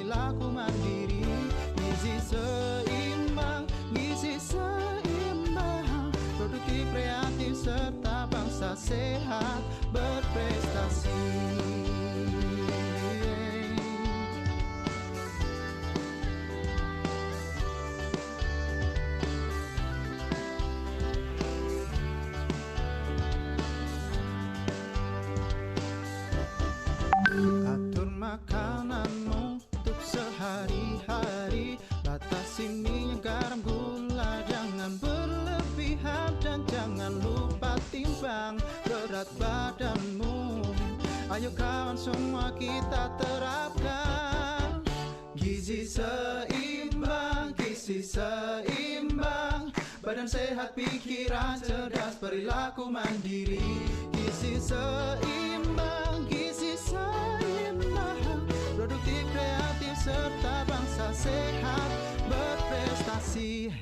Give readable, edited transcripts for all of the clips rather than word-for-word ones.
perilaku mandiri. Gizi seimbang, produktif, kreatif, serta bangsa sehat berprestasi. Atur makananmu untuk sehari-hari. Batasi minyak, garam, gula, jangan berlebihan. Dan jangan lupa timbang berat badanmu. Ayo kawan semua kita terapkan. Gizi seimbang, badan sehat, pikiran cerdas, perilaku mandiri. Gizi seimbang, produktif, kreatif, serta bangsa sehat berprestasi.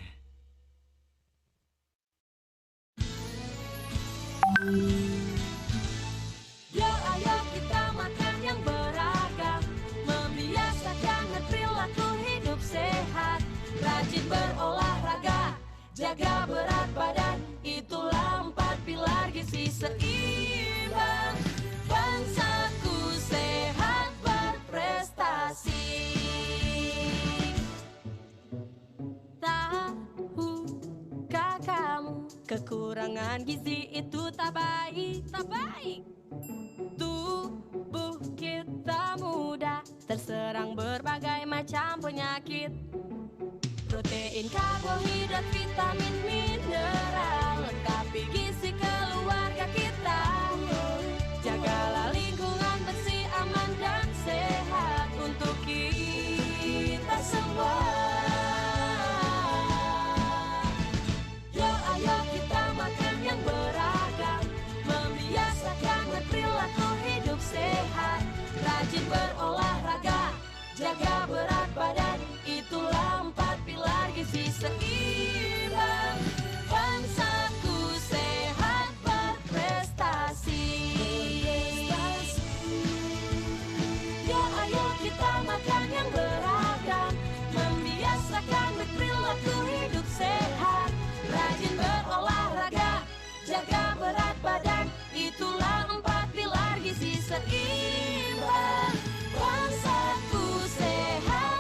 Yo ayo kita makan yang beragam, membiasakan perilaku hidup sehat. Rajin berolahraga, jaga berat badan, itulah 4 pilar gizi seimbang. Bangsaku sehat berprestasi. Tahukah kamu, kekurangan gizi itu tak baik, tak baik. Tubuh kita mudah terserang berbagai macam penyakit. Protein, karbohidrat, vitamin, mineral, lengkapi gizi keluarga kita. Jagalah lingkungan bersih, aman dan sehat untuk kita semua. Yo ayo kita makan yang beragam, membiasakan perilaku hidup sehat. Rajin berolahraga, jaga berat badan, itulah 4 pilar gizi seimbang. Bangsaku sehat berprestasi. Yo ayo kita makan yang beragam, membiasakan perilaku hidup sehat. Rajin berolahraga, jaga berat badan, itulah 4 pilar gizi seimbang. Bangsaku sehat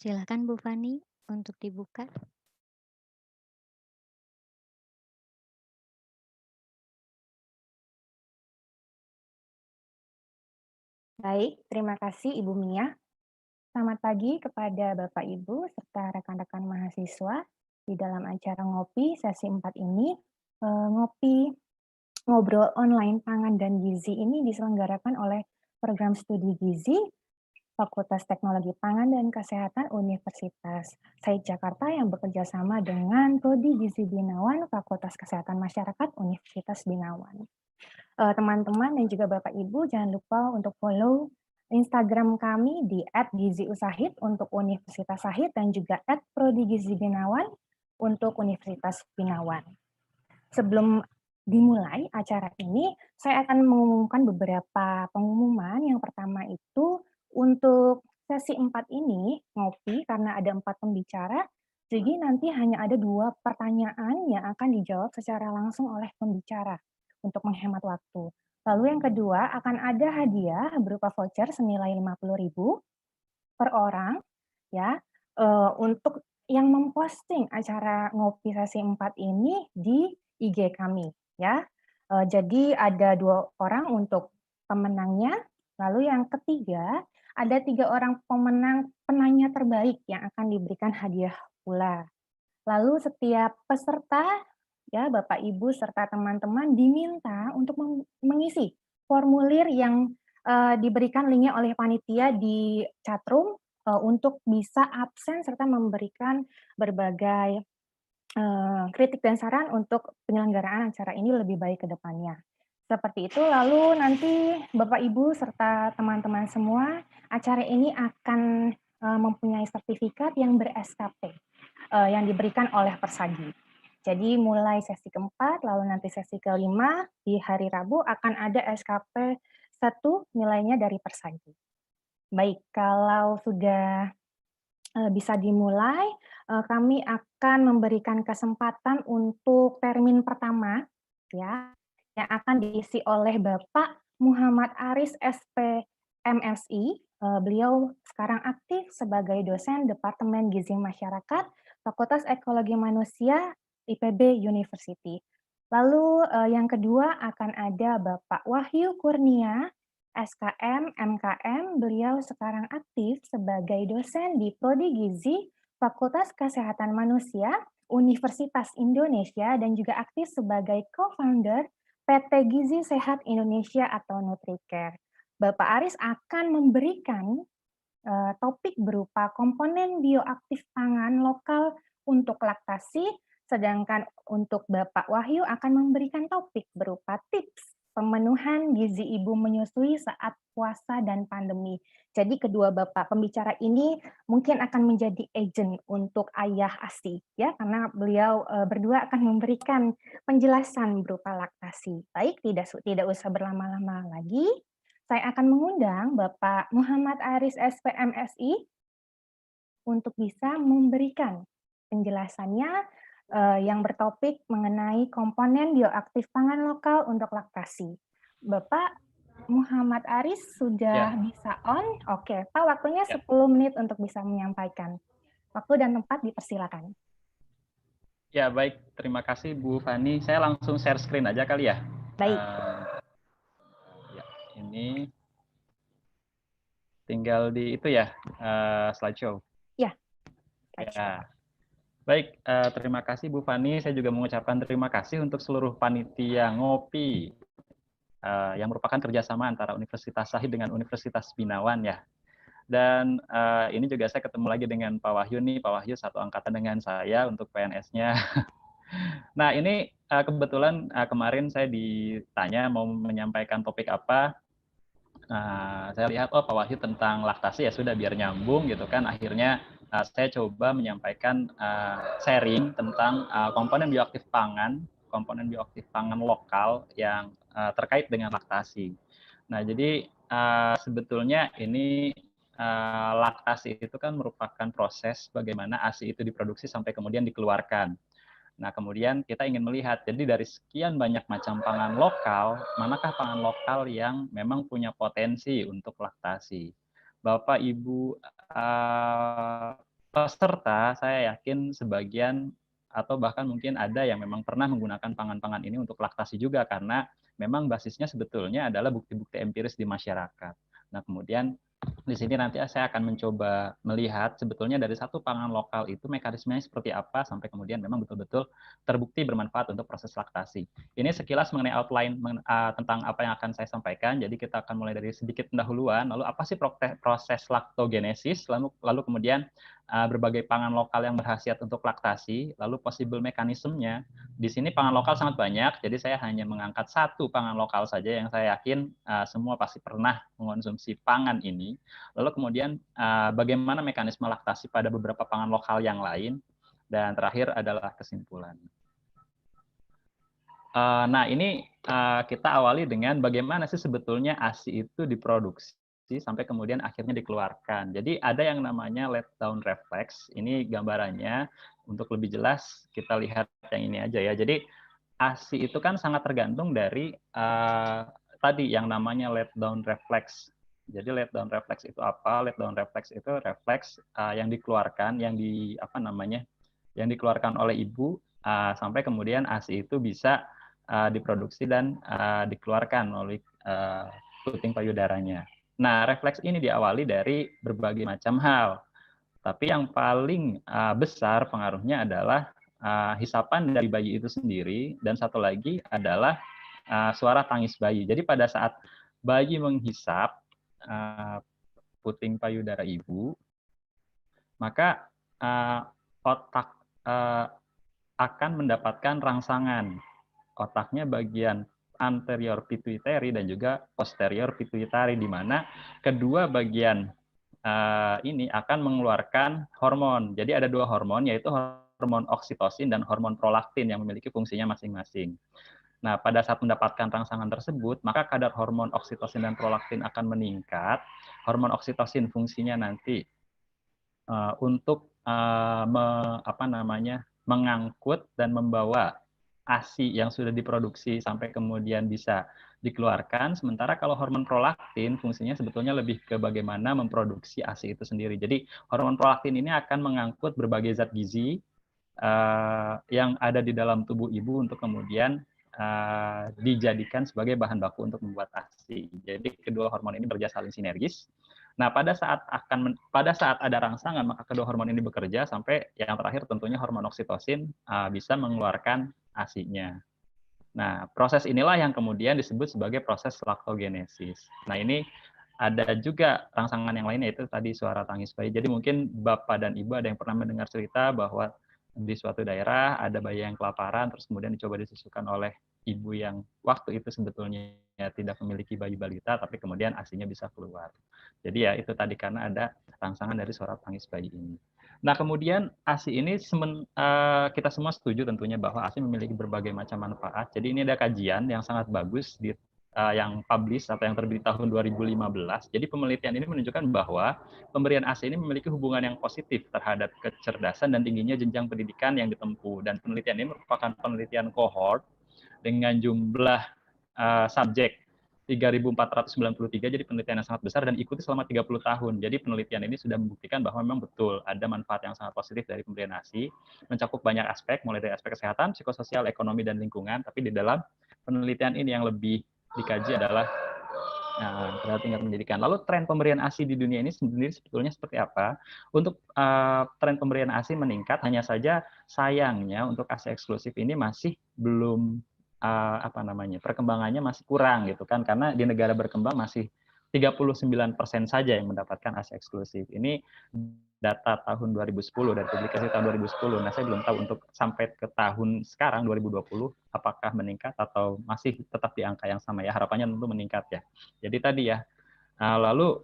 Silakan Bu Fani untuk dibuka. Baik, terima kasih Ibu Mia. Selamat pagi kepada Bapak Ibu serta rekan-rekan mahasiswa di dalam acara ngopi sesi 4 ini. Ngopi ngobrol online pangan dan gizi ini diselenggarakan oleh program studi gizi Fakultas Teknologi Pangan dan Kesehatan Universitas Said Jakarta yang bekerja sama dengan Prodi Gizi Binawan Fakultas Kesehatan Masyarakat Universitas Binawan. Teman-teman dan juga Bapak Ibu jangan lupa untuk follow Instagram kami di @giziusahid untuk Universitas Sahid dan juga @prodigizibinawan untuk Universitas Binawan. Sebelum dimulai acara ini, saya akan mengumumkan beberapa pengumuman. Yang pertama itu untuk sesi 4 ini ngopi karena ada 4 pembicara, jadi nanti hanya ada 2 pertanyaan yang akan dijawab secara langsung oleh pembicara untuk menghemat waktu. Lalu yang kedua akan ada hadiah berupa voucher senilai 50.000 per orang ya untuk yang memposting acara ngopi sesi 4 ini di IG kami ya. Jadi ada 2 orang untuk pemenangnya, lalu yang ketiga ada 3 orang pemenang penanya terbaik yang akan diberikan hadiah pula. Lalu setiap peserta ya Bapak Ibu serta teman-teman diminta untuk mengisi formulir yang diberikan linknya oleh panitia di chatroom untuk bisa absen serta memberikan berbagai kritik dan saran untuk penyelenggaraan acara ini lebih baik ke depannya. Seperti itu, lalu nanti Bapak Ibu serta teman-teman semua, acara ini akan mempunyai sertifikat yang ber-SKP yang diberikan oleh Persagi. Jadi mulai sesi keempat, lalu nanti sesi kelima di hari Rabu akan ada SKP 1 nilainya dari Persagi. Baik, kalau sudah bisa dimulai, kami akan memberikan kesempatan untuk termin pertama, ya, yang akan diisi oleh Bapak Muhammad Aris SP MSI. Beliau sekarang aktif sebagai dosen Departemen Gizi Masyarakat, Fakultas Ekologi Manusia, IPB University. Lalu yang kedua akan ada Bapak Wahyu Kurnia, SKM, MKM, beliau sekarang aktif sebagai dosen di Prodi Gizi, Fakultas Kesehatan Manusia, Universitas Indonesia, dan juga aktif sebagai co-founder PT Gizi Sehat Indonesia atau NutriCare. Bapak Aris akan memberikan topik berupa komponen bioaktif pangan lokal untuk laktasi, sedangkan untuk Bapak Wahyu akan memberikan topik berupa tips pemenuhan gizi ibu menyusui saat puasa dan pandemi. Jadi kedua Bapak pembicara ini mungkin akan menjadi agent untuk Ayah ASI ya, karena beliau berdua akan memberikan penjelasan berupa laktasi. Baik, tidak usah berlama-lama lagi. Saya akan mengundang Bapak Muhammad Aris SPMSI untuk bisa memberikan penjelasannya yang bertopik mengenai komponen bioaktif pangan lokal untuk laktasi. Bapak Muhammad Aris sudah bisa on? Oke, Pak, waktunya 10 menit untuk bisa menyampaikan. Waktu dan tempat dipersilakan. Ya, baik. Terima kasih Bu Fani. Saya langsung share screen aja kali ya. Baik. Ya, ini tinggal di itu ya, slideshow. Ya. Ya. Baik, terima kasih Bu Fani. Saya juga mengucapkan terima kasih untuk seluruh panitia ngopi yang merupakan kerjasama antara Universitas Sahid dengan Universitas Binawan ya. Dan ini juga saya ketemu lagi dengan Pak Wahyu nih. Pak Wahyu satu angkatan dengan saya untuk PNS-nya. Nah ini kebetulan kemarin saya ditanya mau menyampaikan topik apa. Saya lihat Pak Wahyu tentang laktasi ya sudah biar nyambung gitu kan. Akhirnya saya coba menyampaikan sharing tentang komponen bioaktif pangan lokal yang terkait dengan laktasi. Nah, jadi sebetulnya ini laktasi itu kan merupakan proses bagaimana ASI itu diproduksi sampai kemudian dikeluarkan. Nah, kemudian kita ingin melihat, jadi dari sekian banyak macam pangan lokal, manakah pangan lokal yang memang punya potensi untuk laktasi? Bapak, Ibu, peserta, saya yakin sebagian atau bahkan mungkin ada yang memang pernah menggunakan pangan-pangan ini untuk laktasi juga, karena memang basisnya sebetulnya adalah bukti-bukti empiris di masyarakat. Nah, kemudian di sini nanti saya akan mencoba melihat sebetulnya dari satu pangan lokal itu mekanismenya seperti apa sampai kemudian memang betul-betul terbukti bermanfaat untuk proses laktasi. Ini sekilas mengenai outline tentang apa yang akan saya sampaikan. Jadi kita akan mulai dari sedikit pendahuluan, lalu apa sih proses laktogenesis, lalu kemudian berbagai pangan lokal yang berkhasiat untuk laktasi, lalu possible mekanismenya. Di sini pangan lokal sangat banyak, jadi saya hanya mengangkat satu pangan lokal saja yang saya yakin semua pasti pernah mengonsumsi pangan ini. Lalu kemudian bagaimana mekanisme laktasi pada beberapa pangan lokal yang lain, dan terakhir adalah kesimpulan. Nah, ini kita awali dengan bagaimana sih sebetulnya ASI itu diproduksi sampai kemudian akhirnya dikeluarkan. Jadi ada yang namanya letdown reflex. Ini gambarannya, untuk lebih jelas kita lihat yang ini aja ya. Jadi ASI itu kan sangat tergantung dari tadi yang namanya letdown reflex. Jadi letdown reflex itu apa? Letdown reflex itu refleks yang dikeluarkan, yang dikeluarkan oleh ibu sampai kemudian ASI itu bisa diproduksi dan dikeluarkan melalui puting payudaranya. Nah, refleks ini diawali dari berbagai macam hal. Tapi yang paling besar pengaruhnya adalah hisapan dari bayi itu sendiri, dan satu lagi adalah suara tangis bayi. Jadi pada saat bayi menghisap puting payudara ibu, maka otak akan mendapatkan rangsangan. Otaknya bagian anterior pituitary dan juga posterior pituitary, di mana kedua bagian ini akan mengeluarkan hormon. Jadi ada dua hormon, yaitu hormon oksitosin dan hormon prolaktin yang memiliki fungsinya masing-masing. Nah, pada saat mendapatkan rangsangan tersebut, maka kadar hormon oksitosin dan prolaktin akan meningkat. Hormon oksitosin fungsinya nanti untuk mengangkut dan membawa ASI yang sudah diproduksi sampai kemudian bisa dikeluarkan. Sementara kalau hormon prolaktin fungsinya sebetulnya lebih ke bagaimana memproduksi ASI itu sendiri. Jadi hormon prolaktin ini akan mengangkut berbagai zat gizi yang ada di dalam tubuh ibu untuk kemudian dijadikan sebagai bahan baku untuk membuat ASI. Jadi kedua hormon ini bekerja saling sinergis. Nah, pada saat ada rangsangan, maka kedua hormon ini bekerja sampai yang terakhir tentunya hormon oksitosin bisa mengeluarkan ASI-nya. Nah, proses inilah yang kemudian disebut sebagai proses laktogenesis. Nah, ini ada juga rangsangan yang lain, yaitu tadi suara tangis bayi. Jadi mungkin Bapak dan Ibu ada yang pernah mendengar cerita bahwa di suatu daerah ada bayi yang kelaparan, terus kemudian dicoba disusukan oleh ibu yang waktu itu sebetulnya tidak memiliki bayi balita, tapi kemudian ASI-nya bisa keluar. Jadi ya itu tadi karena ada rangsangan dari suara tangis bayi ini. Nah, kemudian ASI ini kita semua setuju tentunya bahwa ASI memiliki berbagai macam manfaat. Jadi ini ada kajian yang sangat bagus yang publish atau yang terbit tahun 2015. Jadi penelitian ini menunjukkan bahwa pemberian ASI ini memiliki hubungan yang positif terhadap kecerdasan dan tingginya jenjang pendidikan yang ditempuh. Dan penelitian ini merupakan penelitian cohort dengan jumlah subjek 3.493, jadi penelitian yang sangat besar dan ikuti selama 30 tahun. Jadi penelitian ini sudah membuktikan bahwa memang betul ada manfaat yang sangat positif dari pemberian ASI, mencakup banyak aspek, mulai dari aspek kesehatan, psikososial, ekonomi, dan lingkungan. Tapi di dalam penelitian ini yang lebih dikaji adalah terhadap tingkat pendidikan. Lalu tren pemberian ASI di dunia ini sendiri sebetulnya seperti apa? Untuk tren pemberian ASI meningkat, hanya saja sayangnya untuk ASI eksklusif ini masih belum perkembangannya masih kurang gitu kan, karena di negara berkembang masih 39% saja yang mendapatkan ASI eksklusif. Ini data tahun 2010 dari publikasi tahun 2010. Nah, saya belum tahu untuk sampai ke tahun sekarang 2020 apakah meningkat atau masih tetap di angka yang sama ya. Harapannya tentu meningkat ya. Jadi tadi ya. Lalu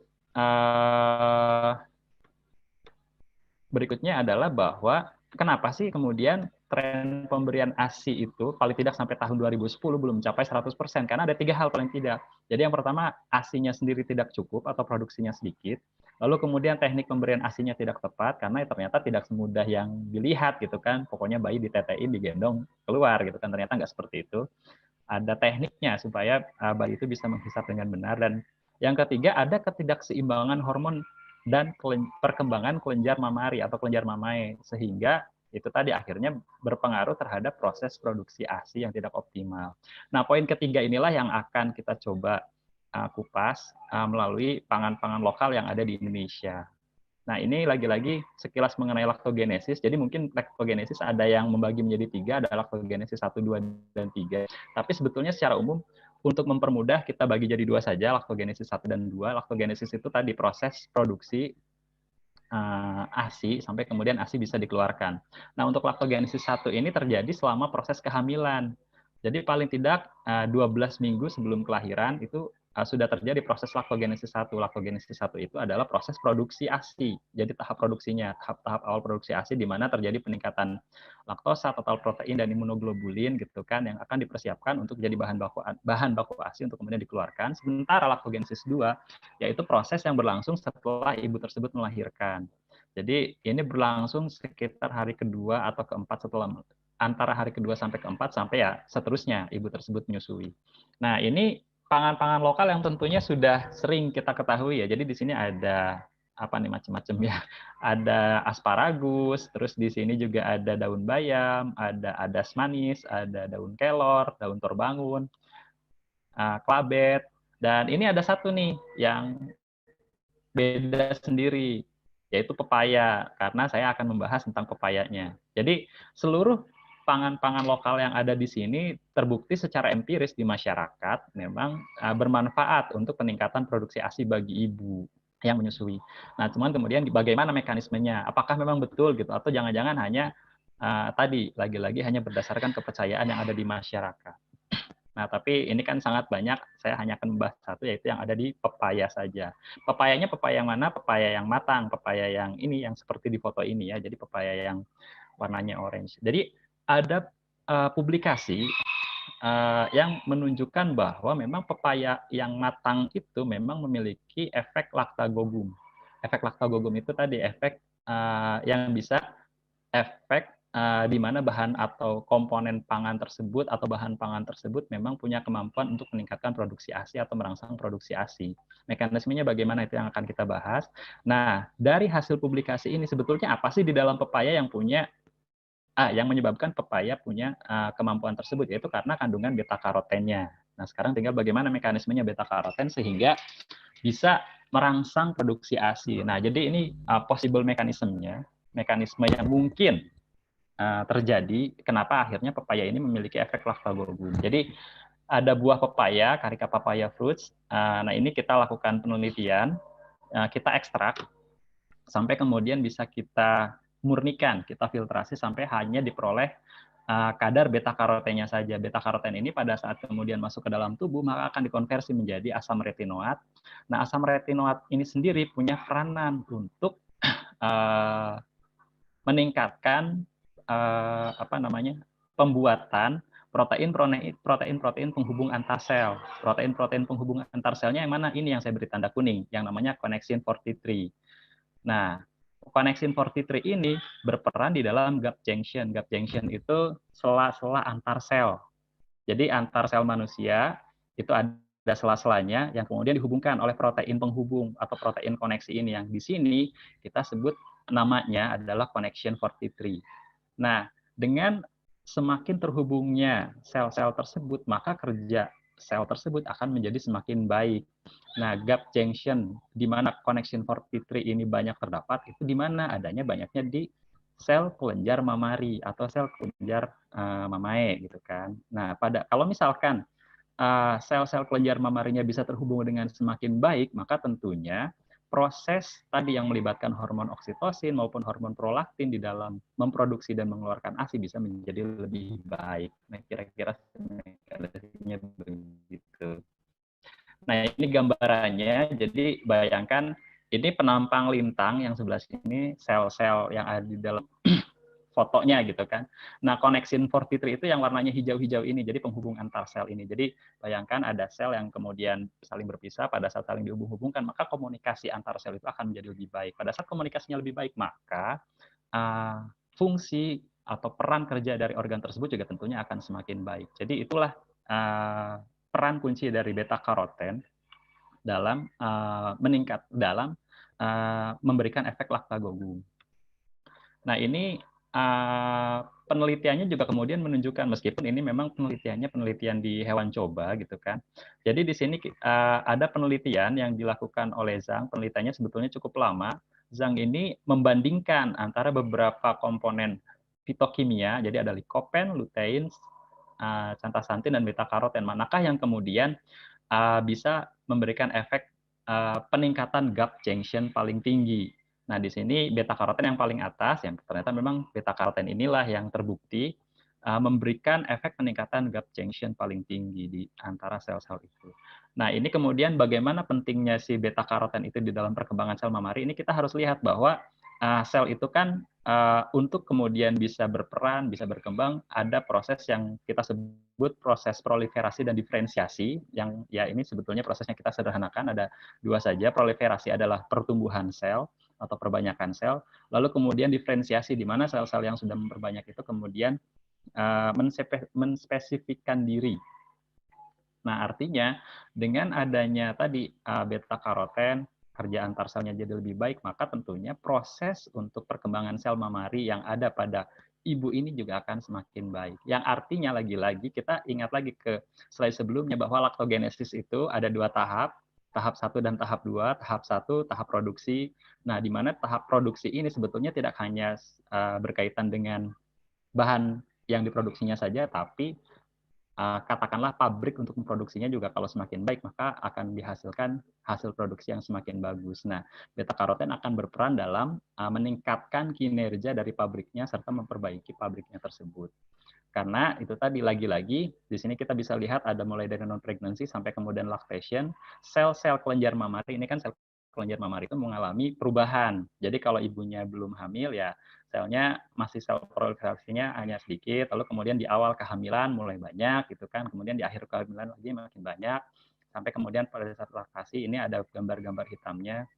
berikutnya adalah bahwa kenapa sih kemudian tren pemberian ASI itu paling tidak sampai tahun 2010 belum mencapai 100%? Karena ada 3 hal paling tidak. Jadi yang pertama, ASI-nya sendiri tidak cukup atau produksinya sedikit. Lalu kemudian teknik pemberian ASI-nya tidak tepat karena ternyata tidak semudah yang dilihat gitu kan. Pokoknya bayi ditetein, digendong, keluar gitu kan. Ternyata nggak seperti itu. Ada tekniknya supaya bayi itu bisa menghisap dengan benar. Dan yang ketiga, ada ketidakseimbangan hormon dan perkembangan kelenjar mamari atau kelenjar mamae, sehingga itu tadi akhirnya berpengaruh terhadap proses produksi ASI yang tidak optimal. Nah, poin ketiga inilah yang akan kita coba kupas melalui pangan-pangan lokal yang ada di Indonesia. Nah, ini lagi-lagi sekilas mengenai laktogenesis. Jadi mungkin laktogenesis ada yang membagi menjadi 3, ada laktogenesis 1, 2, dan 3. Tapi sebetulnya secara umum, untuk mempermudah kita bagi jadi 2 saja, laktogenesis 1 dan 2. Laktogenesis itu tadi proses produksi ASI sampai kemudian ASI bisa dikeluarkan. Nah, untuk laktogenesis 1 ini terjadi selama proses kehamilan. Jadi paling tidak 12 minggu sebelum kelahiran itu sudah terjadi proses laktogenesis 1. Laktogenesis 1 itu adalah proses produksi ASI. Jadi tahap produksinya, tahap awal produksi ASI di mana terjadi peningkatan laktosa, total protein, dan imunoglobulin gitu kan, yang akan dipersiapkan untuk jadi bahan baku ASI untuk kemudian dikeluarkan. Sementara laktogenesis 2 yaitu proses yang berlangsung setelah ibu tersebut melahirkan. Jadi ini berlangsung sekitar hari kedua atau keempat setelah antara hari kedua sampai keempat sampai ya seterusnya ibu tersebut menyusui. Nah, ini pangan-pangan lokal yang tentunya sudah sering kita ketahui ya. Jadi di sini ada apa nih macam-macam ya. Ada asparagus, terus di sini juga ada daun bayam, ada adas manis, ada daun kelor, daun torbangun, klabet, dan ini ada satu nih yang beda sendiri, yaitu pepaya, karena saya akan membahas tentang pepayanya. Jadi seluruh pangan-pangan lokal yang ada di sini terbukti secara empiris di masyarakat memang bermanfaat untuk peningkatan produksi ASI bagi ibu yang menyusui. Nah, cuman kemudian bagaimana mekanismenya? Apakah memang betul gitu atau jangan-jangan hanya tadi lagi-lagi hanya berdasarkan kepercayaan yang ada di masyarakat. Nah, tapi ini kan sangat banyak, saya hanya akan membahas satu, yaitu yang ada di pepaya saja. Pepayanya pepaya yang mana? Pepaya yang matang, pepaya yang ini, yang seperti di foto ini ya, jadi pepaya yang warnanya orange. Jadi ada publikasi yang menunjukkan bahwa memang pepaya yang matang itu memang memiliki efek laktagogum. Efek laktagogum itu tadi efek yang bisa efek di mana bahan atau komponen pangan tersebut atau bahan pangan tersebut memang punya kemampuan untuk meningkatkan produksi ASI atau merangsang produksi ASI. Mekanismenya bagaimana itu yang akan kita bahas. Nah, dari hasil publikasi ini sebetulnya apa sih di dalam pepaya yang punya yang menyebabkan pepaya punya kemampuan tersebut, yaitu karena kandungan beta karotennya. Nah, sekarang tinggal bagaimana mekanismenya beta karoten sehingga bisa merangsang produksi ASI. Nah, jadi ini possible mekanismenya, mekanisme yang mungkin terjadi kenapa akhirnya pepaya ini memiliki efek laktagogum. Jadi ada buah pepaya, Carica papaya fruits. Nah, ini kita lakukan penelitian, kita ekstrak sampai kemudian bisa kita murnikan, kita filtrasi sampai hanya diperoleh kadar beta karotennya saja. Beta karoten ini pada saat kemudian masuk ke dalam tubuh maka akan dikonversi menjadi asam retinoat. Nah, asam retinoat ini sendiri punya peranan untuk meningkatkan pembuatan protein penghubung antar sel. Protein penghubung antar selnya yang mana? Ini yang saya beri tanda kuning, yang namanya connexin 43. Nah, connexin 43 ini berperan di dalam gap junction. Gap junction itu sela-sela antar sel. Jadi antar sel manusia itu ada sela-selanya yang kemudian dihubungkan oleh protein penghubung atau protein koneksi ini, yang di sini kita sebut namanya adalah connection 43. Nah, dengan semakin terhubungnya sel-sel tersebut, maka kerja sel tersebut akan menjadi semakin baik. Nah, gap junction di mana connection 43 ini banyak terdapat, itu di mana adanya banyaknya di sel kelenjar mamari atau sel kelenjar mamae gitu kan. Nah, kalau misalkan sel-sel kelenjar mamarinya bisa terhubung dengan semakin baik, maka tentunya proses tadi yang melibatkan hormon oksitosin maupun hormon prolaktin di dalam memproduksi dan mengeluarkan ASI bisa menjadi lebih baik. Nah, kira-kira mekanismenya begitu. Nah, ini gambarannya. Jadi bayangkan ini penampang lintang yang sebelah sini sel-sel yang ada di dalam fotonya gitu kan. Nah, connexin 43 itu yang warnanya hijau-hijau ini, jadi penghubung antar sel ini. Jadi bayangkan ada sel yang kemudian saling berpisah, pada saat saling dihubung-hubungkan, maka komunikasi antar sel itu akan menjadi lebih baik. Pada saat komunikasinya lebih baik, maka fungsi atau peran kerja dari organ tersebut juga tentunya akan semakin baik. Jadi itulah peran kunci dari beta karoten dalam memberikan efek laktagogum. Nah, ini penelitiannya juga kemudian menunjukkan, meskipun ini memang penelitian di hewan coba gitu kan. Jadi di sini ada penelitian yang dilakukan oleh Zhang, penelitiannya sebetulnya cukup lama. Zhang ini membandingkan antara beberapa komponen fitokimia, jadi ada lycopene, lutein, santasantin, dan beta-karoten. Manakah yang kemudian bisa memberikan efek peningkatan gap junction paling tinggi. Nah, di sini beta-karoten yang paling atas, yang ternyata memang beta-karoten inilah yang terbukti memberikan efek peningkatan gap junction paling tinggi di antara sel-sel itu. Nah, ini kemudian bagaimana pentingnya si beta-karoten itu di dalam perkembangan sel mamari, ini kita harus lihat bahwa sel itu kan untuk kemudian bisa berperan, bisa berkembang, ada proses yang kita sebut proses proliferasi dan diferensiasi, yang ya ini sebetulnya prosesnya kita sederhanakan, ada dua saja. Proliferasi adalah pertumbuhan sel atau perbanyakan sel, lalu kemudian diferensiasi, di mana sel-sel yang sudah memperbanyak itu kemudian menspesifikkan diri. Nah, artinya dengan adanya tadi beta-karoten, kerja antar selnya jadi lebih baik, maka tentunya proses untuk perkembangan sel mamari yang ada pada ibu ini juga akan semakin baik. Yang artinya lagi-lagi kita ingat lagi ke slide sebelumnya bahwa laktogenesis itu ada dua tahap, tahap 1 dan tahap 2. Tahap 1 tahap produksi. Nah, di mana tahap produksi ini sebetulnya tidak hanya berkaitan dengan bahan yang diproduksinya saja, tapi katakanlah pabrik untuk memproduksinya juga kalau semakin baik, maka akan dihasilkan hasil produksi yang semakin bagus. Nah, beta-karoten akan berperan dalam meningkatkan kinerja dari pabriknya serta memperbaiki pabriknya tersebut. Karena itu tadi lagi-lagi di sini kita bisa lihat ada mulai dari non-pregnancy sampai kemudian lactation, sel-sel kelenjar mamari ini kan sel kelenjar mamari itu mengalami perubahan. Jadi kalau ibunya belum hamil ya selnya masih sel proliferasinya hanya sedikit, lalu kemudian di awal kehamilan mulai banyak gitu kan, kemudian di akhir kehamilan lagi makin banyak, sampai kemudian pada saat laktasi ini ada gambar-gambar hitamnya.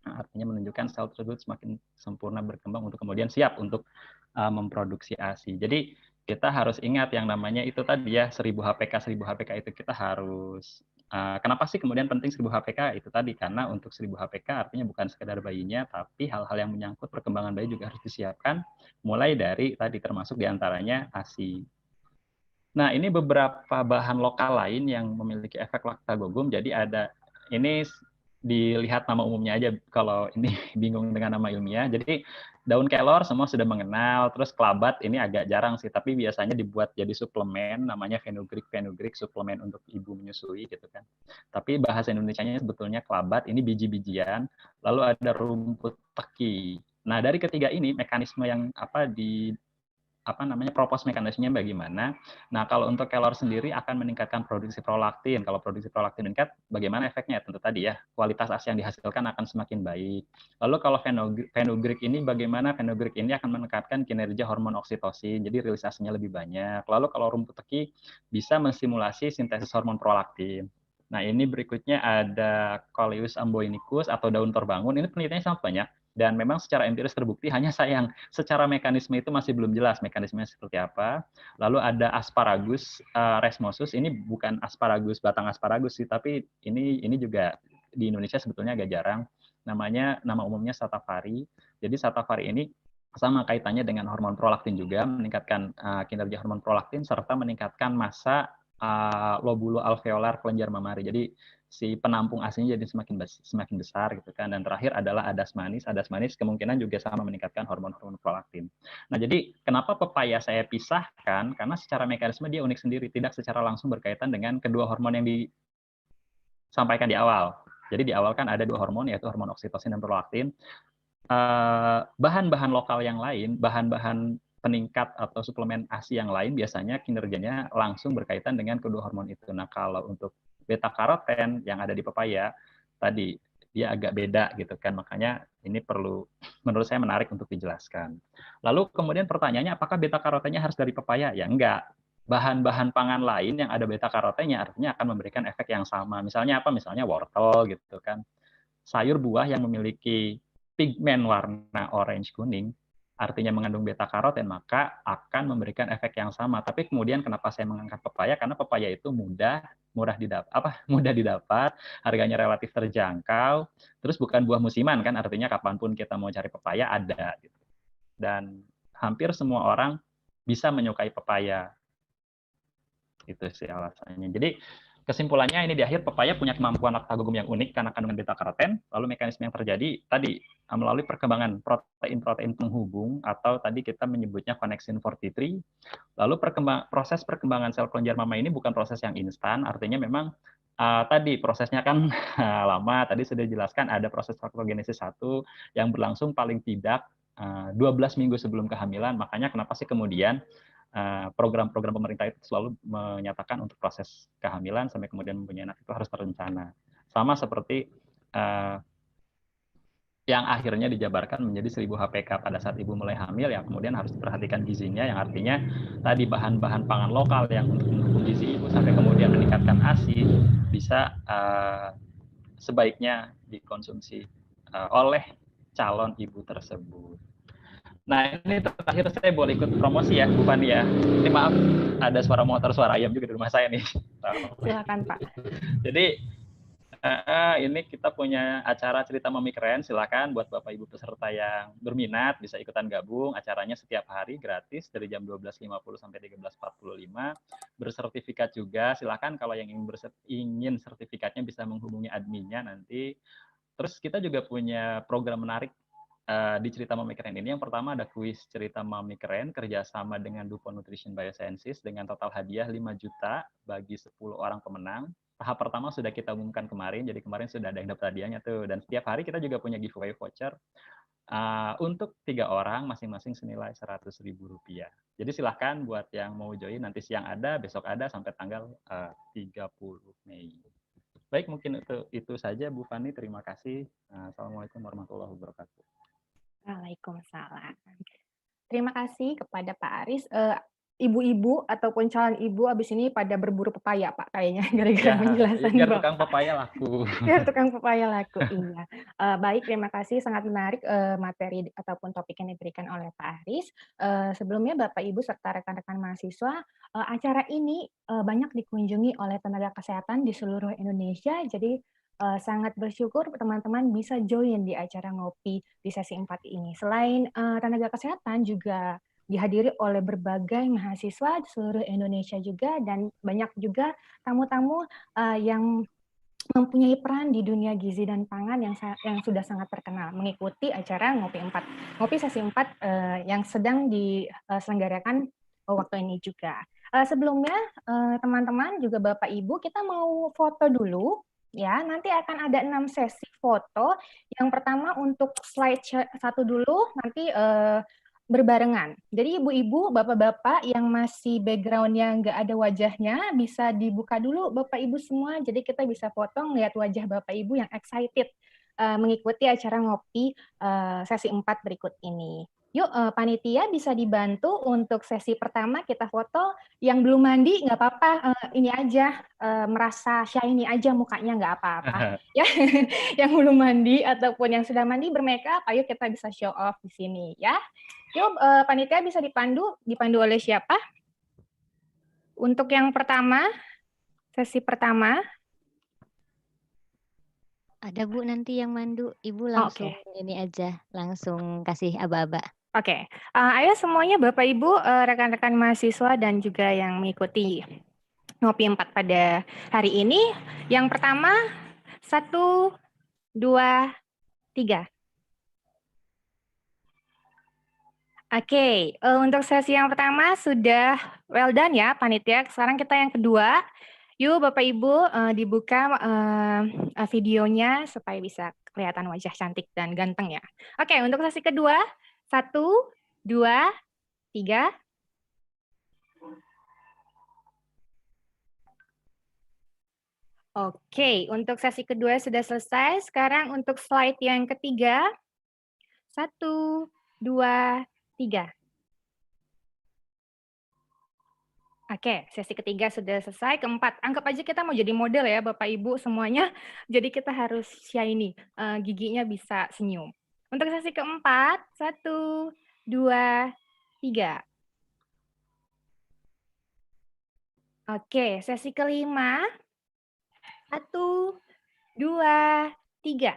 Nah, artinya menunjukkan sel tersebut semakin sempurna berkembang untuk kemudian siap untuk memproduksi ASI. Jadi kita harus ingat yang namanya itu tadi ya 1000 HPK itu kita harus kenapa sih kemudian penting 1000 HPK itu tadi, karena untuk 1000 HPK artinya bukan sekedar bayinya, tapi hal-hal yang menyangkut perkembangan bayi juga harus disiapkan, mulai dari tadi termasuk diantaranya ASI. Nah, ini beberapa bahan lokal lain yang memiliki efek laktagogum. Jadi ada ini dilihat nama umumnya aja kalau ini bingung dengan nama ilmiah. Jadi daun kelor semua sudah mengenal, terus kelabat ini agak jarang sih, tapi biasanya dibuat jadi suplemen namanya fenugreek suplemen untuk ibu menyusui gitu kan. Tapi bahasa Indonesianya sebetulnya kelabat, ini biji-bijian, lalu ada rumput teki. Nah, dari ketiga ini mekanisme yang propose mekanismenya bagaimana. Nah, kalau untuk kelor sendiri akan meningkatkan produksi prolaktin. Kalau produksi prolaktin meningkat, bagaimana efeknya? Tentu tadi ya, kualitas ASI yang dihasilkan akan semakin baik. Lalu kalau fenugreek ini bagaimana? Fenugreek ini akan meningkatkan kinerja hormon oksitosin, jadi rilisasinya lebih banyak. Lalu kalau rumput teki bisa menstimulasi sintesis hormon prolaktin. Nah, ini berikutnya ada Coleus amboinicus atau daun terbangun. Ini penelitiannya sangat banyak. Dan memang secara empiris terbukti, hanya sayang secara mekanisme itu masih belum jelas mekanismenya seperti apa. Lalu ada asparagus resmosus, ini bukan asparagus, batang asparagus sih, tapi ini juga di Indonesia sebetulnya agak jarang. Nama umumnya Satavari. Jadi Satavari ini sama kaitannya dengan hormon prolaktin juga, meningkatkan kinerja hormon prolaktin serta meningkatkan massa lobulo alveolar kelenjar mamari. Jadi si penampung ASI-nya jadi semakin besar gitu kan. Dan terakhir adalah adas manis. Adas manis kemungkinan juga sama meningkatkan hormon-hormon prolaktin. Nah, jadi kenapa pepaya saya pisahkan? Karena secara mekanisme dia unik sendiri, tidak secara langsung berkaitan dengan kedua hormon yang disampaikan di awal. Jadi di awal kan ada dua hormon, yaitu hormon oksitosin dan prolaktin. Bahan-bahan lokal yang lain, bahan-bahan peningkat atau suplemen ASI yang lain biasanya kinerjanya langsung berkaitan dengan kedua hormon itu. Nah, kalau untuk beta-karoten yang ada di pepaya tadi dia agak beda gitu kan, makanya ini perlu menurut saya menarik untuk dijelaskan. Lalu kemudian pertanyaannya, apakah beta-karotennya harus dari pepaya? Ya enggak. Bahan-bahan pangan lain yang ada beta-karotennya artinya akan memberikan efek yang sama. Misalnya apa? Misalnya wortel gitu kan. Sayur buah yang memiliki pigmen warna orange kuning artinya mengandung beta-karoten, maka akan memberikan efek yang sama. Tapi kemudian kenapa saya mengangkat pepaya? Karena pepaya itu mudah mudah didapat, harganya relatif terjangkau, terus bukan buah musiman kan, artinya kapanpun kita mau cari pepaya ada gitu. Dan hampir semua orang bisa menyukai pepaya. Itu sih alasannya. Jadi kesimpulannya ini di akhir, pepaya punya kemampuan laktagogum yang unik karena kandungan beta karoten. Lalu mekanisme yang terjadi tadi melalui perkembangan protein-protein penghubung atau tadi kita menyebutnya connexin 43. Lalu proses perkembangan sel kelenjar mama ini bukan proses yang instan, artinya memang tadi prosesnya kan lama. Tadi sudah dijelaskan ada proses faktogenesis 1 yang berlangsung paling tidak 12 minggu sebelum kehamilan. Makanya kenapa sih kemudian program-program pemerintah itu selalu menyatakan untuk proses kehamilan sampai kemudian mempunyai anak itu harus terencana. Sama seperti yang akhirnya dijabarkan menjadi 1000 HPK pada saat ibu mulai hamil, yang kemudian harus diperhatikan gizinya, yang artinya tadi bahan-bahan pangan lokal yang untuk mendukung gizi ibu sampai kemudian meningkatkan ASI bisa sebaiknya dikonsumsi oleh calon ibu tersebut. Nah, ini terakhir saya boleh ikut promosi ya, Bu Fani ya. Ini maaf, ada suara motor, suara ayam juga di rumah saya nih. Silakan Pak. Jadi, ini kita punya acara cerita Mami Keren. Silakan buat Bapak Ibu peserta yang berminat bisa ikutan gabung. Acaranya setiap hari gratis dari jam 12.50 sampai 13.45. Bersertifikat juga. Silakan kalau yang ingin sertifikatnya bisa menghubungi adminnya nanti. Terus kita juga punya program menarik di cerita Mami Keren ini. Yang pertama ada kuis cerita Mami Keren kerjasama dengan DuPont Nutrition Biosciences dengan total hadiah 5 juta bagi 10 orang pemenang. Tahap pertama sudah kita umumkan kemarin, jadi kemarin sudah ada yang dapat hadiahnya tuh. Dan setiap hari kita juga punya giveaway voucher untuk 3 orang masing-masing senilai Rp100.000. Jadi silahkan buat yang mau join, nanti siang ada, besok ada sampai tanggal 30 Mei. Baik, mungkin itu saja Bu Fani. Terima kasih. Assalamualaikum warahmatullahi wabarakatuh. Waalaikumsalam. Terima kasih kepada Pak Aris. Ibu-ibu ataupun calon ibu abis ini pada berburu pepaya Pak kayaknya gara-gara penjelasan biar Bapak. tukang pepaya laku. Biar tukang pepaya laku, iya. Baik, terima kasih, sangat menarik materi ataupun topik yang diberikan oleh Pak Aris. Sebelumnya Bapak Ibu serta rekan-rekan mahasiswa, acara ini banyak dikunjungi oleh tenaga kesehatan di seluruh Indonesia, jadi sangat bersyukur teman-teman bisa join di acara ngopi di sesi 4 ini. Selain tenaga kesehatan juga dihadiri oleh berbagai mahasiswa di seluruh Indonesia juga, dan banyak juga tamu-tamu yang mempunyai peran di dunia gizi dan pangan yang sudah sangat terkenal mengikuti acara Ngopi 4. Ngopi sesi 4 yang sedang diselenggarakan waktu ini juga. Sebelumnya teman-teman juga Bapak Ibu, kita mau foto dulu. Ya, nanti akan ada 6 sesi foto. Yang pertama untuk slide 1 dulu, nanti berbarengan. Jadi ibu-ibu, bapak-bapak yang masih background-nya nggak ada wajahnya, bisa dibuka dulu Bapak Ibu semua, jadi kita bisa foto ngeliat wajah Bapak Ibu yang excited mengikuti acara ngopi sesi 4 berikut ini. Yuk, panitia bisa dibantu untuk sesi pertama kita foto. Yang belum mandi nggak apa-apa, ini aja merasa shiny aja mukanya nggak apa-apa. Ya, yang belum mandi ataupun yang sudah mandi bermakeup, ayo kita bisa show off di sini ya. Yuk, panitia bisa dipandu oleh siapa? Untuk yang pertama, sesi pertama. Ada Bu nanti yang mandu, Ibu langsung ini aja, langsung kasih aba-aba. Oke, ayo semuanya Bapak Ibu, rekan-rekan mahasiswa dan juga yang mengikuti Ngopi 4 pada hari ini. Yang pertama, 1, 2, 3. Oke, untuk sesi yang pertama sudah well done ya panitia. Sekarang kita yang kedua. Yuk Bapak Ibu dibuka videonya supaya bisa kelihatan wajah cantik dan ganteng ya. Oke, untuk sesi kedua, 1, 2, 3. Oke, untuk sesi kedua sudah selesai. Sekarang untuk slide yang ketiga. 1, 2, 3. Oke, sesi ketiga sudah selesai. Keempat, anggap aja kita mau jadi model ya Bapak Ibu semuanya. Jadi kita harus shiny, giginya bisa senyum. Untuk sesi keempat, 1, 2, 3. Oke, sesi kelima. 1, 2, 3.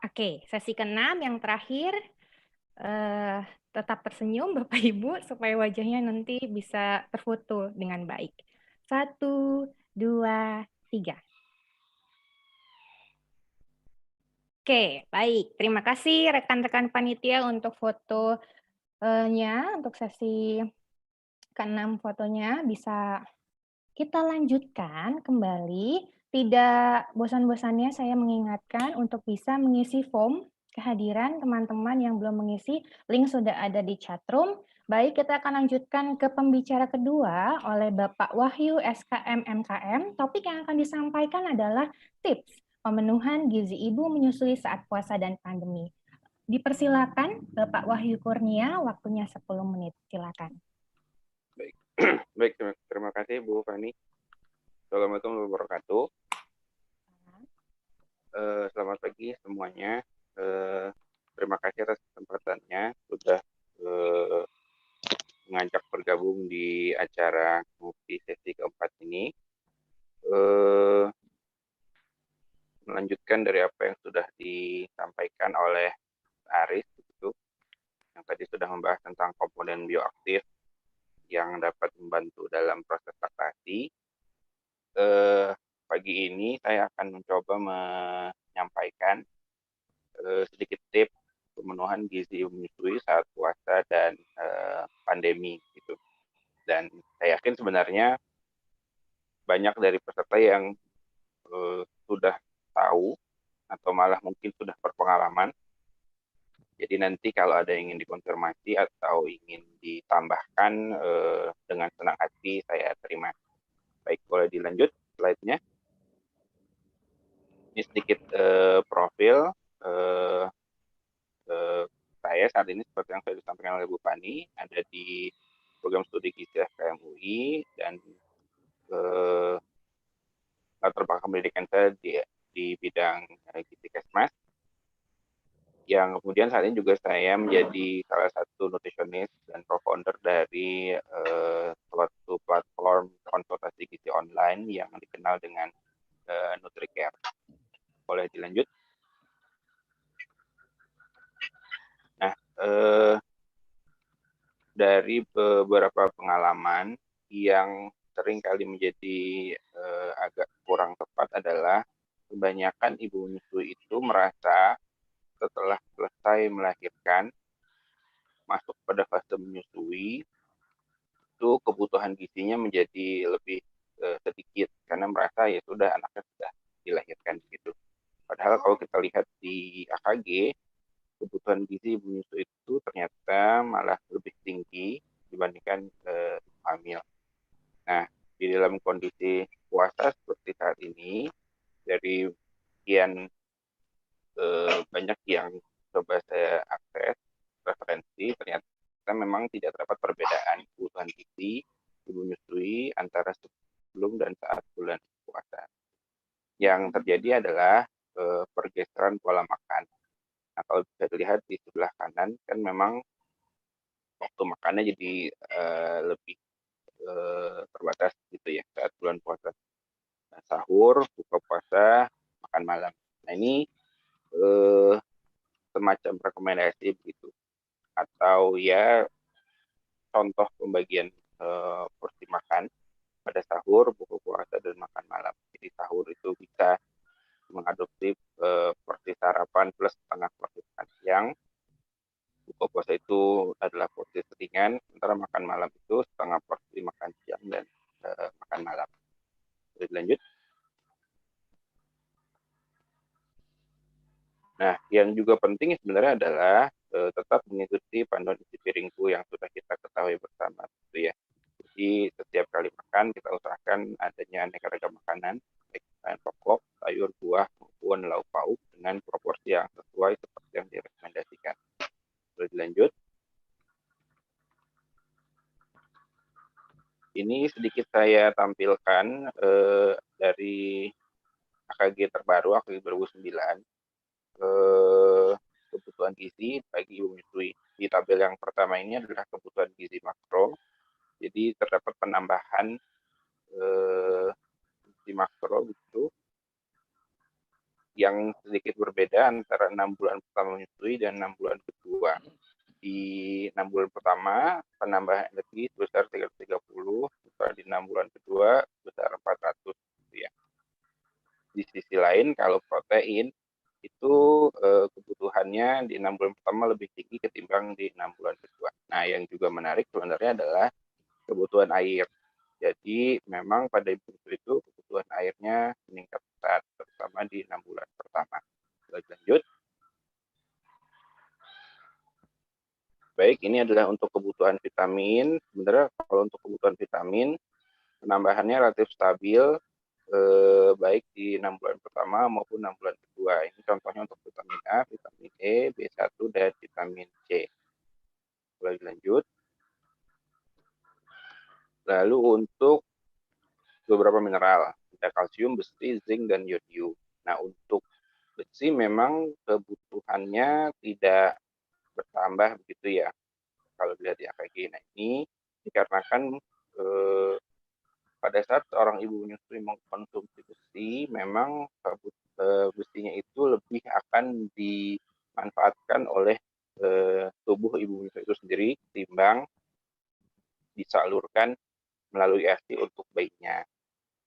Oke, sesi ke-6 yang terakhir. Tetap tersenyum Bapak Ibu supaya wajahnya nanti bisa terfoto dengan baik. 1, 2, 3. Oke, baik. Terima kasih rekan-rekan panitia untuk fotonya, untuk sesi ke-6 fotonya. Bisa kita lanjutkan kembali. Tidak bosan-bosannya saya mengingatkan untuk bisa mengisi form kehadiran teman-teman yang belum mengisi. Link sudah ada di chatroom. Baik, kita akan lanjutkan ke pembicara kedua oleh Bapak Wahyu SKM MKM. Topik yang akan disampaikan adalah tips pemenuhan gizi ibu menyusui saat puasa dan pandemi. Dipersilakan Bapak Wahyu Kurnia, waktunya 10 menit. Silakan. Baik, baik, terima kasih Bu Fani. Assalamualaikum warahmatullahi wabarakatuh. Selamat pagi semuanya. Terima kasih atas kesempatannya sudah mengajak bergabung di acara ngopi sesi keempat ini. Melanjutkan dari apa yang sudah disampaikan oleh Aris, gitu, yang tadi sudah membahas tentang komponen bioaktif yang dapat membantu dalam proses laktasi. Pagi ini saya akan mencoba menyampaikan sedikit tips pemenuhan gizi menyusui saat puasa dan pandemi, gitu. Dan saya yakin sebenarnya banyak dari peserta yang sudah tahu atau malah mungkin sudah berpengalaman. Jadi nanti kalau ada yang ingin dikonfirmasi atau ingin ditambahkan dengan senang hati saya terima. Baik, boleh dilanjut slide-nya. Ini sedikit profil saya saat ini seperti yang saya disampaikan oleh Bu Fani, ada di program studi gizi FKM UI dan latar belakang pendidikan saya di bidang gizi Kesmas, yang kemudian saat ini juga saya menjadi salah satu nutritionist dan co-founder dari suatu platform konsultasi gizi online yang dikenal dengan NutriCare. Boleh dilanjut. Nah, dari beberapa pengalaman yang seringkali menjadi agak kurang tepat adalah kebanyakan ibu menyusui itu merasa setelah selesai melahirkan, masuk pada fase menyusui, itu kebutuhan gizinya menjadi lebih sedikit karena merasa ya sudah anaknya sudah dilahirkan gitu. Padahal kalau kita lihat di AKG, kebutuhan gizi ibu menyusui itu ternyata malah lebih tinggi dibandingkan hamil. Nah, di dalam kondisi puasa seperti saat ini, dari sekian banyak yang coba saya akses referensi, ternyata memang tidak terdapat perbedaan kebutuhan gizi ibu menyusui antara sebelum dan saat bulan puasa. Yang terjadi adalah pergeseran pola makan. Nah, kalau bisa dilihat di sebelah kanan, kan memang waktu makannya jadi lebih terbatas gitu ya saat bulan puasa. Nah, sahur, buka puasa, makan malam. Nah, ini semacam rekomendasi begitu, atau ya contoh pembagian porsi makan pada sahur, buka puasa, dan makan malam. Jadi sahur itu bisa mengadopsi porsi sarapan plus setengah porsi makan siang. Buka puasa itu adalah porsi ringan, sementara makan malam itu setengah porsi makan siang dan makan malam. Jadi lanjut. Nah, yang juga penting sebenarnya adalah tetap mengikuti panduan isi piringku yang sudah kita ketahui bersama, gitu ya. Jadi setiap kali makan kita usahakan adanya aneka ragam makanan, baik bahan pokok, sayur, buah maupun lauk pauk dengan proporsi yang sesuai seperti yang direkomendasikan. Boleh dilanjut. Ini sedikit saya tampilkan dari AKG terbaru, AKG 2009, kebutuhan gizi bagi ibu menyusui. Di tabel yang pertama ini adalah kebutuhan gizi makro. Jadi terdapat penambahan di makro gitu, yang sedikit berbeda antara 6 bulan pertama menyusui dan 6 bulan kedua. Di 6 bulan pertama penambahan energi sebesar 330, di 6 bulan kedua sebesar 400 gitu ya. Di sisi lain kalau protein itu kebutuhannya di 6 bulan pertama lebih tinggi ketimbang di 6 bulan kedua. Nah, yang juga menarik sebenarnya adalah kebutuhan air. Jadi memang pada ibu itu kebutuhan airnya meningkat pesat, terutama di 6 bulan pertama. Lanjut. Baik, ini adalah untuk kebutuhan vitamin. Sebenarnya kalau untuk kebutuhan vitamin, penambahannya relatif stabil, baik di 6 bulan pertama maupun 6 bulan kedua. Ini contohnya untuk vitamin A, vitamin E, B1, dan vitamin C. Boleh lanjut. Lalu untuk beberapa mineral, ada kalsium, besi, zinc, dan yodium. Nah, untuk besi memang kebutuhannya tidak bertambah begitu ya, kalau dilihat di AKG. Nah, ini dikarenakan pada saat seorang ibu menyusui mengkonsumsi besi, memang besinya itu lebih akan dimanfaatkan oleh tubuh ibu menyusui itu sendiri ketimbang disalurkan melalui ASI untuk bayinya.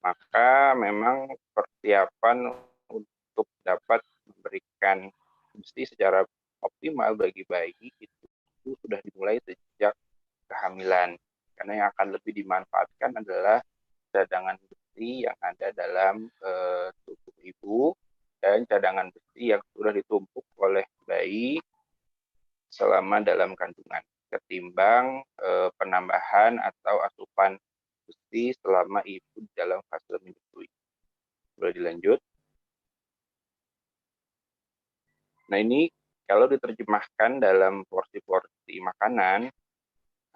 Maka memang persiapan untuk dapat memberikan besi secara optimal bagi bayi itu sudah dimulai sejak kehamilan. Karena yang akan lebih dimanfaatkan adalah cadangan besi yang ada dalam tubuh ibu dan cadangan besi yang sudah ditumpuk oleh bayi selama dalam kandungan ketimbang penambahan atau asupan besi selama ibu dalam fase menyusui. Boleh dilanjut. Nah, ini kalau diterjemahkan dalam porsi-porsi makanan,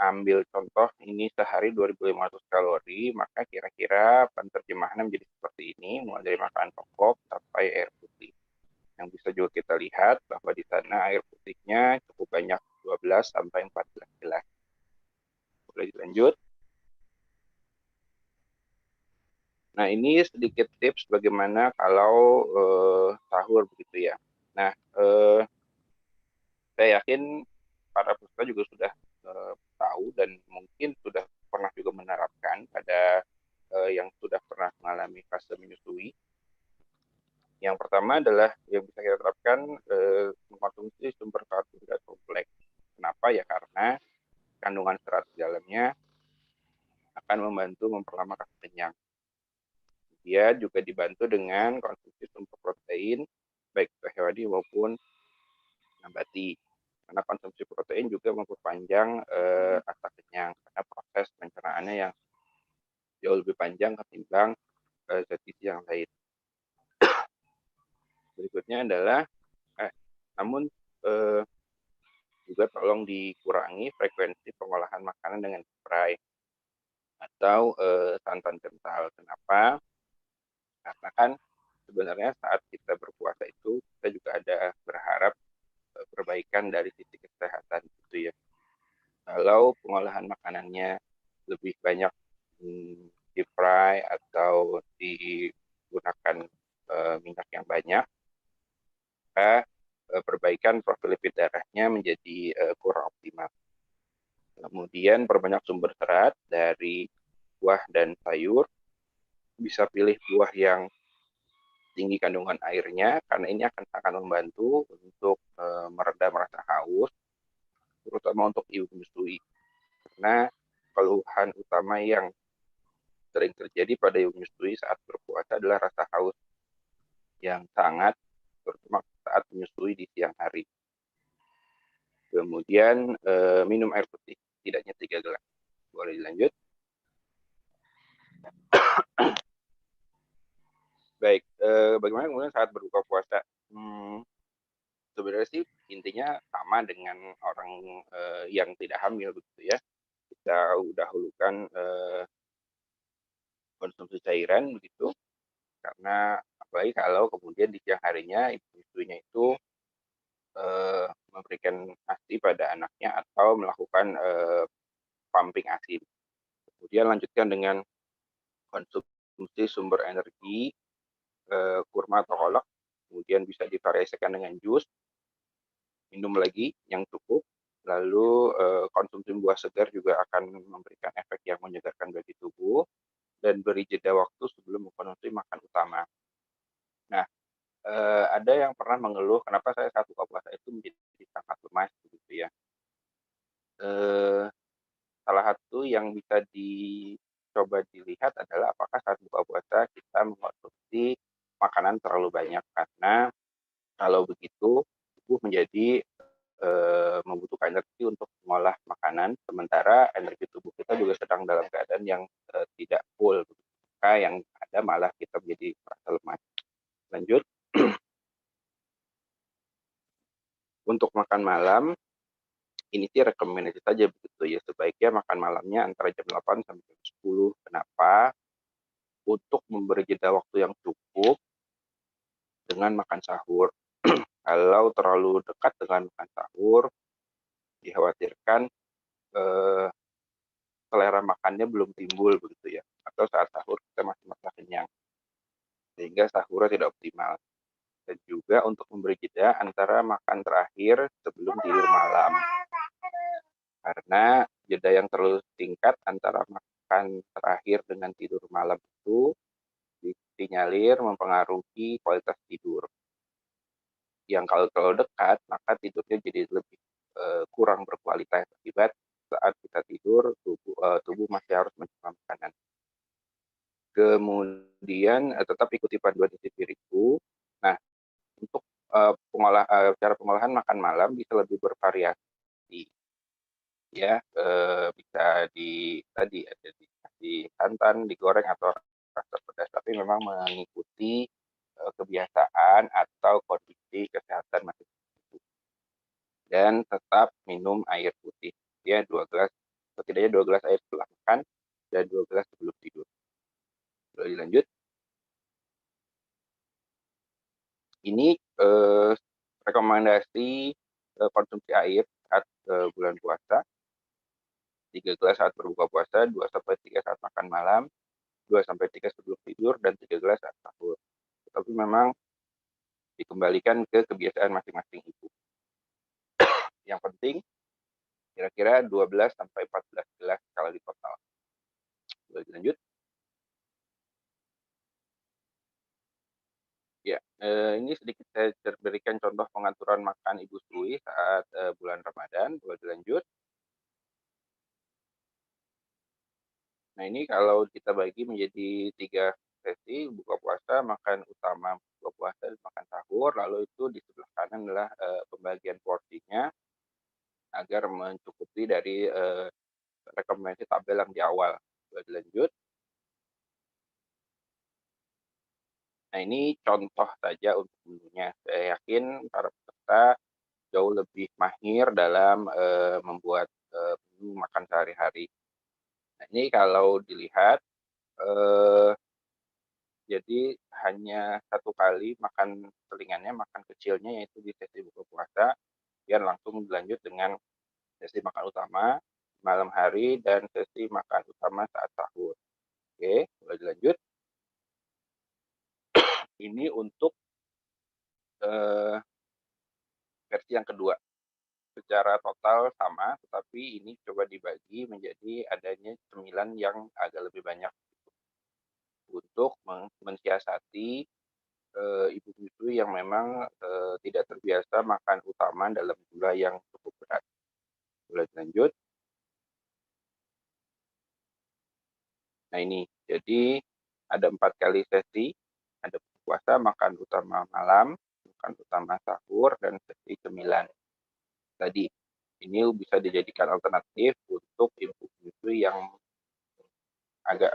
ambil contoh ini sehari 2.500 kalori, maka kira-kira penerjemahannya menjadi seperti ini, mulai dari makanan pokok sampai air putih. Yang bisa juga kita lihat bahwa di sana air putihnya cukup banyak, 12 sampai 14 gelas. Boleh dilanjut. Nah, ini sedikit tips bagaimana kalau sahur begitu ya. Nah, saya yakin para peserta juga sudah tahu dan mungkin sudah pernah juga menerapkan pada yang sudah pernah mengalami fase menyusui. Yang pertama adalah yang bisa kita terapkan mengkonsumsi sumber karbohidrat kompleks. Kenapa? Ya karena kandungan serat di dalamnya akan membantu memperlama rasa kenyang. Dia juga dibantu dengan konsumsi sumber protein baik itu hewani maupun nabati. Karena konsumsi protein juga memperpanjang rasa kenyang karena proses pencernaannya yang jauh lebih panjang ketimbang zat gizi yang lain. Berikutnya adalah namun juga tolong dikurangi frekuensi pengolahan makanan dengan spray atau santan kental. Kenapa? Karena kan sebenarnya saat kita berpuasa itu kita juga ada berharap perbaikan dari sisi kesehatan gitu ya. Kalau pengolahan makanannya lebih banyak di fry atau digunakan minyak yang banyak, maka perbaikan profil lipid darahnya menjadi kurang optimal. Kemudian perbanyak sumber serat dari buah dan sayur. Bisa pilih buah yang tinggi kandungan airnya karena ini akan sangat membantu untuk meredam rasa haus, terutama untuk ibu menyusui. Karena keluhan utama yang sering terjadi pada ibu menyusui saat berpuasa adalah rasa haus yang sangat, terutama saat menyusui di siang hari. Kemudian minum air putih, tidaknya 3 gelas. Boleh dilanjut. Baik, bagaimana kemudian saat berbuka puasa? Sebenarnya sih intinya sama dengan orang yang tidak hamil begitu ya. Kita dahulukan konsumsi cairan begitu, karena apalagi kalau kemudian di siang harinya ibu menyusuinya itu memberikan ASI pada anaknya atau melakukan pumping ASI. Kemudian lanjutkan dengan konsumsi sumber energi, kurma atau kolak, kemudian bisa divariasikan dengan jus, minum lagi yang cukup, lalu konsumsi buah segar juga akan memberikan efek yang menyegarkan bagi tubuh, dan beri jeda waktu sebelum mengkonsumsi makan utama. Nah, ada yang pernah mengeluh kenapa saya saat buka puasa itu menjadi sangat lemas begitu ya. Salah satu yang bisa dicoba dilihat adalah apakah saat buka puasa kita mengkonsumsi makanan terlalu banyak, karena kalau begitu tubuh menjadi membutuhkan energi untuk mengolah makanan, sementara energi tubuh kita juga sedang dalam keadaan yang tidak full, maka yang ada malah kita menjadi merasa lemas. Lanjut. Untuk makan malam, ini sih rekomendasi saja begitu ya, sebaiknya makan malamnya antara jam 8 sampai jam 10. Kenapa? Untuk memberi jeda waktu yang cukup dengan makan sahur. Kalau terlalu dekat dengan makan sahur, dikhawatirkan selera makannya belum timbul begitu ya, atau saat sahur kita masih merasa kenyang, sehingga sahurnya tidak optimal. Dan juga untuk memberi jeda antara makan terakhir sebelum tidur malam. Karena jeda yang terlalu singkat antara makan terakhir dengan tidur malam itu disinyalir mempengaruhi kualitas tidur. Yang kalau terlalu dekat, maka tidurnya jadi lebih kurang berkualitas, akibat saat kita tidur tubuh masih harus mencerna makanan. Kemudian tetap ikuti panduan isi piringku. Nah, untuk cara pengolahan makan malam bisa lebih bervariasi, ya, bisa tadi ada dikasih santan, digoreng atau rasa pedas, tapi memang mengikuti kebiasaan atau kondisi kesehatan masing-masing. Dan tetap minum air putih, ya, 2 gelas, setidaknya 2 gelas air setelah makan dan 2 gelas sebelum tidur. Lalu lanjut. Ini rekomendasi konsumsi air saat bulan puasa. 3 gelas saat berbuka puasa, 2-3 saat makan malam, 2-3 sebelum tidur, dan 3 gelas saat sahur. Tetapi memang dikembalikan ke kebiasaan masing-masing ibu. Yang penting kira-kira 12-14 gelas kalau di total. Lanjut. Ya, ini sedikit saya berikan contoh pengaturan makan Ibu Sui saat bulan Ramadan. Boleh dilanjut. Nah, ini kalau kita bagi menjadi 3 sesi, buka puasa, makan utama buka puasa, dan makan sahur, lalu itu di sebelah kanan adalah pembagian porsinya agar mencukupi dari rekomendasi tabel yang di awal. Boleh dilanjut. Nah, ini contoh saja untuk menunya. Saya yakin para peserta jauh lebih mahir dalam membuat menu makan sehari-hari. Nah, ini kalau dilihat, jadi hanya 1 kali makan selingannya, makan kecilnya, yaitu di sesi buka puasa, kemudian langsung dilanjut dengan sesi makan utama malam hari dan sesi makan utama saat sahur. Oke, boleh dilanjut. Ini untuk versi yang kedua. Secara total sama, tetapi ini coba dibagi menjadi adanya cemilan yang agak lebih banyak untuk mensiasati ibu menyusui yang memang tidak terbiasa makan utama dalam jumlah yang cukup berat. Boleh lanjut. Nah, ini jadi ada 4 kali sesi, ada puasa, makan utama malam, makan utama sahur, dan sesi cemilan. Tadi ini bisa dijadikan alternatif untuk ibu menyusui yang agak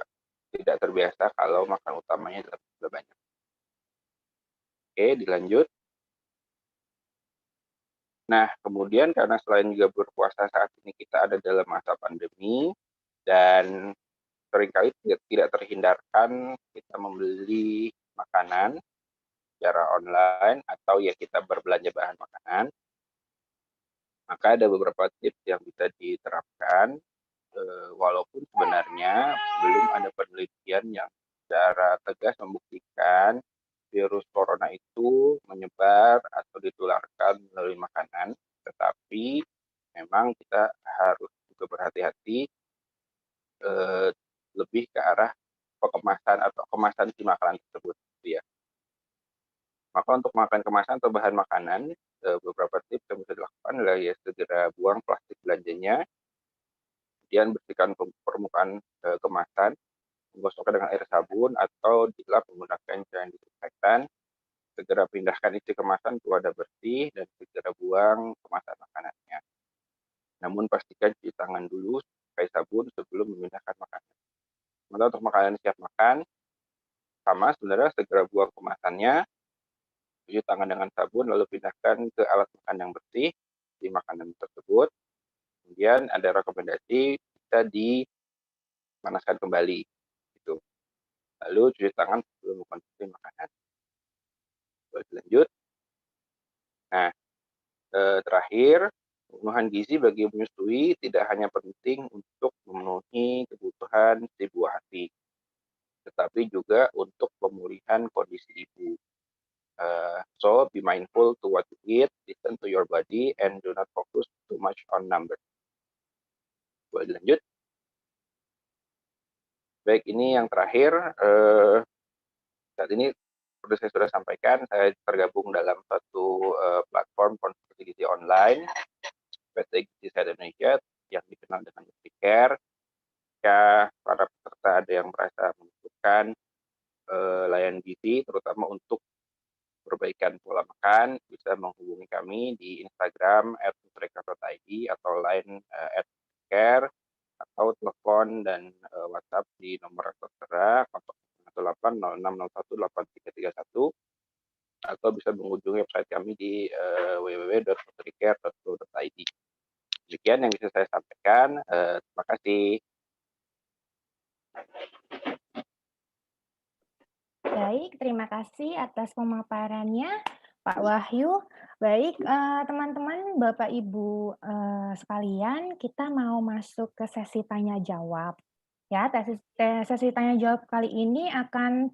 tidak terbiasa kalau makan utamanya dalam jumlah banyak. Oke, dilanjut. Nah, kemudian karena selain juga berpuasa saat ini kita ada dalam masa pandemi, dan seringkali tidak terhindarkan kita membeli makanan secara online atau ya kita berbelanja bahan makanan, maka ada beberapa tips yang bisa diterapkan walaupun sebenarnya belum ada penelitian yang secara tegas membuktikan virus corona itu menyebar atau ditularkan melalui makanan, tetapi memang kita harus juga berhati-hati lebih ke arah kemasan atau kemasan si makanan tersebut, gitu ya. Maka untuk makan kemasan atau bahan makanan, beberapa tips yang bisa dilakukan adalah ya segera buang plastik belanjanya, kemudian bersihkan permukaan kemasan, menggosoknya dengan air sabun atau dilap menggunakan cairan disinfektan, segera pindahkan isi kemasan ke wadah bersih dan segera buang kemasan makanannya. Namun pastikan cuci tangan dulu pakai sabun sebelum memindahkan makanan. Sementara untuk makanan siap makan, sama sebenarnya segera buang kemasannya, cuci tangan dengan sabun lalu pindahkan ke alat makan yang bersih di makanan tersebut. Kemudian ada rekomendasi bisa dipanaskan kembali, gitu. Lalu cuci tangan sebelum mengkonsumsi makanan. Lanjut. Nah, terakhir, pemenuhan gizi bagi ibu menyusui tidak hanya penting untuk memenuhi kebutuhan si buah hati, tetapi juga untuk pemulihan kondisi ibu. So be mindful to what you eat, listen to your body, and do not focus too much on numbers. Boleh lanjut. Baik, ini yang terakhir. Saat ini seperti saya sudah sampaikan, saya tergabung dalam satu platform konsultasi gizi online PT Gizi Sehat Indonesia yang dikenal dengan NutriCare. Jika para peserta ada yang merasa membutuhkan layanan gizi, terutama untuk perbaikan pola makan, bisa menghubungi kami di Instagram @nutricare.id atau line @care atau telepon dan WhatsApp di nomor yang tertera 0806018331 atau bisa mengunjungi website kami di www.nutricare.co.id. Demikian yang bisa saya sampaikan. Terima kasih. Baik, terima kasih atas pemaparannya, Pak Wahyu. Baik, teman-teman, Bapak Ibu sekalian, kita mau masuk ke sesi tanya jawab. Ya, sesi tanya jawab kali ini akan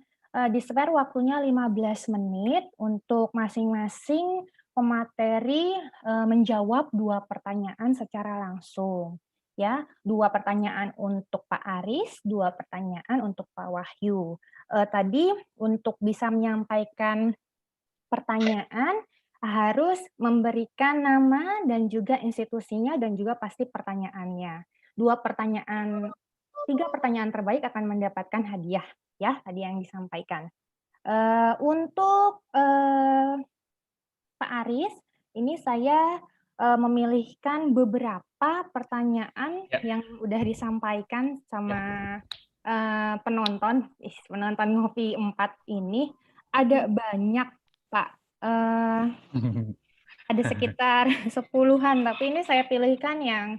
di-spare waktunya 15 menit untuk masing-masing pemateri menjawab 2 pertanyaan secara langsung. Ya, 2 pertanyaan untuk Pak Aris, 2 pertanyaan untuk Pak Wahyu. Tadi untuk bisa menyampaikan pertanyaan harus memberikan nama dan juga institusinya dan juga pasti pertanyaannya. 3 pertanyaan terbaik akan mendapatkan hadiah, ya, tadi yang disampaikan. Untuk Pak Aris, ini saya memilihkan beberapa pertanyaan yang udah disampaikan sama penonton Ngopi 4 ini. Ada banyak, Pak. Ada sekitar 10-an, tapi ini saya pilihkan yang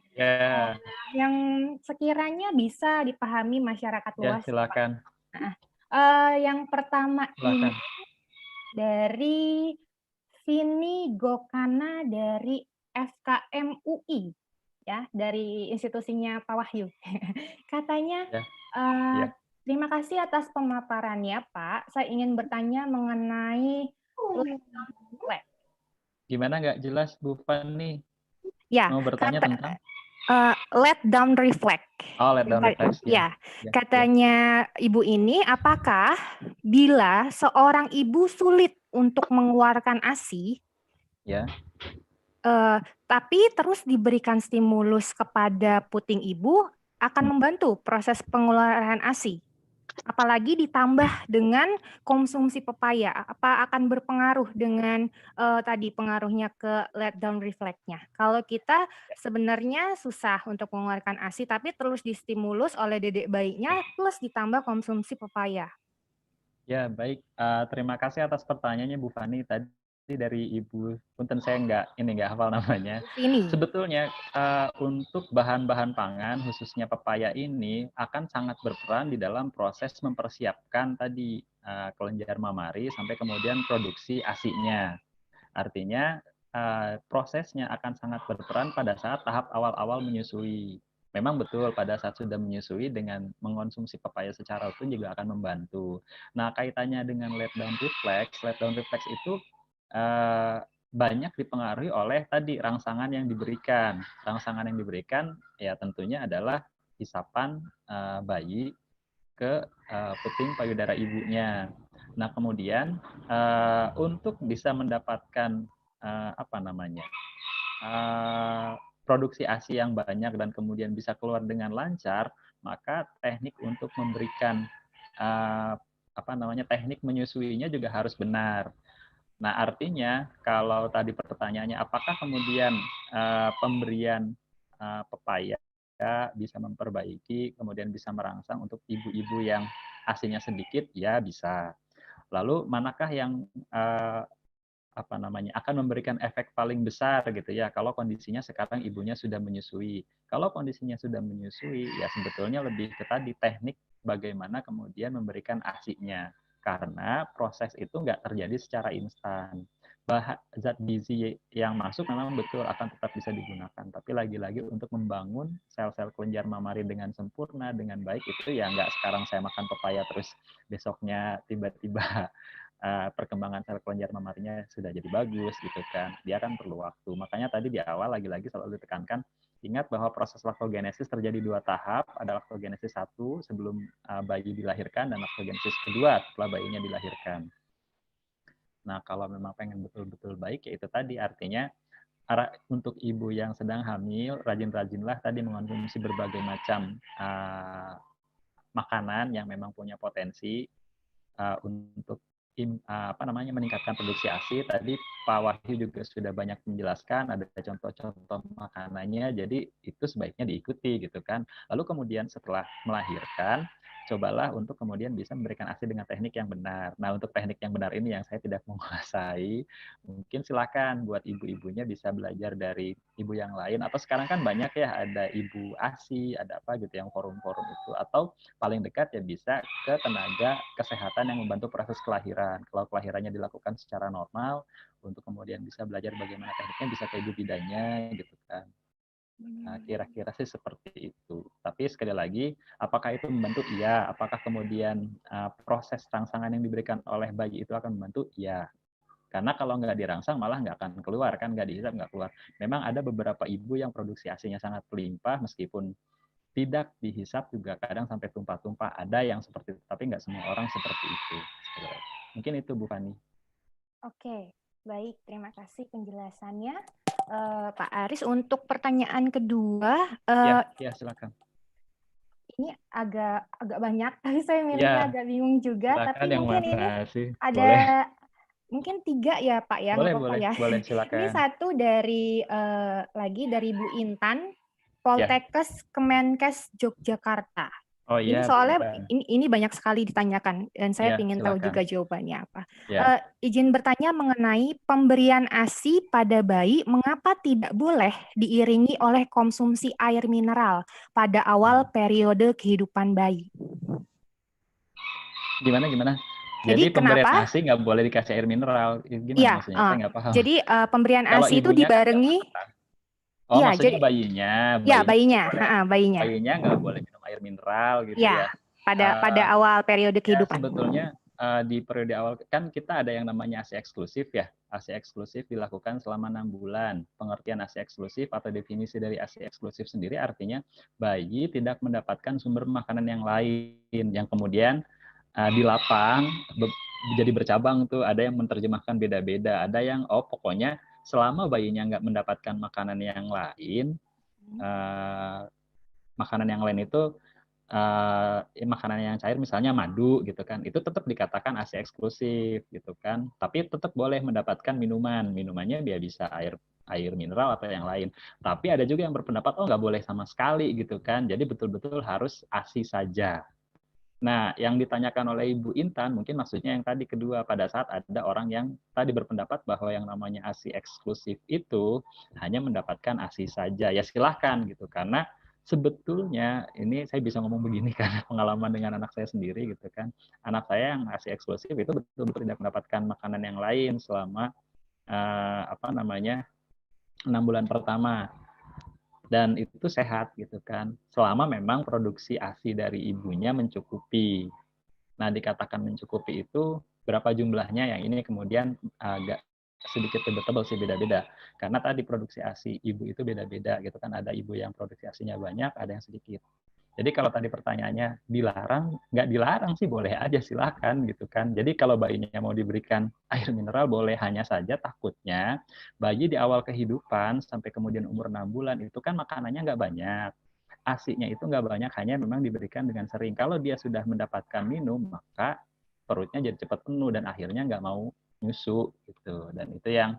sekiranya bisa dipahami masyarakat luas. Silakan. Yang pertama ini dari Vini Gokana dari FKM UI, ya, dari institusinya Pak Wahyu. Katanya, terima kasih atas pemaparannya, Pak. Saya ingin bertanya mengenai Gimana nggak jelas, Bu Fani? Ya, mau bertanya tentang let down reflect. Oh, let down reflect. Ya, katanya Ibu ini, apakah bila seorang ibu sulit untuk mengeluarkan ASI, tapi terus diberikan stimulus kepada puting ibu, akan membantu proses pengeluaran ASI? Apalagi ditambah dengan konsumsi pepaya, apa akan berpengaruh dengan tadi pengaruhnya ke let down reflect-nya? Kalau kita sebenarnya susah untuk mengeluarkan ASI, tapi terus distimulus oleh dedek bayinya, plus ditambah konsumsi pepaya. Ya, baik. Terima kasih atas pertanyaannya, Bu Fani. Tadi dari Ibu, punten saya nggak hafal namanya. Sebetulnya untuk bahan-bahan pangan, khususnya pepaya ini akan sangat berperan di dalam proses mempersiapkan tadi kelenjar mamari sampai kemudian produksi ASI-nya. Artinya prosesnya akan sangat berperan pada saat tahap awal-awal menyusui. Memang betul pada saat sudah menyusui dengan mengonsumsi pepaya secara rutin juga akan membantu. Nah, kaitannya dengan letdown reflex itu banyak dipengaruhi oleh tadi rangsangan yang diberikan. Rangsangan yang diberikan ya tentunya adalah hisapan bayi ke puting payudara ibunya. Nah, kemudian untuk bisa mendapatkan produksi ASI yang banyak dan kemudian bisa keluar dengan lancar, maka teknik untuk memberikan teknik menyusuinya juga harus benar. Nah, artinya kalau tadi pertanyaannya apakah kemudian pemberian pepaya bisa memperbaiki, kemudian bisa merangsang untuk ibu-ibu yang ASI-nya sedikit, ya bisa. Lalu manakah yang akan memberikan efek paling besar gitu ya kalau kondisinya sekarang ibunya sudah menyusui. Kalau kondisinya sudah menyusui ya sebetulnya lebih ke tadi teknik bagaimana kemudian memberikan ASI-nya, karena proses itu nggak terjadi secara instan. Zat gizi yang masuk memang betul akan tetap bisa digunakan, tapi lagi-lagi untuk membangun sel-sel kelenjar mamari dengan sempurna, dengan baik, itu ya nggak sekarang saya makan pepaya terus besoknya tiba-tiba perkembangan sel kelenjar mamarinya sudah jadi bagus gitu kan. Dia kan perlu waktu. Makanya tadi di awal lagi-lagi selalu ditekankan, ingat bahwa proses laktogenesis terjadi 2 tahap. Ada laktogenesis 1 sebelum bayi dilahirkan dan laktogenesis kedua setelah bayinya dilahirkan. Nah, kalau memang pengen betul-betul baik, ya itu tadi artinya untuk ibu yang sedang hamil, rajin-rajinlah tadi mengonsumsi berbagai macam makanan yang memang punya potensi untuk meningkatkan produksi ASI. Tadi Pak Wahyu juga sudah banyak menjelaskan, ada contoh-contoh makanannya, jadi itu sebaiknya diikuti gitu kan. Lalu kemudian setelah melahirkan, cobalah untuk kemudian bisa memberikan ASI dengan teknik yang benar. Nah, untuk teknik yang benar ini yang saya tidak menguasai, mungkin silakan buat ibu-ibunya bisa belajar dari ibu yang lain, atau sekarang kan banyak ya, ada ibu ASI, ada apa gitu yang forum-forum itu, atau paling dekat ya bisa ke tenaga kesehatan yang membantu proses kelahiran. Kalau kelahirannya dilakukan secara normal, untuk kemudian bisa belajar bagaimana tekniknya, bisa ke ibu bidannya gitu kan. Nah, kira-kira sih seperti itu. Tapi sekali lagi, apakah itu membantu? Iya. Apakah kemudian proses rangsangan yang diberikan oleh bayi itu akan membantu? Iya. Karena kalau nggak dirangsang malah nggak akan keluar kan, nggak dihisap nggak keluar. Memang ada beberapa ibu yang produksi ASI-nya sangat melimpah, meskipun tidak dihisap juga kadang sampai tumpah-tumpah. Ada yang seperti itu, tapi nggak semua orang seperti itu. Mungkin itu Bu Fani. Oke, baik. Terima kasih penjelasannya, Pak Aris. Untuk pertanyaan kedua, ya silakan. Ini agak banyak, tapi saya milihnya agak bingung juga. Silakan, tapi mungkin ini sih? ada mungkin 3 ya Pak ya. Boleh silakan. Ini satu dari lagi dari Bu Intan, Poltekkes Kemenkes Yogyakarta. Oh iya. Ini soalnya ini banyak sekali ditanyakan dan saya ingin tahu juga jawabannya apa. Izin bertanya mengenai pemberian ASI pada bayi, mengapa tidak boleh diiringi oleh konsumsi air mineral pada awal periode kehidupan bayi? Gimana? Jadi pemberian ASI nggak boleh dikasih air mineral. Gimana maksudnya? Saya nggak paham. Jadi pemberian ASI itu dibarengi. Maksudnya bayinya. Bayinya. Bayinya nggak boleh minum air mineral gitu ya. Pada awal periode kehidupan. Sebetulnya di periode awal kan kita ada yang namanya ASI eksklusif ya. ASI eksklusif dilakukan selama 6 bulan. Pengertian ASI eksklusif atau definisi dari ASI eksklusif sendiri artinya bayi tidak mendapatkan sumber makanan yang lain yang kemudian di lapang jadi bercabang tuh, ada yang menerjemahkan beda-beda, ada yang pokoknya selama bayinya nggak mendapatkan makanan yang lain, makanan yang lain itu makanan yang cair misalnya madu gitu kan, itu tetap dikatakan ASI eksklusif gitu kan, tapi tetap boleh mendapatkan minumannya dia bisa air mineral atau yang lain. Tapi ada juga yang berpendapat nggak boleh sama sekali gitu kan, jadi betul-betul harus ASI saja. Nah, yang ditanyakan oleh Ibu Intan, mungkin maksudnya yang tadi kedua, pada saat ada orang yang tadi berpendapat bahwa yang namanya ASI eksklusif itu hanya mendapatkan ASI saja. Ya silahkan gitu, karena sebetulnya ini saya bisa ngomong begini karena pengalaman dengan anak saya sendiri gitu kan. Anak saya yang ASI eksklusif itu betul-betul tidak mendapatkan makanan yang lain selama 6 bulan pertama. dan itu sehat gitu kan. Selama memang produksi ASI dari ibunya mencukupi. Nah, dikatakan mencukupi itu berapa jumlahnya, yang ini kemudian agak sedikit debatable sih, beda-beda. Karena tadi produksi ASI ibu itu beda-beda gitu kan. Ada ibu yang produksi ASINya banyak, ada yang sedikit. Jadi kalau tadi pertanyaannya dilarang, nggak dilarang sih, boleh aja, silakan gitu kan. Jadi kalau bayinya mau diberikan air mineral boleh, hanya saja takutnya bayi di awal kehidupan sampai kemudian umur 6 bulan itu kan makanannya nggak banyak. ASI-nya itu nggak banyak, hanya memang diberikan dengan sering. Kalau dia sudah mendapatkan minum, maka perutnya jadi cepat penuh dan akhirnya nggak mau nyusu gitu. Dan itu yang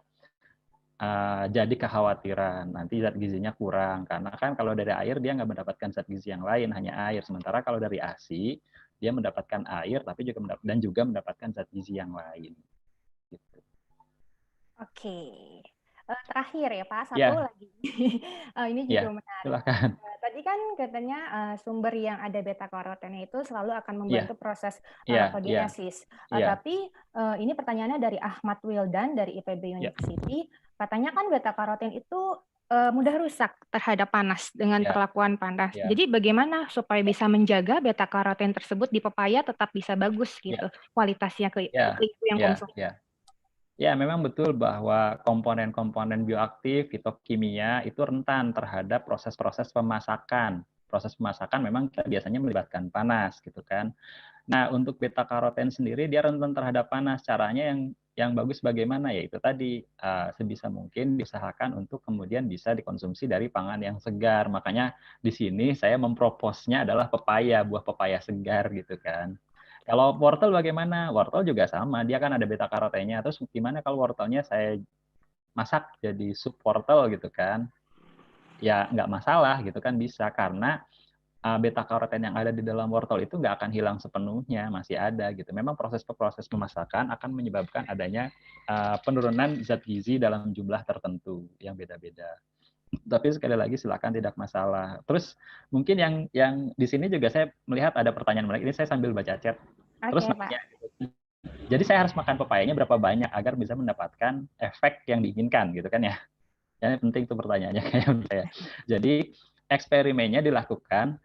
jadi kekhawatiran nanti zat gizinya kurang, karena kan kalau dari air dia nggak mendapatkan zat gizi yang lain, hanya air. Sementara kalau dari ASI dia mendapatkan air tapi juga mendapatkan zat gizi yang lain. Gitu. Oke. Terakhir ya Pak, satu Ya, lagi. Ini juga ya, menarik. silakan. Tadi kan katanya sumber yang ada beta karotennya itu selalu akan Ya, membantu proses ya, ya, patogenesis. ya, Tapi ini pertanyaannya dari Ahmad Wildan dari IPB ya, University. Katanya kan beta karoten itu mudah rusak terhadap panas dengan ya, perlakuan panas. ya, Jadi bagaimana supaya bisa menjaga beta karoten tersebut di pepaya tetap bisa bagus ya, gitu kualitasnya ke ya, ibu yang ya, konsumsi? ya. Ya, memang betul bahwa komponen-komponen bioaktif, fitokimia itu rentan terhadap proses-proses pemasakan. Proses pemasakan memang biasanya melibatkan panas gitu kan. Nah, untuk beta karoten sendiri dia rentan terhadap panas. Caranya yang bagus bagaimana? Yaitu tadi sebisa mungkin diusahakan untuk kemudian bisa dikonsumsi dari pangan yang segar. Makanya di sini saya memproposnya adalah pepaya, buah pepaya segar gitu kan. Kalau wortel bagaimana? Wortel juga sama, dia kan ada beta karotennya. Terus gimana kalau wortelnya saya masak jadi sup wortel gitu kan? Ya nggak masalah gitu kan, bisa, karena beta karoten yang ada di dalam wortel itu nggak akan hilang sepenuhnya, masih ada gitu. Memang proses-proses pemasakan akan menyebabkan adanya penurunan zat gizi dalam jumlah tertentu yang beda-beda. Tapi sekali lagi silakan, tidak masalah. Terus mungkin yang di sini juga saya melihat ada pertanyaan menarik. Ini saya sambil baca chat. Terus Oke, Pak. nanya, jadi saya harus makan pepayanya berapa banyak agar bisa mendapatkan efek yang diinginkan gitu kan ya? Yang penting itu pertanyaannya kayak saya. Jadi eksperimennya dilakukan,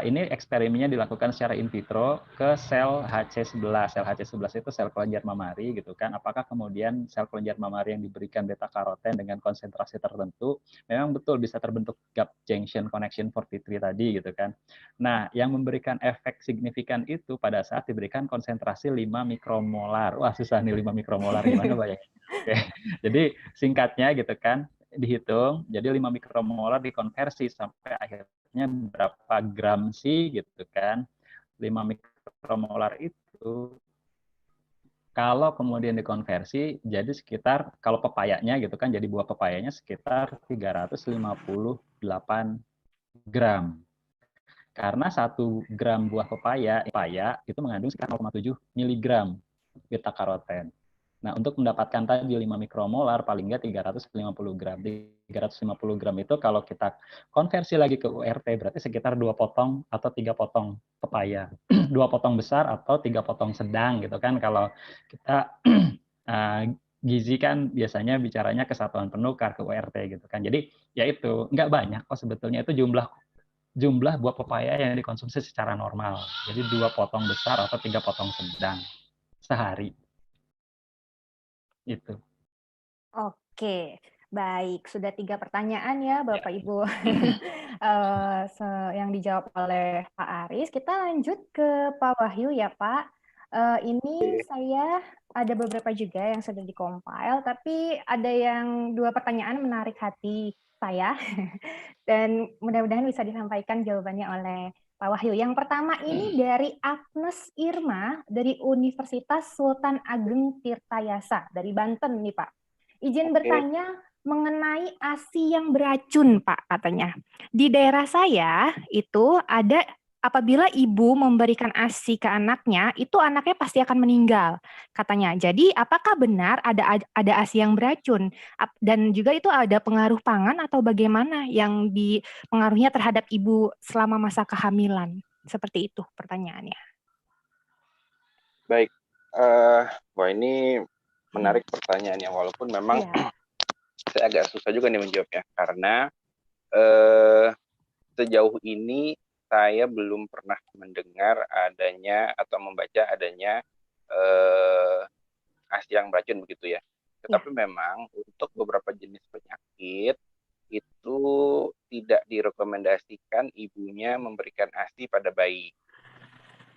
ini eksperimennya dilakukan secara in vitro ke sel HC11. Sel HC11 itu sel kelenjar mamari gitu kan. Apakah kemudian sel kelenjar mamari yang diberikan beta karoten dengan konsentrasi tertentu memang betul bisa terbentuk gap junction connection 43 tadi gitu kan. Nah, yang memberikan efek signifikan itu pada saat diberikan konsentrasi 5 mikromolar. Wah, susah nih 5 mikromolar, gimana bayangin. Oke. Jadi singkatnya gitu kan, dihitung, jadi 5 mikromolar dikonversi sampai akhirnya berapa gram sih gitu kan. 5 mikromolar itu kalau kemudian dikonversi jadi sekitar, kalau pepayanya gitu kan, jadi buah pepayanya sekitar 358 gram. Karena 1 gram buah pepaya itu mengandung sekitar 0,7 miligram beta karoten. Nah, untuk mendapatkan tadi 5 mikromolar, paling nggak 350 gram. 350 gram itu kalau kita konversi lagi ke URT, berarti sekitar 2 potong atau 3 potong pepaya. 2 potong besar atau 3 potong sedang gitu kan. Kalau kita gizi kan biasanya bicaranya kesatuan penukar, ke URT gitu kan. Jadi ya itu, nggak banyak kok sebetulnya, itu jumlah buah pepaya yang dikonsumsi secara normal. Jadi 2 potong besar atau 3 potong sedang sehari. Itu. Oke, baik. Sudah 3 pertanyaan ya, Bapak Ibu, yang dijawab oleh Pak Aris. Kita lanjut ke Pak Wahyu ya, Pak. Ini saya ada beberapa juga yang sudah di-compile, tapi ada yang 2 pertanyaan menarik hati saya, dan mudah-mudahan bisa disampaikan jawabannya oleh Pak Wahyu. Yang pertama ini dari Agnes Irma, dari Universitas Sultan Ageng Tirtayasa, dari Banten nih, Pak. Izin bertanya mengenai ASI yang beracun, Pak, katanya. Di daerah saya itu ada, apabila ibu memberikan ASI ke anaknya, itu anaknya pasti akan meninggal, katanya. Jadi apakah benar ada ASI yang beracun? Dan juga itu ada pengaruh pangan atau bagaimana yang dipengaruhnya terhadap ibu selama masa kehamilan? Seperti itu pertanyaannya. Baik, wah ini menarik pertanyaannya, walaupun memang saya agak susah juga nih menjawabnya, karena sejauh ini saya belum pernah mendengar adanya atau membaca adanya ASI yang beracun begitu ya. Tetapi memang untuk beberapa jenis penyakit itu tidak direkomendasikan ibunya memberikan ASI pada bayi.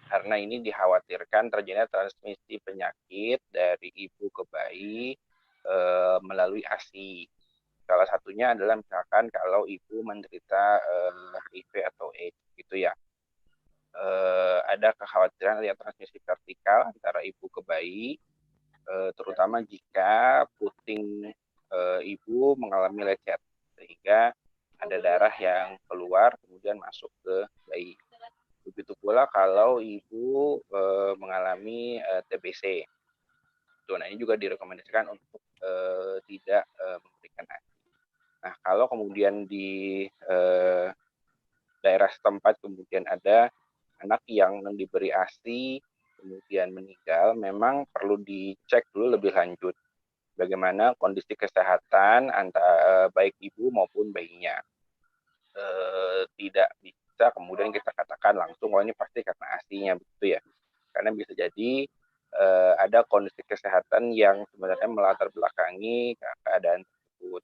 Karena ini dikhawatirkan terjadi transmisi penyakit dari ibu ke bayi melalui ASI. Salah satunya adalah misalkan kalau ibu menderita HIV atau AIDS gitu ya. Ada kekhawatiran ada transmisi vertikal antara ibu ke bayi, terutama jika puting ibu mengalami lecet, sehingga ada darah yang keluar kemudian masuk ke bayi. Begitu pula kalau ibu mengalami TBC. Nah, ini juga direkomendasikan untuk tidak memberikan ASI. Nah, kalau kemudian di daerah setempat kemudian ada anak yang diberi ASI kemudian meninggal, memang perlu dicek dulu lebih lanjut bagaimana kondisi kesehatan antara baik ibu maupun bayinya. Tidak bisa kemudian kita katakan langsung, oh ini pasti karena ASI-nya begitu ya. Karena bisa jadi ada kondisi kesehatan yang sebenarnya melatar belakangi keadaan tersebut.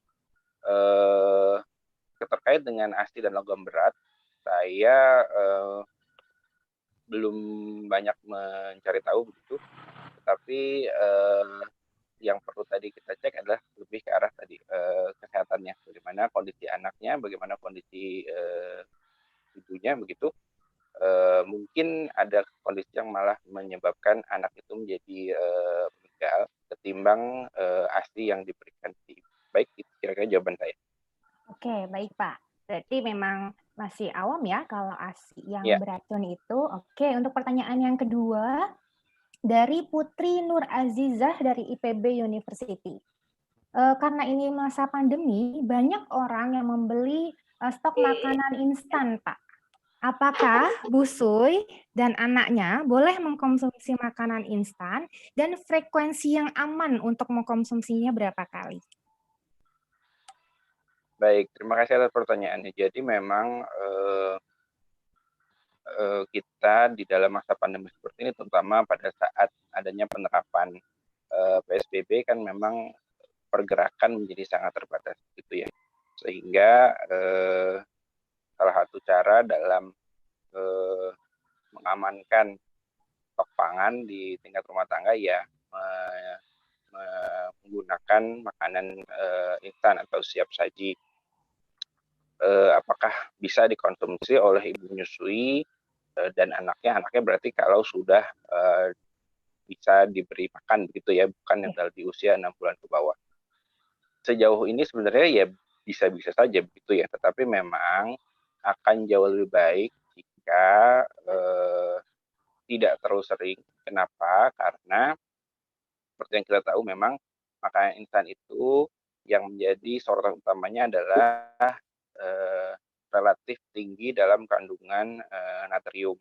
Terkait dengan ASI dan logam berat, saya belum banyak mencari tahu begitu, tetapi yang perlu tadi kita cek adalah lebih ke arah tadi kesehatannya, bagaimana kondisi anaknya, bagaimana kondisi ibunya begitu. Mungkin ada kondisi yang malah menyebabkan anak itu menjadi meninggal ketimbang ASI yang diberikan. Baik, itu kira-kira jawaban saya. Oke, baik Pak. Berarti memang masih awam ya kalau ASI yang beracun itu. Oke, untuk pertanyaan yang kedua dari Putri Nur Azizah dari IPB University. Karena ini masa pandemi, banyak orang yang membeli stok makanan instan, Pak. Apakah Bu Suy dan anaknya boleh mengkonsumsi makanan instan dan frekuensi yang aman untuk mengkonsumsinya berapa kali? Baik, terima kasih atas pertanyaannya. Jadi memang kita di dalam masa pandemi seperti ini, terutama pada saat adanya penerapan PSBB, kan memang pergerakan menjadi sangat terbatas gitu ya. Sehingga salah satu cara dalam mengamankan stok pangan di tingkat rumah tangga ya menggunakan makanan instan atau siap saji. Apakah bisa dikonsumsi oleh ibu menyusui dan anaknya berarti kalau sudah bisa diberi makan begitu ya, bukan yang di usia 6 bulan ke bawah. Sejauh ini sebenarnya ya bisa-bisa saja begitu ya, tetapi memang akan jauh lebih baik jika tidak terlalu sering. Kenapa? Karena seperti yang kita tahu memang makanan instan itu yang menjadi sorotan utamanya adalah relatif tinggi dalam kandungan natrium.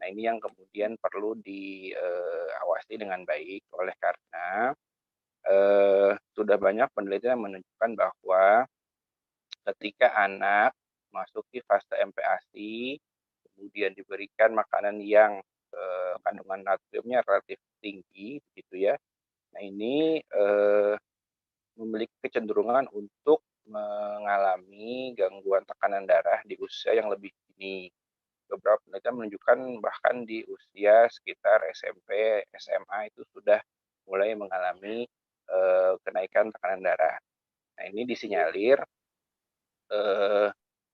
Nah, ini yang kemudian perlu diawasi dengan baik, oleh karena sudah banyak penelitian yang menunjukkan bahwa ketika anak masuki fase MPASI, kemudian diberikan makanan yang kandungan natriumnya relatif tinggi, begitu ya. Nah, ini memiliki kecenderungan untuk mengalami gangguan tekanan darah di usia yang lebih dini. Beberapa penelitian menunjukkan bahkan di usia sekitar SMP, SMA itu sudah mulai mengalami kenaikan tekanan darah. Nah, ini disinyalir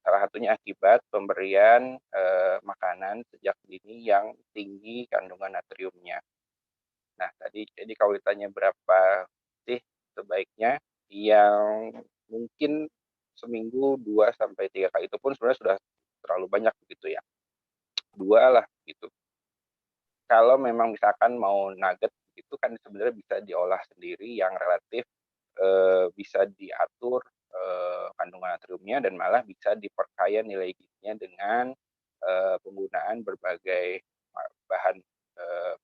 salah satunya akibat pemberian makanan sejak dini yang tinggi kandungan natriumnya. Nah, tadi jadi kalau ditanya berapa sih sebaiknya, yang mungkin seminggu 2 sampai 3 kali itu pun sebenarnya sudah terlalu banyak begitu ya. 2 lah gitu. Kalau memang misalkan mau nugget itu kan sebenarnya bisa diolah sendiri yang relatif bisa diatur kandungan natriumnya dan malah bisa diperkaya nilai gizinya dengan penggunaan berbagai bahan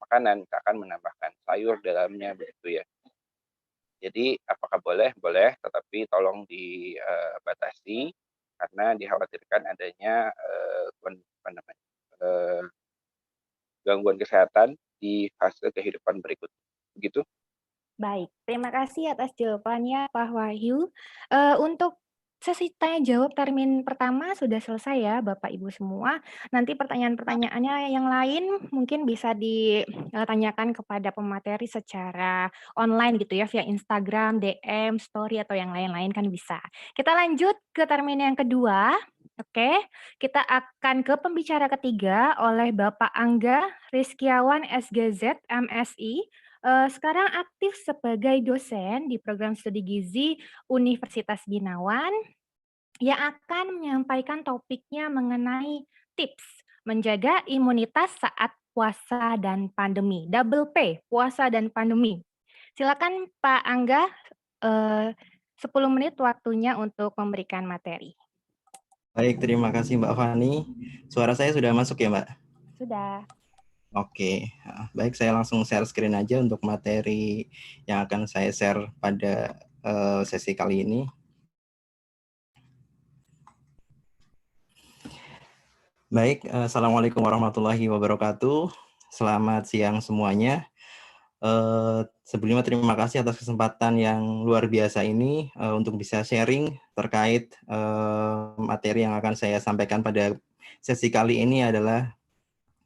makanan, misalkan menambahkan sayur dalamnya begitu ya. Jadi apakah boleh? Boleh, tetapi tolong dibatasi karena dikhawatirkan adanya gangguan kesehatan di fase kehidupan berikutnya. Begitu? Baik, terima kasih atas jawabannya Pak Wahyu. Untuk sesi tanya jawab termin pertama sudah selesai ya Bapak Ibu semua. Nanti pertanyaan-pertanyaannya yang lain mungkin bisa ditanyakan kepada pemateri secara online gitu ya, via Instagram, DM, story atau yang lain-lain kan bisa. Kita lanjut ke termin yang kedua. Oke, kita akan ke pembicara ketiga oleh Bapak Angga Rizkiawan SGZ MSI. Sekarang aktif sebagai dosen di program studi gizi Universitas Binawan yang akan menyampaikan topiknya mengenai tips menjaga imunitas saat puasa dan pandemi. Double P, puasa dan pandemi. Silakan Pak Angga, 10 menit waktunya untuk memberikan materi. Baik, terima kasih Mbak Fani. Suara saya sudah masuk ya Mbak? Sudah. Oke, baik, saya langsung share screen aja untuk materi yang akan saya share pada sesi kali ini. Baik, Assalamualaikum warahmatullahi wabarakatuh. Selamat siang semuanya. Sebelumnya terima kasih atas kesempatan yang luar biasa ini untuk bisa sharing terkait materi yang akan saya sampaikan pada sesi kali ini adalah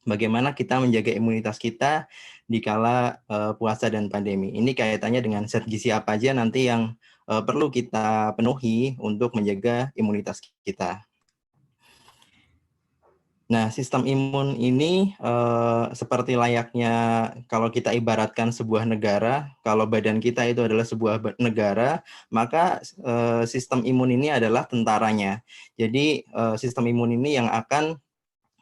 bagaimana kita menjaga imunitas kita di kala puasa dan pandemi. Ini kaitannya dengan zat gizi apa aja nanti yang perlu kita penuhi untuk menjaga imunitas kita. Nah, sistem imun ini seperti layaknya kalau kita ibaratkan sebuah negara, kalau badan kita itu adalah sebuah negara, maka sistem imun ini adalah tentaranya. Jadi sistem imun ini yang akan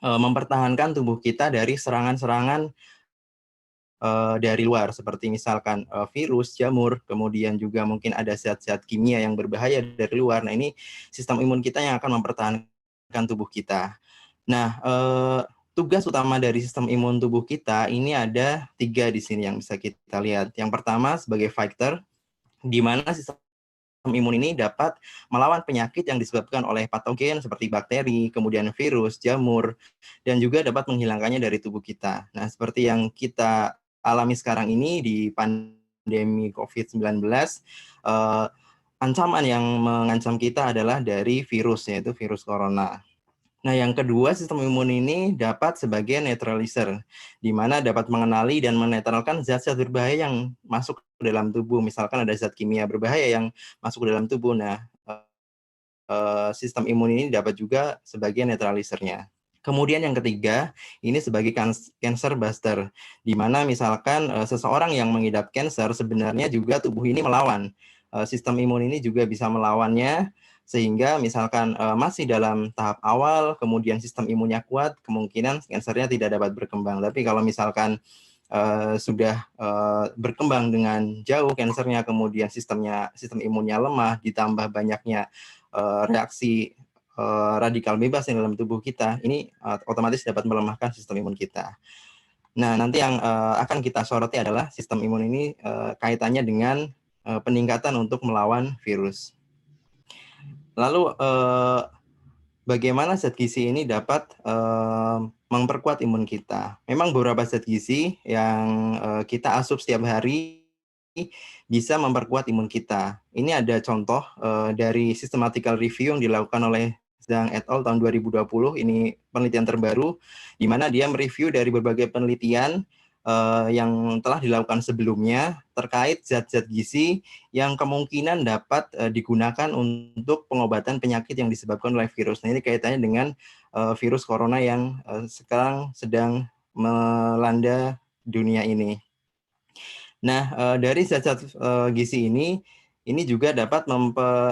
mempertahankan tubuh kita dari serangan-serangan dari luar, seperti misalkan virus, jamur, kemudian juga mungkin ada zat-zat kimia yang berbahaya dari luar. Nah, ini sistem imun kita yang akan mempertahankan tubuh kita. Nah, tugas utama dari sistem imun tubuh kita ini ada 3 di sini yang bisa kita lihat. Yang pertama sebagai fighter, di mana sistem imun ini dapat melawan penyakit yang disebabkan oleh patogen seperti bakteri, kemudian virus, jamur, dan juga dapat menghilangkannya dari tubuh kita. Nah, seperti yang kita alami sekarang ini di pandemi COVID-19, ancaman yang mengancam kita adalah dari virus, yaitu virus corona. Nah, yang kedua, sistem imun ini dapat sebagai neutralizer, di mana dapat mengenali dan menetralkan zat-zat berbahaya yang masuk ke dalam tubuh. Misalkan ada zat kimia berbahaya yang masuk ke dalam tubuh. Nah, sistem imun ini dapat juga sebagai neutralizer-nya. Kemudian yang ketiga, ini sebagai cancer buster, di mana misalkan seseorang yang mengidap cancer sebenarnya juga tubuh ini melawan. Sistem imun ini juga bisa melawannya, sehingga misalkan masih dalam tahap awal, kemudian sistem imunnya kuat, kemungkinan kansernya tidak dapat berkembang. Tapi kalau misalkan sudah berkembang dengan jauh kansernya, kemudian sistem imunnya lemah, ditambah banyaknya reaksi radikal bebas yang dalam tubuh kita, ini otomatis dapat melemahkan sistem imun kita. Nah, nanti yang akan kita soroti adalah sistem imun ini kaitannya dengan peningkatan untuk melawan virus. Lalu bagaimana zat gizi ini dapat memperkuat imun kita? Memang beberapa zat gizi yang kita asup setiap hari bisa memperkuat imun kita. Ini ada contoh dari systematical review yang dilakukan oleh Zhang et al. Tahun 2020. Ini penelitian terbaru, di mana dia mereview dari berbagai penelitian yang telah dilakukan sebelumnya terkait zat-zat gizi yang kemungkinan dapat digunakan untuk pengobatan penyakit yang disebabkan oleh virus. Nah, ini kaitannya dengan virus corona yang sekarang sedang melanda dunia ini. Nah, dari zat-zat gizi ini juga dapat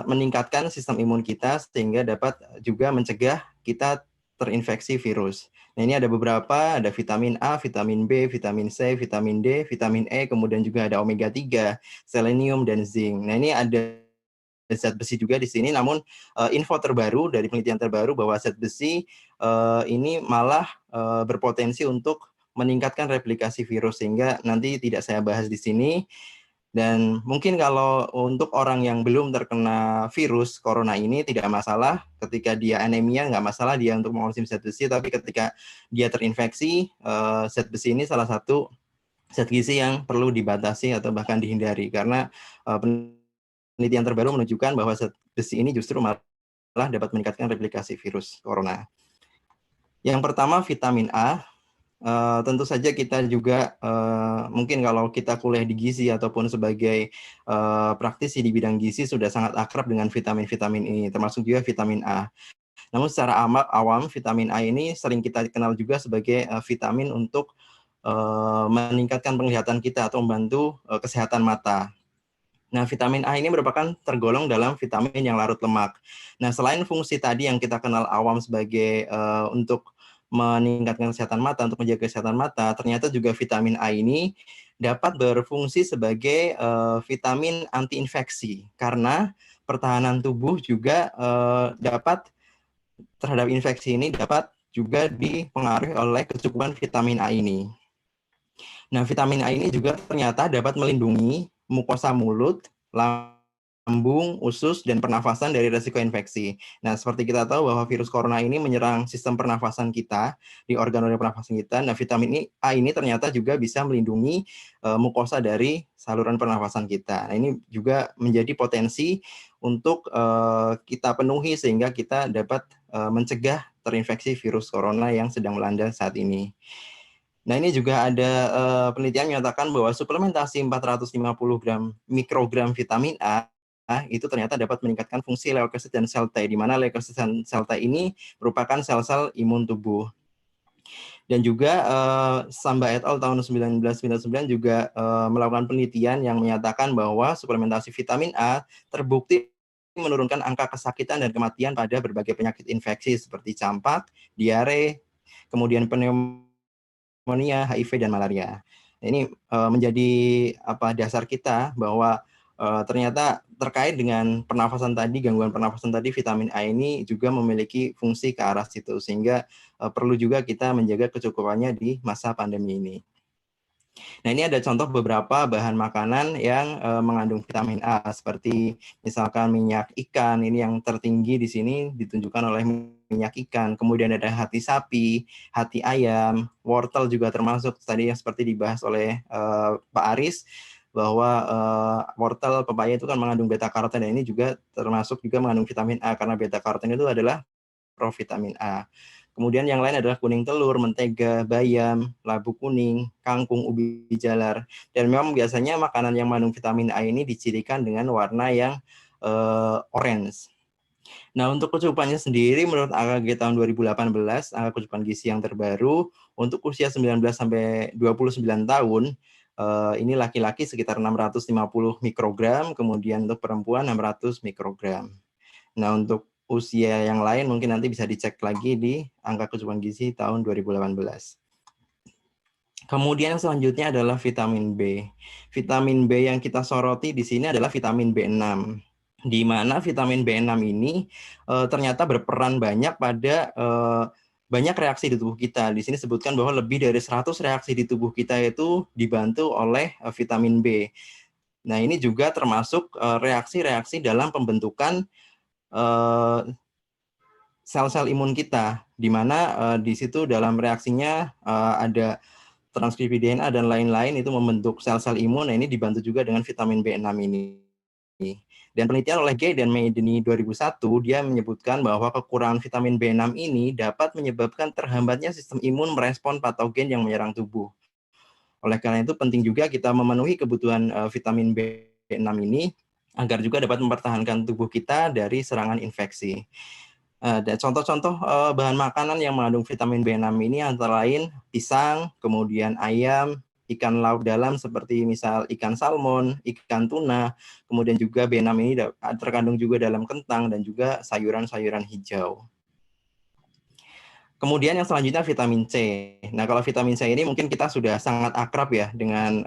meningkatkan sistem imun kita sehingga dapat juga mencegah kita terinfeksi virus. Nah, ini ada beberapa, ada vitamin A, vitamin B, vitamin C, vitamin D, vitamin E, kemudian juga ada omega 3, selenium, dan zinc. Nah, ini ada zat besi juga di sini, namun info terbaru dari penelitian terbaru bahwa zat besi ini malah berpotensi untuk meningkatkan replikasi virus, sehingga nanti tidak saya bahas di sini. Dan mungkin kalau untuk orang yang belum terkena virus corona ini tidak masalah, ketika dia anemia nggak masalah dia untuk mengonsumsi zat besi, tapi ketika dia terinfeksi, zat besi ini salah satu zat gizi yang perlu dibatasi atau bahkan dihindari, karena penelitian terbaru menunjukkan bahwa zat besi ini justru malah dapat meningkatkan replikasi virus corona. Yang pertama vitamin A. Tentu saja kita juga mungkin kalau kita kuliah di gizi ataupun sebagai praktisi di bidang gizi sudah sangat akrab dengan vitamin-vitamin ini, termasuk juga vitamin A. Namun secara awam vitamin A ini sering kita kenal juga sebagai vitamin untuk meningkatkan penglihatan kita atau membantu kesehatan mata. Nah, vitamin A ini merupakan tergolong dalam vitamin yang larut lemak. Nah, selain fungsi tadi yang kita kenal awam sebagai untuk meningkatkan kesehatan mata, untuk menjaga kesehatan mata, ternyata juga vitamin A ini dapat berfungsi sebagai vitamin anti-infeksi, karena pertahanan tubuh juga dapat terhadap infeksi ini dapat juga dipengaruhi oleh kecukupan vitamin A ini. Nah, vitamin A ini juga ternyata dapat melindungi mukosa mulut, lambung, usus, dan pernafasan dari risiko infeksi. Nah, seperti kita tahu bahwa virus corona ini menyerang sistem pernafasan kita, di organ-organ pernafasan kita. Nah, vitamin A ini ternyata juga bisa melindungi mukosa dari saluran pernafasan kita. Nah, ini juga menjadi potensi untuk kita penuhi sehingga kita dapat mencegah terinfeksi virus corona yang sedang melanda saat ini. Nah, ini juga ada penelitian menyatakan bahwa suplementasi 450 mikrogram vitamin A itu ternyata dapat meningkatkan fungsi leukosit dan sel T, di mana leukosit dan sel T ini merupakan sel-sel imun tubuh. Dan juga Samba et al. Tahun 1999 juga melakukan penelitian yang menyatakan bahwa suplementasi vitamin A terbukti menurunkan angka kesakitan dan kematian pada berbagai penyakit infeksi seperti campak, diare, kemudian pneumonia, HIV, dan malaria. Ini menjadi dasar kita bahwa ternyata terkait dengan pernafasan tadi, gangguan pernafasan tadi, vitamin A ini juga memiliki fungsi ke arah situ, sehingga perlu juga kita menjaga kecukupannya di masa pandemi ini. Nah, ini ada contoh beberapa bahan makanan yang mengandung vitamin A, seperti misalkan minyak ikan, ini yang tertinggi di sini ditunjukkan oleh minyak ikan, kemudian ada hati sapi, hati ayam, wortel juga termasuk tadi yang seperti dibahas oleh Pak Aris, bahwa wortel, pepaya itu kan mengandung beta karoten, dan ini juga termasuk juga mengandung vitamin A, karena beta karoten itu adalah provitamin A. Kemudian yang lain adalah kuning telur, mentega, bayam, labu kuning, kangkung, ubi jalar. Dan memang biasanya makanan yang mengandung vitamin A ini dicirikan dengan warna yang orange. Nah, untuk kecukupannya sendiri menurut AKG tahun 2018, angka kecukupan gizi yang terbaru untuk usia 19 sampai 29 tahun, ini laki-laki sekitar 650 mikrogram, kemudian untuk perempuan 600 mikrogram. Nah, untuk usia yang lain mungkin nanti bisa dicek lagi di angka kecukupan gizi tahun 2018. Kemudian yang selanjutnya adalah vitamin B. Vitamin B yang kita soroti di sini adalah vitamin B6. Di mana vitamin B6 ini ternyata berperan banyak pada banyak reaksi di tubuh kita. Di sini sebutkan bahwa lebih dari 100 reaksi di tubuh kita itu dibantu oleh vitamin B. Nah, ini juga termasuk reaksi-reaksi dalam pembentukan sel-sel imun kita, di mana di situ dalam reaksinya ada transkripsi DNA dan lain-lain itu membentuk sel-sel imun. Nah, ini dibantu juga dengan vitamin B6 ini. Dan penelitian oleh Gay dan Maideni 2001, dia menyebutkan bahwa kekurangan vitamin B6 ini dapat menyebabkan terhambatnya sistem imun merespon patogen yang menyerang tubuh. Oleh karena itu penting juga kita memenuhi kebutuhan vitamin B6 ini agar juga dapat mempertahankan tubuh kita dari serangan infeksi. Dan contoh-contoh bahan makanan yang mengandung vitamin B6 ini antara lain pisang, kemudian ayam, ikan laut dalam seperti misal ikan salmon, ikan tuna, kemudian juga B6 ini terkandung juga dalam kentang dan juga sayuran-sayuran hijau. Kemudian yang selanjutnya vitamin C. Nah, kalau vitamin C ini mungkin kita sudah sangat akrab ya dengan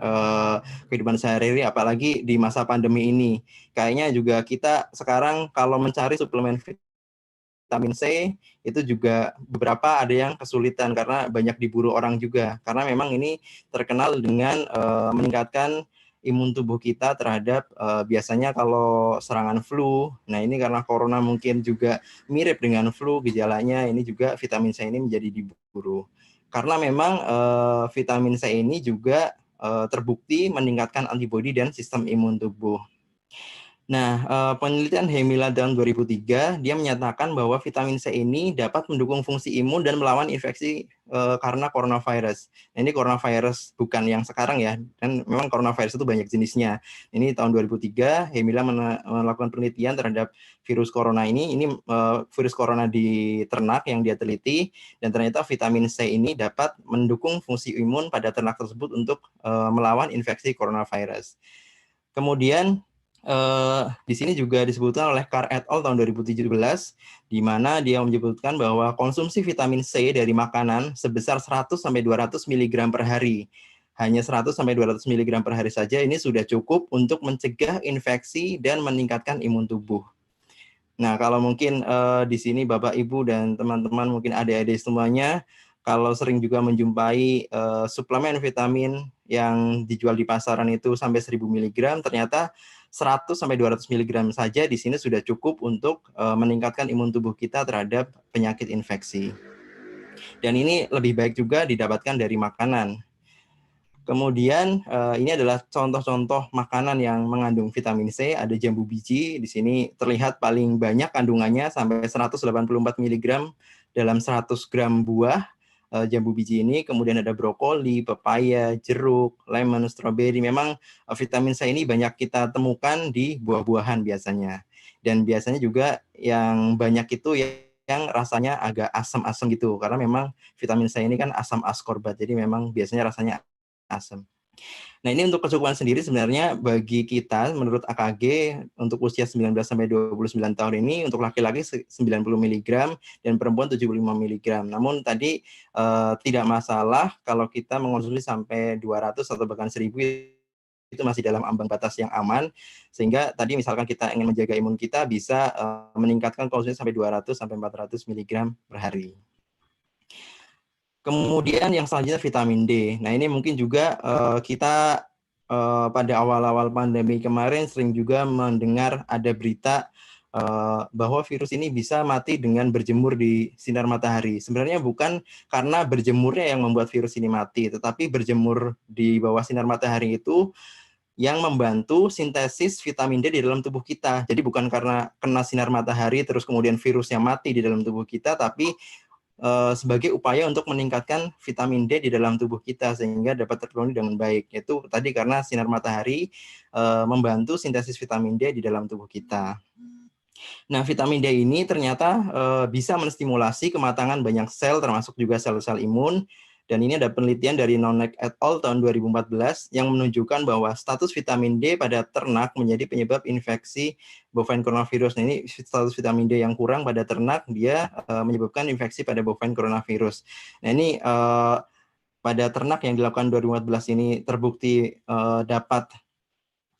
kehidupan sehari-hari, apalagi di masa pandemi ini. Kayaknya juga kita sekarang kalau mencari suplemen vitamin C itu juga beberapa ada yang kesulitan karena banyak diburu orang juga. Karena memang ini terkenal dengan meningkatkan imun tubuh kita terhadap biasanya kalau serangan flu. Nah, ini karena corona mungkin juga mirip dengan flu gejalanya, ini juga vitamin C ini menjadi diburu. Karena memang vitamin C ini juga terbukti meningkatkan antibodi dan sistem imun tubuh. Nah, penelitian Hemila tahun 2003, dia menyatakan bahwa vitamin C ini dapat mendukung fungsi imun dan melawan infeksi karena coronavirus. Nah, ini coronavirus bukan yang sekarang ya, dan memang coronavirus itu banyak jenisnya. Ini tahun 2003, Hemila melakukan penelitian terhadap virus corona ini virus corona di ternak yang dia teliti, dan ternyata vitamin C ini dapat mendukung fungsi imun pada ternak tersebut untuk melawan infeksi coronavirus. Kemudian, di sini juga disebutkan oleh Carr et al. Tahun 2017, di mana dia menyebutkan bahwa konsumsi vitamin C dari makanan sebesar 100-200 mg per hari. Hanya 100-200 mg per hari saja ini sudah cukup untuk mencegah infeksi dan meningkatkan imun tubuh. Nah, kalau mungkin di sini Bapak, Ibu, dan teman-teman, mungkin adik-adik semuanya, kalau sering juga menjumpai suplemen vitamin yang dijual di pasaran itu sampai 1000 mg, ternyata 100-200 mg saja di sini sudah cukup untuk meningkatkan imun tubuh kita terhadap penyakit infeksi. Dan ini lebih baik juga didapatkan dari makanan. Kemudian ini adalah contoh-contoh makanan yang mengandung vitamin C. Ada jambu biji, di sini terlihat paling banyak kandungannya sampai 184 mg dalam 100 gram buah jambu biji ini. Kemudian ada brokoli, pepaya, jeruk, lemon, stroberi. Memang vitamin C ini banyak kita temukan di buah-buahan biasanya. Dan biasanya juga yang banyak itu yang rasanya agak asam-asam gitu, karena memang vitamin C ini kan asam ascorbat, jadi memang biasanya rasanya asam. Nah, ini untuk kecukupan sendiri sebenarnya bagi kita menurut AKG untuk usia 19-29 tahun ini, untuk laki-laki 90 mg dan perempuan 75 mg. Namun tadi tidak masalah kalau kita mengonsumsi sampai 200 atau bahkan 1000, itu masih dalam ambang batas yang aman, sehingga tadi misalkan kita ingin menjaga imun kita bisa meningkatkan konsumsi sampai 200-400 mg per hari. Kemudian yang selanjutnya vitamin D. Nah, ini mungkin juga kita pada awal-awal pandemi kemarin sering juga mendengar ada berita bahwa virus ini bisa mati dengan berjemur di sinar matahari. Sebenarnya bukan karena berjemurnya yang membuat virus ini mati, tetapi berjemur di bawah sinar matahari itu yang membantu sintesis vitamin D di dalam tubuh kita. Jadi bukan karena kena sinar matahari terus kemudian virusnya mati di dalam tubuh kita, tapi sebagai upaya untuk meningkatkan vitamin D di dalam tubuh kita sehingga dapat terpenuhi dengan baik. Itu tadi karena sinar matahari membantu sintesis vitamin D di dalam tubuh kita. Nah, vitamin D ini ternyata bisa menstimulasi kematangan banyak sel termasuk juga sel-sel imun. Dan ini ada penelitian dari Nonek et al. Tahun 2014 yang menunjukkan bahwa status vitamin D pada ternak menjadi penyebab infeksi bovine coronavirus. Nah, ini status vitamin D yang kurang pada ternak, dia menyebabkan infeksi pada bovine coronavirus. Nah, ini pada ternak yang dilakukan 2014 ini terbukti dapat,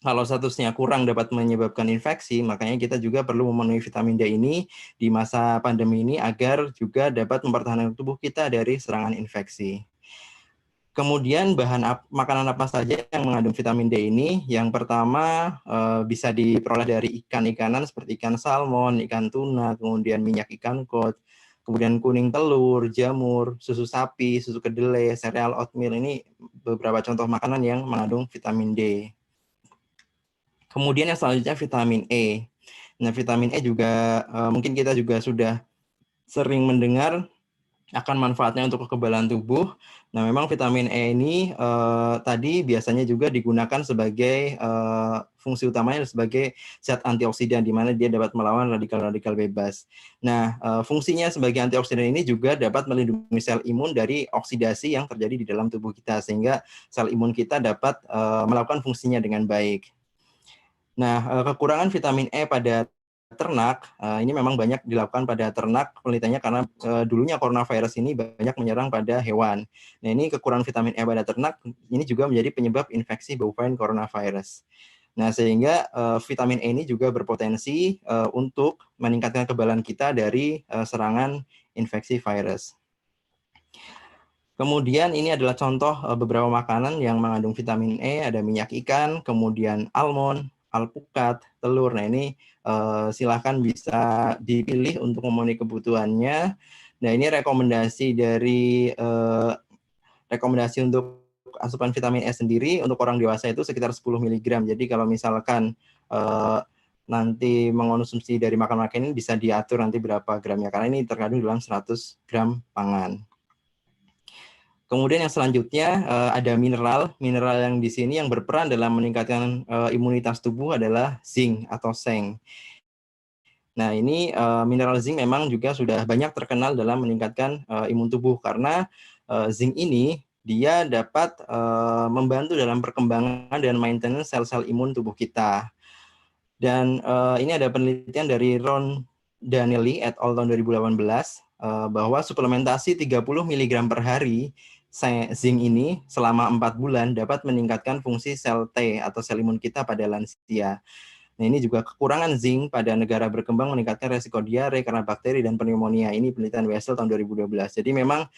kalau statusnya kurang dapat menyebabkan infeksi, makanya kita juga perlu memenuhi vitamin D ini di masa pandemi ini agar juga dapat mempertahankan tubuh kita dari serangan infeksi. Kemudian makanan apa saja yang mengandung vitamin D ini? Yang pertama bisa diperoleh dari ikan-ikanan seperti ikan salmon, ikan tuna, kemudian minyak ikan kod, kemudian kuning telur, jamur, susu sapi, susu kedelai, sereal oatmeal. Ini beberapa contoh makanan yang mengandung vitamin D. Kemudian yang selanjutnya vitamin E. Nah, vitamin E juga mungkin kita juga sudah sering mendengar akan manfaatnya untuk kekebalan tubuh. Nah, memang vitamin E ini tadi biasanya juga digunakan sebagai fungsi utamanya sebagai zat antioksidan, di mana dia dapat melawan radikal-radikal bebas. Nah, fungsinya sebagai antioksidan ini juga dapat melindungi sel imun dari oksidasi yang terjadi di dalam tubuh kita, sehingga sel imun kita dapat melakukan fungsinya dengan baik. Nah, kekurangan vitamin E pada ternak, ini memang banyak dilakukan pada ternak penelitiannya karena dulunya coronavirus ini banyak menyerang pada hewan. Nah, ini kekurangan vitamin E pada ternak ini juga menjadi penyebab infeksi bovine coronavirus. Nah, sehingga vitamin E ini juga berpotensi untuk meningkatkan kekebalan kita dari serangan infeksi virus. Kemudian ini adalah contoh beberapa makanan yang mengandung vitamin E, ada minyak ikan, kemudian almond, alpukat, telur. Nah ini silahkan bisa dipilih untuk memenuhi kebutuhannya. Nah ini rekomendasi dari rekomendasi untuk asupan vitamin E sendiri untuk orang dewasa itu sekitar 10 mg. Jadi kalau misalkan nanti mengonsumsi dari makan-makan ini bisa diatur nanti berapa gramnya, karena ini terkandung dalam 100 gram pangan. Kemudian yang selanjutnya ada mineral. Mineral yang di sini yang berperan dalam meningkatkan imunitas tubuh adalah zinc atau seng. Nah ini mineral zinc memang juga sudah banyak terkenal dalam meningkatkan imun tubuh, karena zinc ini dia dapat membantu dalam perkembangan dan maintenance sel-sel imun tubuh kita. Dan ini ada penelitian dari Ron Danelli et al. Tahun 2018 bahwa suplementasi 30 mg per hari zinc ini selama 4 bulan dapat meningkatkan fungsi sel T atau sel imun kita pada lansia. Nah ini juga kekurangan zinc pada negara berkembang meningkatkan resiko diare karena bakteri dan pneumonia. Ini penelitian Wessel tahun 2012. Jadi memang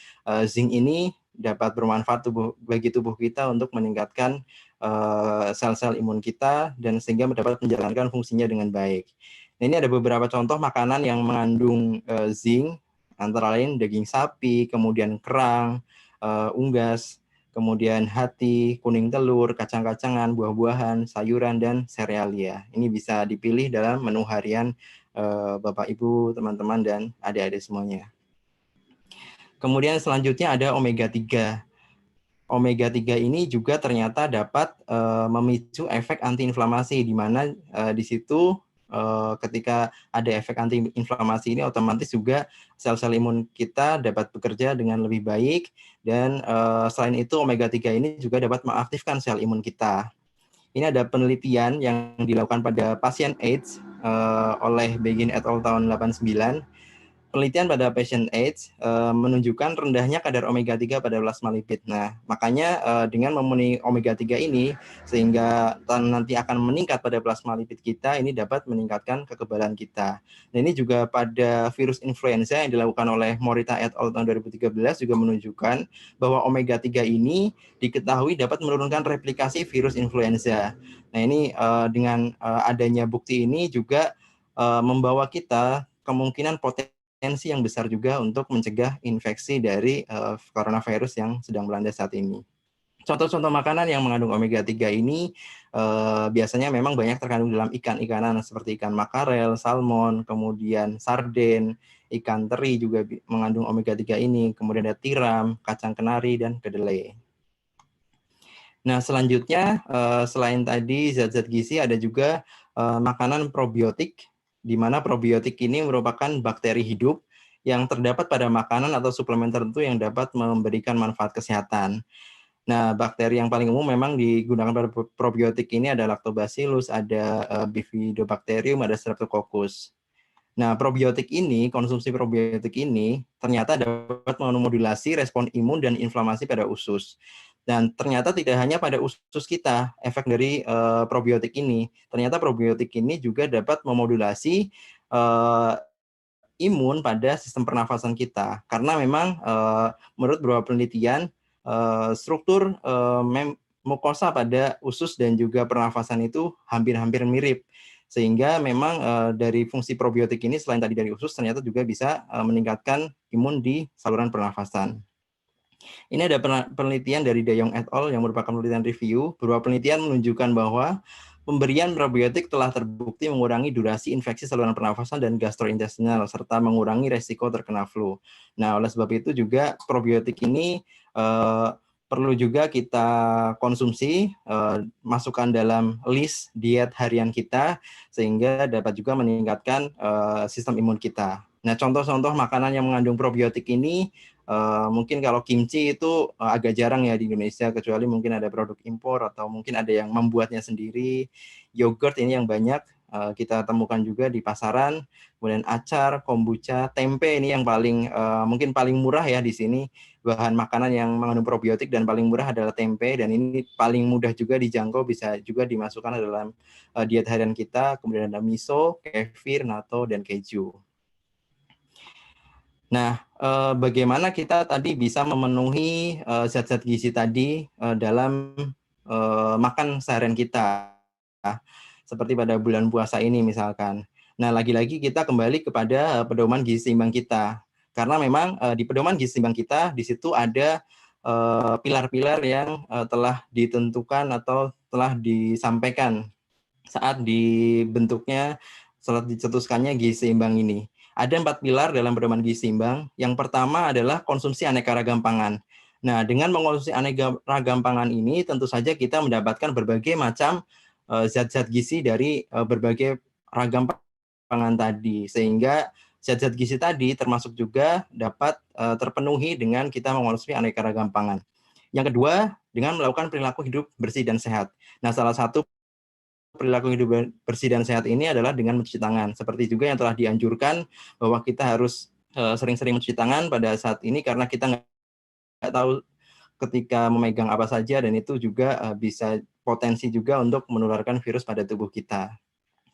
zinc ini dapat bermanfaat bagi tubuh kita untuk meningkatkan sel-sel imun kita dan sehingga dapat menjalankan fungsinya dengan baik. Nah ini ada beberapa contoh makanan yang mengandung zinc, antara lain daging sapi, kemudian kerang, unggas, kemudian hati, kuning telur, kacang-kacangan, buah-buahan, sayuran, dan serealia. Ini bisa dipilih dalam menu harian Bapak, Ibu, teman-teman, dan adik-adik semuanya. Kemudian selanjutnya ada omega 3. Omega 3 ini juga ternyata dapat memicu efek antiinflamasi, di mana di situ ketika ada efek antiinflamasi ini otomatis juga sel-sel imun kita dapat bekerja dengan lebih baik, dan selain itu omega 3 ini juga dapat mengaktifkan sel imun kita. Ini ada penelitian yang dilakukan pada pasien AIDS oleh Begin et al. Tahun 89. Penelitian pada pasien AIDS menunjukkan rendahnya kadar omega 3 pada plasma lipid. Nah, makanya dengan memenuhi omega 3 ini sehingga nanti akan meningkat pada plasma lipid kita, ini dapat meningkatkan kekebalan kita. Dan ini juga pada virus influenza yang dilakukan oleh Morita et al. Tahun 2013 juga menunjukkan bahwa omega 3 ini diketahui dapat menurunkan replikasi virus influenza. Nah, ini dengan adanya bukti ini juga membawa kita kemungkinan potensi yang besar juga untuk mencegah infeksi dari coronavirus yang sedang melanda saat ini. Contoh-contoh makanan yang mengandung omega 3 ini biasanya memang banyak terkandung dalam ikan-ikanan seperti ikan makarel, salmon, kemudian sarden, ikan teri juga mengandung omega 3 ini, kemudian ada tiram, kacang kenari, dan kedelai. Nah, selanjutnya selain tadi zat-zat gizi ada juga makanan probiotik, di mana probiotik ini merupakan bakteri hidup yang terdapat pada makanan atau suplemen tertentu yang dapat memberikan manfaat kesehatan. Nah, bakteri yang paling umum memang digunakan pada probiotik ini ada Lactobacillus, ada Bifidobacterium, ada Streptococcus. Nah, probiotik ini, konsumsi probiotik ini ternyata dapat memodulasi respon imun dan inflamasi pada usus. Dan ternyata tidak hanya pada usus kita efek dari probiotik ini. Ternyata probiotik ini juga dapat memodulasi imun pada sistem pernafasan kita. Karena memang menurut beberapa penelitian struktur mukosa pada usus dan juga pernafasan itu hampir-hampir mirip. Sehingga memang dari fungsi probiotik ini selain tadi dari usus ternyata juga bisa meningkatkan imun di saluran pernafasan. Ini ada penelitian dari De Jong et al. Yang merupakan penelitian review. Beberapa penelitian menunjukkan bahwa pemberian probiotik telah terbukti mengurangi durasi infeksi saluran pernafasan dan gastrointestinal, serta mengurangi resiko terkena flu. Nah, oleh sebab itu juga probiotik ini perlu juga kita konsumsi, masukkan dalam list diet harian kita, sehingga dapat juga meningkatkan sistem imun kita. Nah, contoh-contoh makanan yang mengandung probiotik ini, mungkin kalau kimchi itu agak jarang ya di Indonesia, kecuali mungkin ada produk impor atau mungkin ada yang membuatnya sendiri. Yogurt ini yang banyak kita temukan juga di pasaran. Kemudian acar, kombucha, tempe ini yang paling mungkin paling murah ya di sini. Bahan makanan yang mengandung probiotik dan paling murah adalah tempe, dan ini paling mudah juga dijangkau, bisa juga dimasukkan dalam diet harian kita. Kemudian ada miso, kefir, natto, dan keju. Nah, bagaimana kita tadi bisa memenuhi zat-zat gizi tadi dalam makan seharian kita, seperti pada bulan puasa ini misalkan. Nah, lagi-lagi kita kembali kepada pedoman gizi seimbang kita, karena memang di pedoman gizi seimbang kita di situ ada pilar-pilar yang telah ditentukan atau telah disampaikan saat dibentuknya, saat dicetuskannya gizi seimbang ini. Ada 4 pilar dalam pedoman gizi seimbang. Yang pertama adalah konsumsi aneka ragam pangan. Nah, dengan mengonsumsi aneka ragam pangan ini, tentu saja kita mendapatkan berbagai macam zat-zat gizi dari berbagai ragam pangan tadi, sehingga zat-zat gizi tadi termasuk juga dapat terpenuhi dengan kita mengonsumsi aneka ragam pangan. Yang kedua, dengan melakukan perilaku hidup bersih dan sehat. Nah, salah satu perilaku hidup bersih dan sehat ini adalah dengan mencuci tangan. Seperti juga yang telah dianjurkan bahwa kita harus sering-sering mencuci tangan pada saat ini karena kita nggak tahu ketika memegang apa saja, dan itu juga bisa potensi juga untuk menularkan virus pada tubuh kita.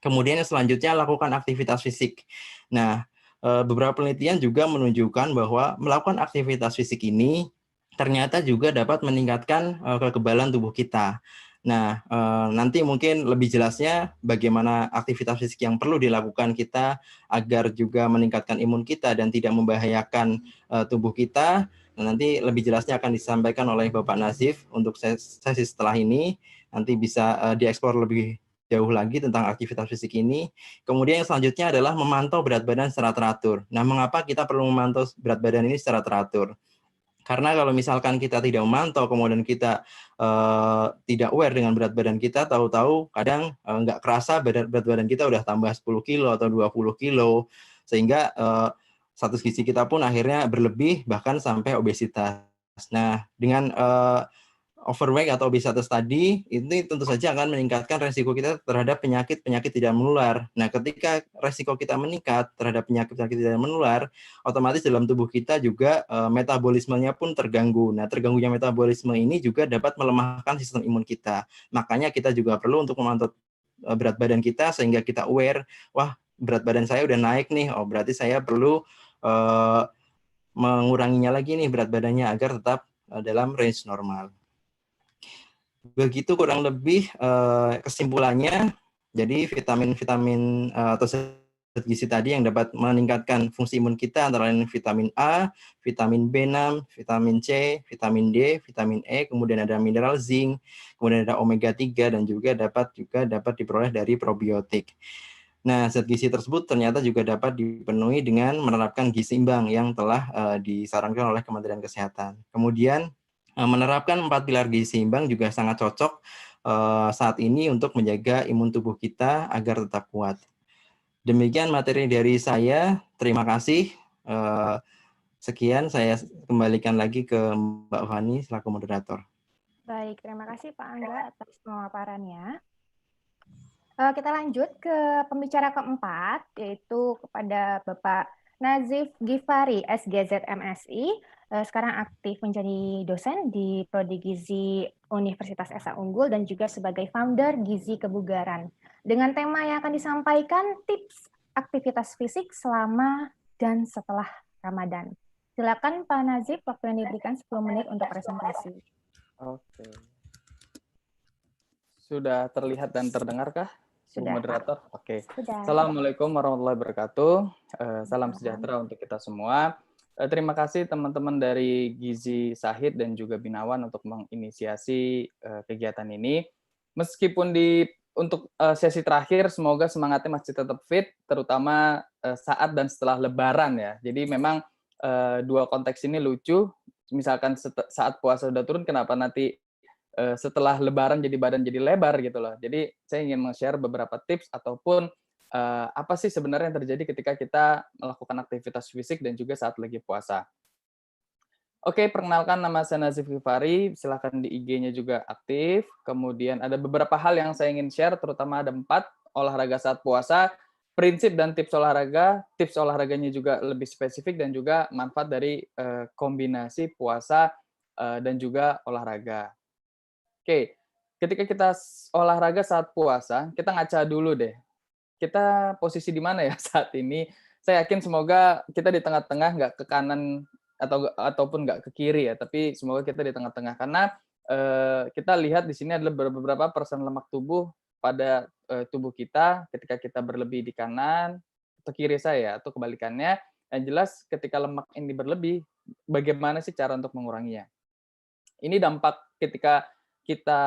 Kemudian yang selanjutnya, lakukan aktivitas fisik. Nah, beberapa penelitian juga menunjukkan bahwa melakukan aktivitas fisik ini ternyata juga dapat meningkatkan kekebalan tubuh kita. Nah, nanti mungkin lebih jelasnya bagaimana aktivitas fisik yang perlu dilakukan kita agar juga meningkatkan imun kita dan tidak membahayakan tubuh kita. Nah, nanti lebih jelasnya akan disampaikan oleh Bapak Nazif untuk sesi setelah ini. Nanti bisa dieksplor lebih jauh lagi tentang aktivitas fisik ini. Kemudian yang selanjutnya adalah memantau berat badan secara teratur. Nah, mengapa kita perlu memantau berat badan ini secara teratur? Karena kalau misalkan kita tidak memantau, kemudian kita tidak aware dengan berat badan kita, tahu-tahu kadang nggak kerasa berat badan kita udah tambah 10 kilo atau 20 kilo, sehingga status gizi kita pun akhirnya berlebih, bahkan sampai obesitas. Nah, dengan overweight atau obesitas tadi, ini tentu saja akan meningkatkan resiko kita terhadap penyakit-penyakit tidak menular. Nah, ketika resiko kita meningkat terhadap penyakit-penyakit tidak menular, otomatis dalam tubuh kita juga metabolismenya pun terganggu. Nah, terganggunya metabolisme ini juga dapat melemahkan sistem imun kita. Makanya kita juga perlu untuk memantau berat badan kita sehingga kita aware, wah, berat badan saya udah naik nih, oh berarti saya perlu menguranginya lagi nih berat badannya agar tetap dalam range normal. Begitu kurang lebih kesimpulannya. Jadi vitamin-vitamin atau zat gizi tadi yang dapat meningkatkan fungsi imun kita antara lain vitamin A, vitamin B6, vitamin C, vitamin D, vitamin E, kemudian ada mineral zinc, kemudian ada omega 3 dan juga dapat diperoleh dari probiotik. Nah, zat gizi tersebut ternyata juga dapat dipenuhi dengan menerapkan gizi seimbang yang telah disarankan oleh Kementerian Kesehatan. Kemudian menerapkan 4 pilar gizi seimbang juga sangat cocok saat ini untuk menjaga imun tubuh kita agar tetap kuat. Demikian materi dari saya. Terima kasih. Sekian, saya kembalikan lagi ke Mbak Fani selaku moderator. Baik, terima kasih Pak Angga atas pemaparannya. Kita lanjut ke pembicara keempat, yaitu kepada Bapak Nazif Gifari, SGZ MSI, sekarang aktif menjadi dosen di Prodi Gizi Universitas Esa Unggul dan juga sebagai founder Gizi Kebugaran. Dengan tema yang akan disampaikan, tips aktivitas fisik selama dan setelah Ramadan. Silakan Pak Nazif, waktu yang diberikan 10 menit untuk presentasi. Oke. Sudah terlihat dan terdengarkah? Sudah, moderator? Oke. Sudah. Assalamualaikum warahmatullahi wabarakatuh. Salam sejahtera untuk kita semua. Terima kasih teman-teman dari Gizi Sahid dan juga Binawan untuk menginisiasi kegiatan ini. Meskipun untuk sesi terakhir, semoga semangatnya masih tetap fit, terutama saat dan setelah Lebaran ya. Jadi memang dua konteks ini lucu. Misalkan saat puasa sudah turun, kenapa nanti setelah Lebaran jadi badan jadi lebar gitu loh. Jadi saya ingin share beberapa tips ataupun apa sih sebenarnya yang terjadi ketika kita melakukan aktivitas fisik dan juga saat lagi puasa. Oke, perkenalkan nama saya Nazif Gifari, silahkan di IG-nya juga aktif. Kemudian ada beberapa hal yang saya ingin share, terutama ada 4, olahraga saat puasa, prinsip dan tips olahraganya juga lebih spesifik, dan juga manfaat dari kombinasi puasa dan juga olahraga. Oke, ketika kita olahraga saat puasa, kita ngaca dulu deh. Kita posisi di mana ya saat ini? saya yakin semoga kita di tengah-tengah, nggak ke kanan ataupun nggak ke kiri ya, tapi semoga kita di tengah-tengah karena kita lihat di sini adalah beberapa persen lemak tubuh pada tubuh kita ketika kita berlebih di kanan atau kiri saya atau kebalikannya. Yang jelas ketika lemak ini berlebih, bagaimana sih cara untuk menguranginya? Ini dampak ketika kita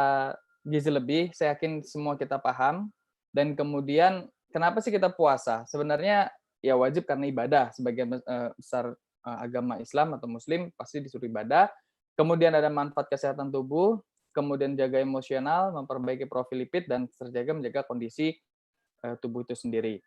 gizi lebih, saya yakin semua kita paham. Dan kemudian kenapa sih kita puasa? Sebenarnya ya wajib karena ibadah. Sebagian besar agama Islam atau Muslim pasti disuruh ibadah. Kemudian ada manfaat kesehatan tubuh, kemudian jaga emosional, memperbaiki profil lipid, dan terjaga menjaga kondisi tubuh itu sendiri.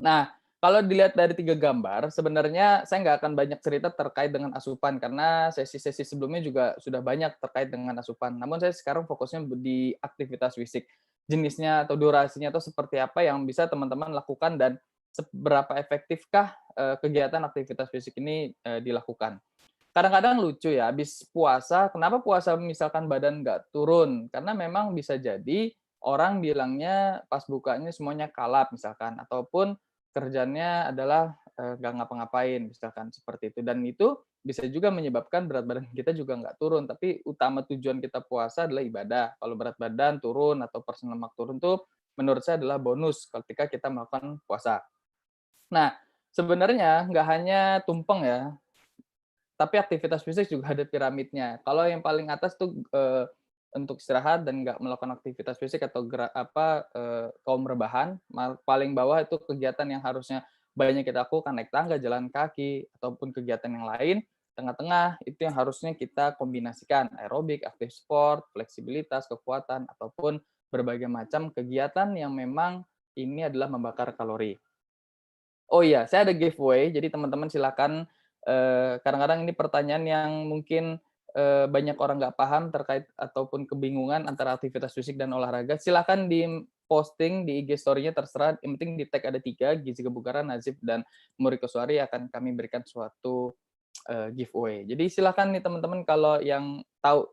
Nah, kalau dilihat dari 3 gambar, sebenarnya saya nggak akan banyak cerita terkait dengan asupan, karena sesi-sesi sebelumnya juga sudah banyak terkait dengan asupan. Namun saya sekarang fokusnya di aktivitas fisik. Jenisnya atau durasinya atau seperti apa yang bisa teman-teman lakukan dan seberapa efektifkah kegiatan aktivitas fisik ini dilakukan. Kadang-kadang lucu ya, habis puasa, kenapa puasa misalkan badan nggak turun? Karena memang bisa jadi orang bilangnya pas bukanya semuanya kalap misalkan, ataupun kerjanya adalah nggak ngapa-ngapain misalkan seperti itu. Dan itu bisa juga menyebabkan berat badan kita juga nggak turun. Tapi utama tujuan kita puasa adalah ibadah. Kalau berat badan turun atau persen lemak turun tuh menurut saya adalah bonus ketika kita melakukan puasa. Nah, sebenarnya nggak hanya tumpeng ya, tapi aktivitas fisik juga ada piramidnya. Kalau yang paling atas tuh untuk istirahat dan nggak melakukan aktivitas fisik atau kaum rebahan. Paling bawah itu kegiatan yang harusnya banyak kita lakukan, naik tangga, jalan kaki, ataupun kegiatan yang lain. Tengah-tengah itu yang harusnya kita kombinasikan, aerobik, aktif sport, fleksibilitas, kekuatan, ataupun berbagai macam kegiatan yang memang ini adalah membakar kalori. Oh iya, saya ada giveaway, jadi teman-teman silakan. Kadang-kadang ini pertanyaan yang mungkin banyak orang nggak paham terkait ataupun kebingungan antara aktivitas fisik dan olahraga. Silakan di posting di IG story-nya, terserah. Yang penting di tag ada 3, Gizi Kebugaran, Nazif, dan Muriko Suari, akan kami berikan suatu giveaway. Jadi silakan nih teman-teman kalau yang tahu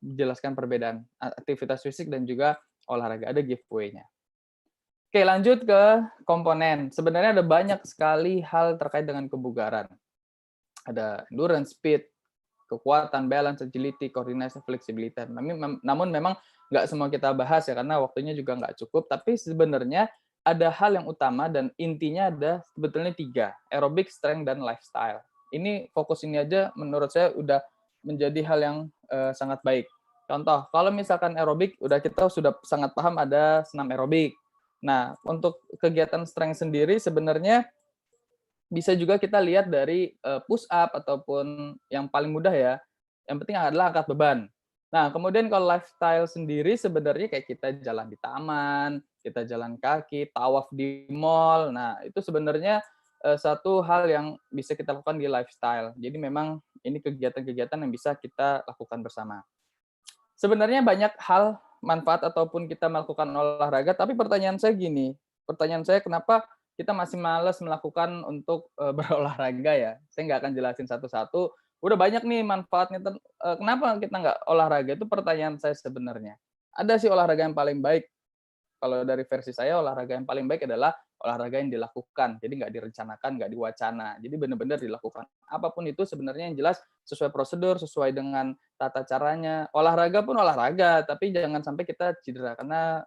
jelaskan perbedaan aktivitas fisik dan juga olahraga, ada giveaway-nya. Oke, lanjut ke komponen. Sebenarnya ada banyak sekali hal terkait dengan kebugaran. Ada endurance, speed, kekuatan, balance, agility, koordinasi, fleksibilitas. Namun memang nggak semua kita bahas ya, karena waktunya juga nggak cukup. Tapi sebenarnya ada hal yang utama dan intinya ada sebetulnya 3, aerobic, strength, dan lifestyle. Ini fokus ini aja menurut saya udah menjadi hal yang sangat baik. Contoh, kalau misalkan aerobik, kita sudah sangat paham ada senam aerobik. Nah, untuk kegiatan strength sendiri sebenarnya bisa juga kita lihat dari push up ataupun yang paling mudah ya. Yang penting adalah angkat beban. Nah, kemudian kalau lifestyle sendiri sebenarnya kayak kita jalan di taman, kita jalan kaki, tawaf di mall. Nah, itu sebenarnya satu hal yang bisa kita lakukan di lifestyle. Jadi memang ini kegiatan-kegiatan yang bisa kita lakukan bersama. Sebenarnya banyak hal manfaat ataupun kita melakukan olahraga, tapi pertanyaan saya kenapa kita masih malas melakukan untuk berolahraga ya? Saya nggak akan jelasin satu-satu. Udah banyak nih manfaatnya. Kenapa kita nggak olahraga? Itu pertanyaan saya sebenarnya. Ada sih olahraga yang paling baik. Kalau dari versi saya, olahraga yang paling baik adalah olahraga yang dilakukan. Jadi nggak direncanakan, nggak diwacana. Jadi benar-benar dilakukan. Apapun itu sebenarnya yang jelas sesuai prosedur, sesuai dengan tata caranya. Olahraga pun olahraga, tapi jangan sampai kita cedera karena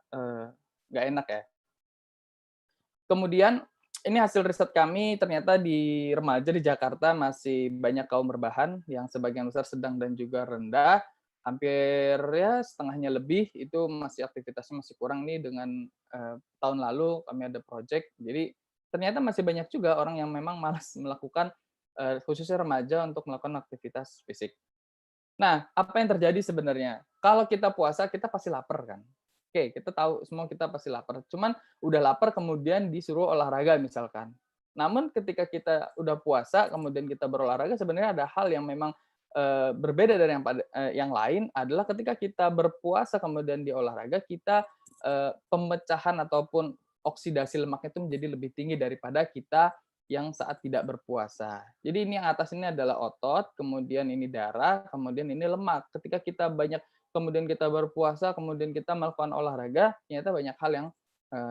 nggak enak ya. Kemudian ini hasil riset kami, ternyata di remaja di Jakarta masih banyak kaum rebahan yang sebagian besar sedang dan juga rendah. Hampir ya setengahnya lebih itu masih aktivitasnya masih kurang nih dengan tahun lalu kami ada project. Jadi ternyata masih banyak juga orang yang memang malas melakukan khususnya remaja untuk melakukan aktivitas fisik. Nah, apa yang terjadi sebenarnya? Kalau kita puasa, kita pasti lapar kan? Oke, kita tahu semua kita pasti lapar. Cuman udah lapar kemudian disuruh olahraga misalkan. Namun ketika kita udah puasa, kemudian kita berolahraga, sebenarnya ada hal yang memang berbeda dari yang lain adalah ketika kita berpuasa kemudian di olahraga, kita pemecahan ataupun oksidasi lemaknya itu menjadi lebih tinggi daripada kita yang saat tidak berpuasa. Jadi ini yang atas ini adalah otot, kemudian ini darah, kemudian ini lemak. Ketika kita kemudian kita berpuasa, kemudian kita melakukan olahraga, ternyata banyak hal yang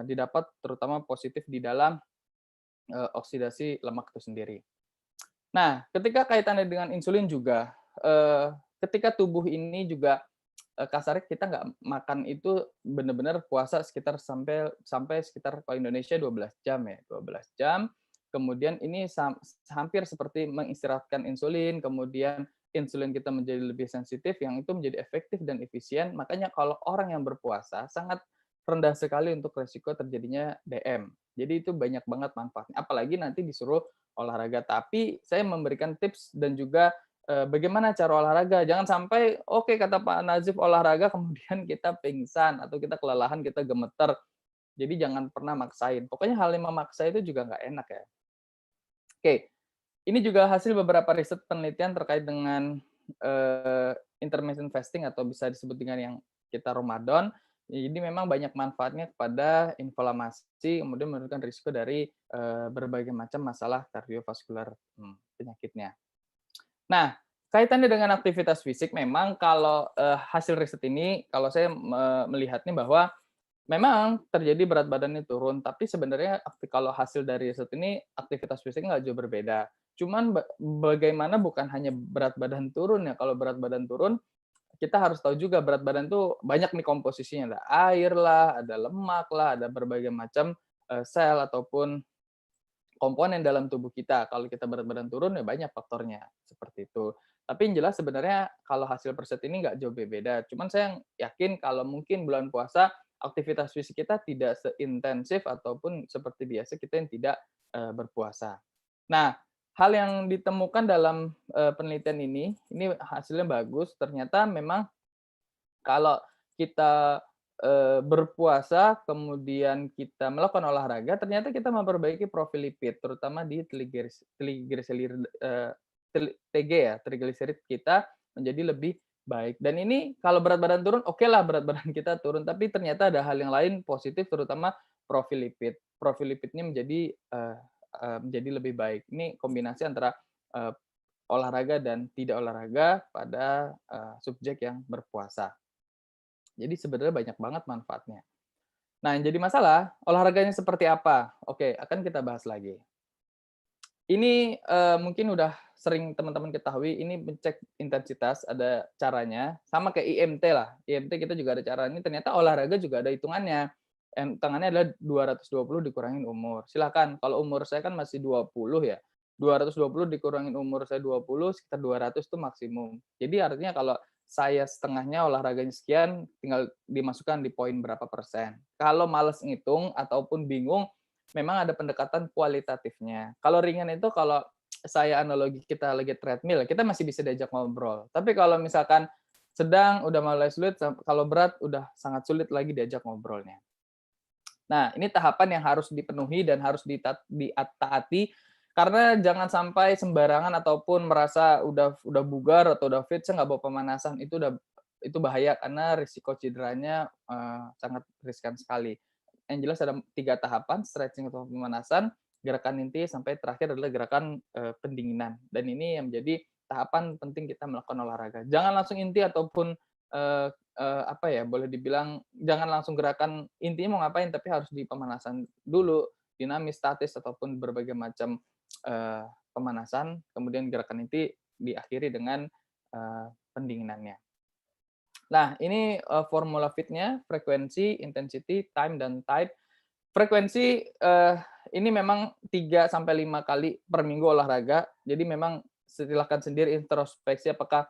didapat terutama positif di dalam oksidasi lemak itu sendiri. Nah, ketika kaitannya dengan insulin juga, ketika tubuh ini juga kasarnya kita nggak makan itu benar-benar puasa sekitar sampai sekitar kalau Indonesia 12 jam ya, 12 jam. Kemudian ini hampir seperti mengistirahatkan insulin, kemudian insulin kita menjadi lebih sensitif, yang itu menjadi efektif dan efisien. Makanya kalau orang yang berpuasa sangat rendah sekali untuk resiko terjadinya DM. Jadi itu banyak banget manfaatnya. Apalagi nanti disuruh olahraga. Tapi saya memberikan tips dan juga bagaimana cara olahraga. Jangan sampai, oke, kata Pak Nazif olahraga, kemudian kita pingsan atau kita kelelahan, kita gemeter. Jadi jangan pernah maksain. Pokoknya hal yang memaksa itu juga nggak enak ya. Oke, ini juga hasil beberapa riset penelitian terkait dengan intermittent fasting atau bisa disebut dengan yang kita Ramadan. Jadi memang banyak manfaatnya kepada inflamasi, kemudian menurunkan risiko dari berbagai macam masalah kardiovaskular penyakitnya. Nah, kaitannya dengan aktivitas fisik, memang kalau hasil riset ini, kalau saya melihatnya bahwa memang terjadi berat badannya turun, tapi sebenarnya kalau hasil dari riset ini aktivitas fisik nggak jauh berbeda. Cuman bagaimana bukan hanya berat badan turun ya, kalau berat badan turun, kita harus tahu juga berat badan itu banyak nih komposisinya, ada air lah, ada lemak lah, ada berbagai macam sel ataupun komponen dalam tubuh kita. Kalau kita berat badan turun ya banyak faktornya seperti itu. Tapi yang jelas sebenarnya kalau hasil riset ini nggak jauh berbeda. Cuman saya yakin kalau mungkin bulan puasa aktivitas fisik kita tidak seintensif ataupun seperti biasa kita yang tidak berpuasa. Nah, hal yang ditemukan dalam penelitian ini hasilnya bagus. Ternyata memang kalau kita berpuasa, kemudian kita melakukan olahraga, ternyata kita memperbaiki profil lipid, terutama di trigliserid kita menjadi lebih baik. Dan ini kalau berat badan turun, oke lah berat badan kita turun, tapi ternyata ada hal yang lain positif, terutama profil lipid. Profil lipidnya menjadi lebih baik. Ini kombinasi antara olahraga dan tidak olahraga pada subjek yang berpuasa. Jadi sebenarnya banyak banget manfaatnya. Nah, yang jadi masalah, olahraganya seperti apa? Oke, akan kita bahas lagi. Ini mungkin udah sering teman-teman ketahui, ini mencek intensitas, ada caranya. Sama kayak IMT lah. IMT kita juga ada caranya. Ternyata olahraga juga ada hitungannya. Hitungannya adalah 220 dikurangin umur. Silakan, kalau umur saya kan masih 20 ya. 220 dikurangin umur saya 20, sekitar 200 itu maksimum. Jadi artinya kalau saya setengahnya olahraganya sekian, tinggal dimasukkan di poin berapa persen. Kalau males ngitung ataupun bingung, memang ada pendekatan kualitatifnya. Kalau ringan itu kalau saya analogi kita lagi treadmill, kita masih bisa diajak ngobrol. Tapi kalau misalkan sedang, udah mulai sulit, kalau berat, udah sangat sulit lagi diajak ngobrolnya. Nah, ini tahapan yang harus dipenuhi dan harus ditaati, karena jangan sampai sembarangan ataupun merasa udah bugar atau udah fit, saya nggak bawa pemanasan, itu bahaya karena risiko cederanya sangat riskan sekali. Yang jelas ada 3 tahapan, stretching atau pemanasan, gerakan inti, sampai terakhir adalah gerakan pendinginan. Dan ini yang menjadi tahapan penting kita melakukan olahraga. Jangan langsung inti ataupun boleh dibilang jangan langsung gerakan intinya mau ngapain, tapi harus di pemanasan dulu, dinamis, statis ataupun berbagai macam pemanasan, kemudian gerakan inti diakhiri dengan pendinginannya. Nah, ini formula fitnya, frekuensi, intensity, time, dan type. Frekuensi ini memang 3-5 kali per minggu olahraga, jadi memang silakan sendiri introspeksi apakah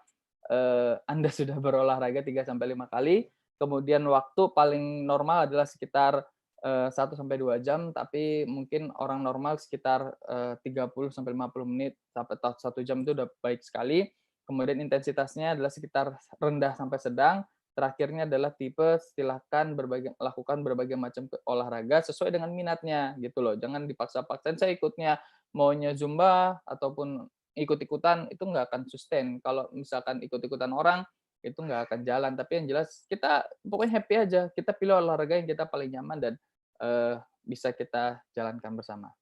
Anda sudah berolahraga 3-5 kali. Kemudian waktu paling normal adalah sekitar 1-2 jam, tapi mungkin orang normal sekitar 30-50 menit sampai 1 jam itu udah baik sekali. Kemudian intensitasnya adalah sekitar rendah sampai sedang. Terakhirnya adalah tipe silakan lakukan berbagai macam olahraga sesuai dengan minatnya gitu loh. Jangan dipaksa-paksain saya ikutnya maunya Zumba ataupun ikut-ikutan, itu nggak akan sustain. Kalau misalkan ikut-ikutan orang itu nggak akan jalan. Tapi yang jelas kita pokoknya happy aja. Kita pilih olahraga yang kita paling nyaman dan bisa kita jalankan bersama.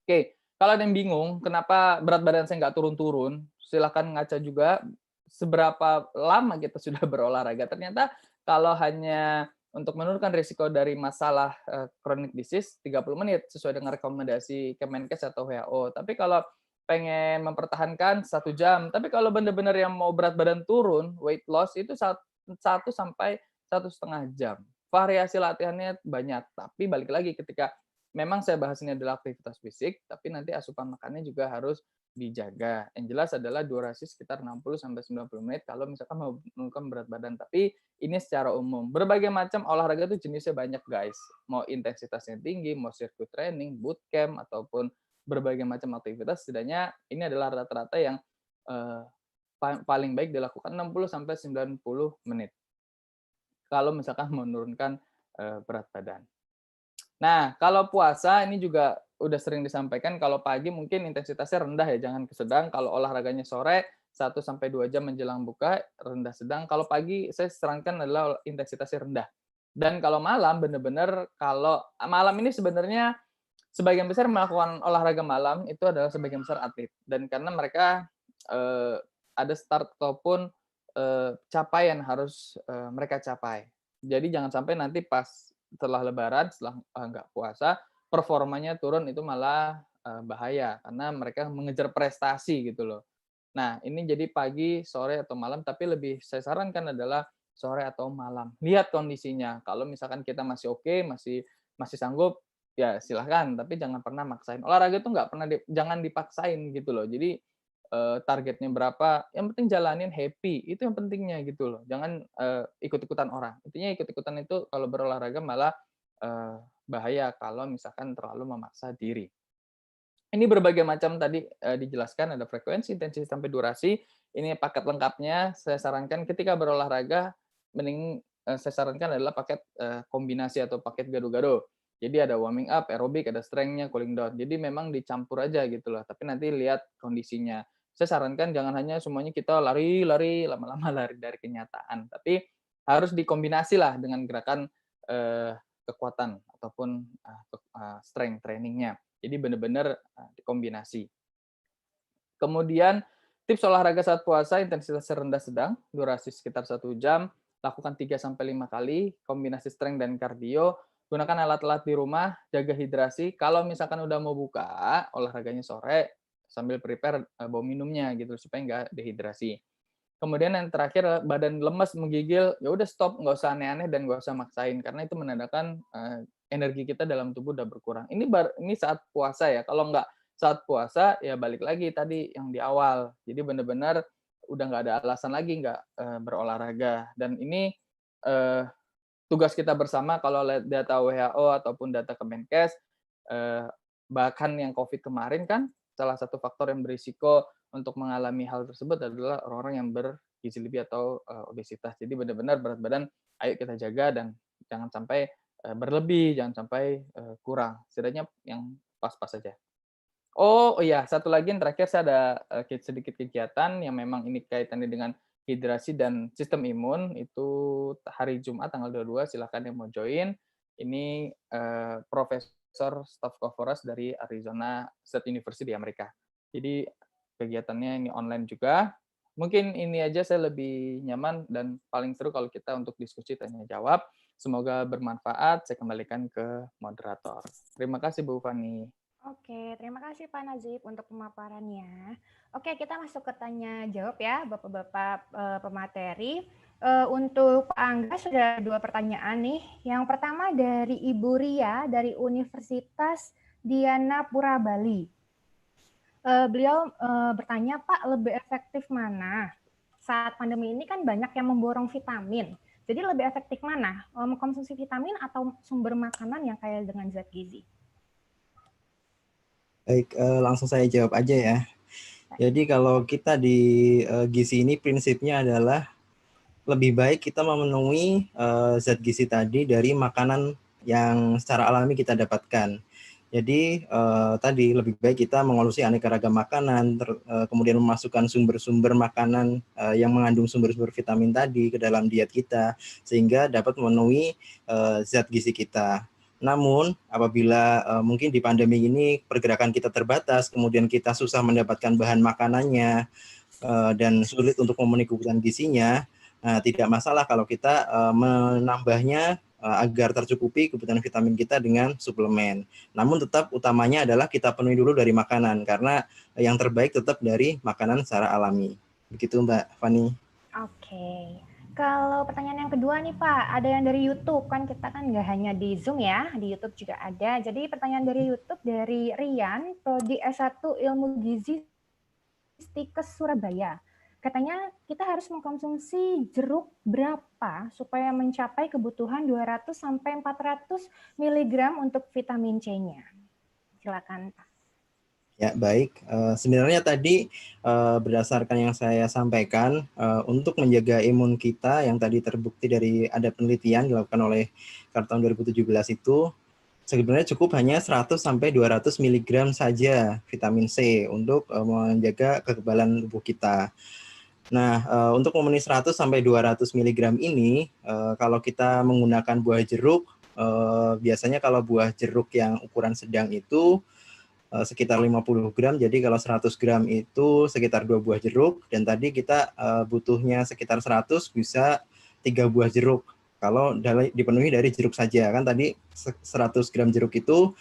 Oke, kalau ada yang bingung kenapa berat badan saya nggak turun-turun, silakan ngaca juga seberapa lama kita sudah berolahraga. Ternyata kalau hanya untuk menurunkan risiko dari masalah chronic disease 30 menit sesuai dengan rekomendasi Kemenkes atau WHO. Tapi kalau pengen mempertahankan 1 jam. Tapi kalau benar-benar yang mau berat badan turun, weight loss itu 1 sampai 1,5 jam. Variasi latihannya banyak, tapi balik lagi ketika memang saya bahas ini adalah aktivitas fisik, tapi nanti asupan makannya juga harus dijaga. Yang jelas adalah durasi sekitar 60 sampai 90 menit kalau misalkan mau menurunkan berat badan. Tapi ini secara umum. Berbagai macam olahraga itu jenisnya banyak, guys. Mau intensitasnya tinggi, mau circuit training, bootcamp, ataupun berbagai macam aktivitas, setidaknya ini adalah rata-rata yang paling baik dilakukan 60 sampai 90 menit. Kalau misalkan menurunkan berat badan. Nah, kalau puasa ini juga udah sering disampaikan, kalau pagi mungkin intensitasnya rendah ya, jangan sedang. Kalau olahraganya sore 1 sampai 2 jam menjelang buka, rendah sedang. Kalau pagi saya sarankan adalah intensitasnya rendah. Dan kalau malam benar-benar, kalau malam ini sebenarnya sebagian besar melakukan olahraga malam itu adalah sebagian besar atlet. Dan karena mereka ada start ataupun capaian harus mereka capai. Jadi jangan sampai nanti pas setelah lebaran, setelah nggak puasa, performanya turun, itu malah bahaya. Karena mereka mengejar prestasi gitu loh. Nah, ini jadi pagi, sore, atau malam, tapi lebih saya sarankan adalah sore atau malam. Lihat kondisinya. Kalau misalkan kita masih oke, masih sanggup, ya silahkan. Tapi jangan pernah maksain. Olahraga itu nggak pernah, jangan dipaksain gitu loh. Jadi targetnya berapa, yang penting jalanin happy, itu yang pentingnya gitu loh. Jangan ikut-ikutan orang. Intinya ikut-ikutan itu kalau berolahraga malah bahaya kalau misalkan terlalu memaksa diri. Ini berbagai macam tadi dijelaskan, ada frekuensi, intensitas, sampai durasi. Ini paket lengkapnya. Saya sarankan ketika berolahraga, mending saya sarankan adalah paket kombinasi atau paket gado-gado. Jadi ada warming up, aerobik, ada strength-nya, cooling down. Jadi memang dicampur aja gitu loh. Tapi nanti lihat kondisinya. Saya sarankan jangan hanya semuanya kita lari-lari, lama-lama lari dari kenyataan. Tapi harus dikombinasi lah dengan gerakan kekuatan ataupun strength training-nya. Jadi benar-benar dikombinasi. Kemudian tips olahraga saat puasa, intensitas rendah sedang, durasi sekitar 1 jam, lakukan 3-5 kali, kombinasi strength dan kardio, gunakan alat-alat di rumah, jaga hidrasi. Kalau misalkan udah mau buka, olahraganya sore, sambil prepare bawa minumnya gitu supaya nggak dehidrasi. Kemudian yang terakhir, badan lemes, menggigil, ya udah stop, nggak usah aneh-aneh dan nggak usah maksain karena itu menandakan energi kita dalam tubuh udah berkurang. Ini saat puasa ya. Kalau nggak saat puasa ya balik lagi tadi yang di awal. Jadi benar-benar udah nggak ada alasan lagi nggak berolahraga. Dan ini tugas kita bersama. Kalau lihat data WHO ataupun data Kemenkes, bahkan yang COVID kemarin kan salah satu faktor yang berisiko untuk mengalami hal tersebut adalah orang-orang yang bergizi lebih atau obesitas. Jadi benar-benar berat badan ayo kita jaga dan jangan sampai berlebih, jangan sampai kurang. Setidaknya yang pas-pas saja. Oh iya, satu lagi yang terakhir saya ada sedikit kegiatan yang memang ini kaitannya dengan hidrasi dan sistem imun. Itu hari Jumat tanggal 22, silakan yang mau join. Ini Profesor Stavropoulos dari Arizona State University di Amerika. Jadi kegiatannya ini online juga. Mungkin ini aja, saya lebih nyaman dan paling seru kalau kita untuk diskusi tanya jawab. Semoga bermanfaat. Saya kembalikan ke moderator. Terima kasih Bu Fani. Oke, terima kasih Pak Najib untuk pemaparannya. Oke, kita masuk ke tanya jawab ya, Bapak-bapak pemateri. Untuk Pak Angga sudah 2 pertanyaan nih. Yang pertama dari Ibu Ria dari Universitas Dianapura Bali. Beliau bertanya, Pak, lebih efektif mana? Saat pandemi ini kan banyak yang memborong vitamin. Jadi lebih efektif mana? Mengkonsumsi vitamin atau sumber makanan yang kaya dengan zat gizi? Baik, langsung saya jawab aja ya. Jadi kalau kita di gizi ini prinsipnya adalah lebih baik kita memenuhi zat gizi tadi dari makanan yang secara alami kita dapatkan. Jadi tadi lebih baik kita mengonsumsi aneka ragam makanan, kemudian memasukkan sumber-sumber makanan yang mengandung sumber-sumber vitamin tadi ke dalam diet kita, sehingga dapat memenuhi zat gizi kita. Namun apabila mungkin di pandemi ini pergerakan kita terbatas, kemudian kita susah mendapatkan bahan makanannya dan sulit untuk memenuhi kebutuhan gizinya, tidak masalah kalau kita menambahnya agar tercukupi kebutuhan vitamin kita dengan suplemen. Namun tetap utamanya adalah kita penuhi dulu dari makanan, karena yang terbaik tetap dari makanan secara alami. Begitu Mbak Fani. Oke. Kalau pertanyaan yang kedua nih Pak, ada yang dari YouTube, kan kita kan nggak hanya di Zoom ya, di YouTube juga ada. Jadi pertanyaan dari YouTube dari Rian, Prodi S1 Ilmu Gizi Stikes Surabaya. Katanya kita harus mengkonsumsi jeruk berapa supaya mencapai kebutuhan 200 sampai 400 mg untuk vitamin C-nya. Silakan Pak. Ya, baik. Sebenarnya tadi berdasarkan yang saya sampaikan, untuk menjaga imun kita yang tadi terbukti dari ada penelitian dilakukan oleh tahun 2017 itu, sebenarnya cukup hanya 100 sampai 200 mg saja vitamin C untuk menjaga kekebalan tubuh kita. Nah, untuk memenuhi 100 sampai 200 mg ini, kalau kita menggunakan buah jeruk, biasanya kalau buah jeruk yang ukuran sedang itu sekitar 50 gram, jadi kalau 100 gram itu sekitar 2 buah jeruk, dan tadi kita butuhnya sekitar 100, bisa 3 buah jeruk kalau dipenuhi dari jeruk saja. Kan tadi 100 gram jeruk itu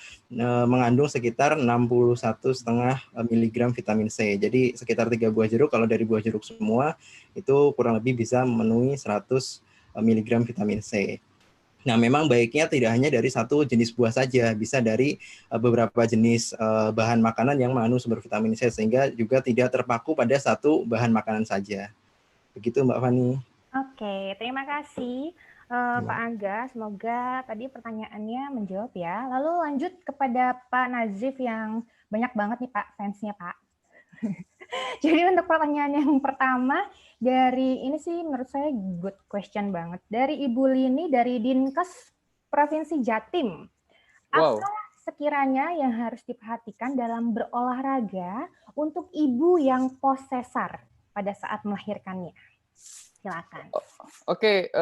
mengandung sekitar 61,5 mg vitamin C, jadi sekitar 3 buah jeruk kalau dari buah jeruk semua itu kurang lebih bisa memenuhi 100 mg vitamin C. Nah, memang baiknya tidak hanya dari satu jenis buah saja, bisa dari beberapa jenis bahan makanan yang mengandung sumber vitamin C, sehingga juga tidak terpaku pada satu bahan makanan saja. Begitu Mbak Fani. Oke, terima kasih Pak Angga. Semoga tadi pertanyaannya menjawab ya. Lalu lanjut kepada Pak Nazif yang banyak banget nih Pak fansnya Pak. Jadi untuk pertanyaan yang pertama, dari ini sih menurut saya good question banget. Dari Ibu Lini dari Dinkes Provinsi Jatim. Wow. Apa sekiranya yang harus diperhatikan dalam berolahraga untuk ibu yang posesar pada saat melahirkannya? Silakan. Oke,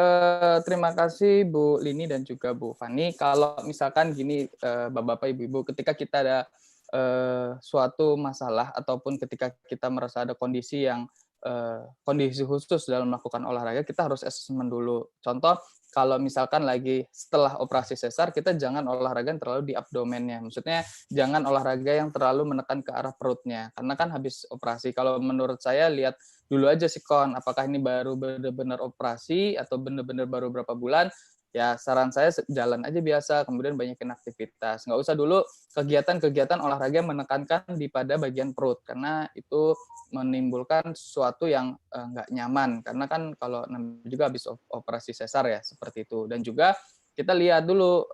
terima kasih Bu Lini dan juga Bu Fani. Kalau misalkan gini, Bapak-bapak, Ibu-ibu, ketika kita ada suatu masalah ataupun ketika kita merasa ada kondisi yang kondisi khusus dalam melakukan olahraga, kita harus assessment dulu. Contoh, kalau misalkan lagi setelah operasi sesar, kita jangan olahraga yang terlalu di abdomennya. Maksudnya jangan olahraga yang terlalu menekan ke arah perutnya. Karena kan habis operasi, kalau menurut saya lihat dulu aja sih Kon, apakah ini baru benar-benar operasi atau benar-benar baru berapa bulan. Ya saran saya jalan aja biasa, kemudian banyakin aktivitas. Nggak usah dulu kegiatan-kegiatan olahraga yang menekankan di pada bagian perut, karena itu menimbulkan sesuatu yang nggak nyaman. Karena kan kalau juga habis operasi sesar ya, seperti itu. Dan juga kita lihat dulu,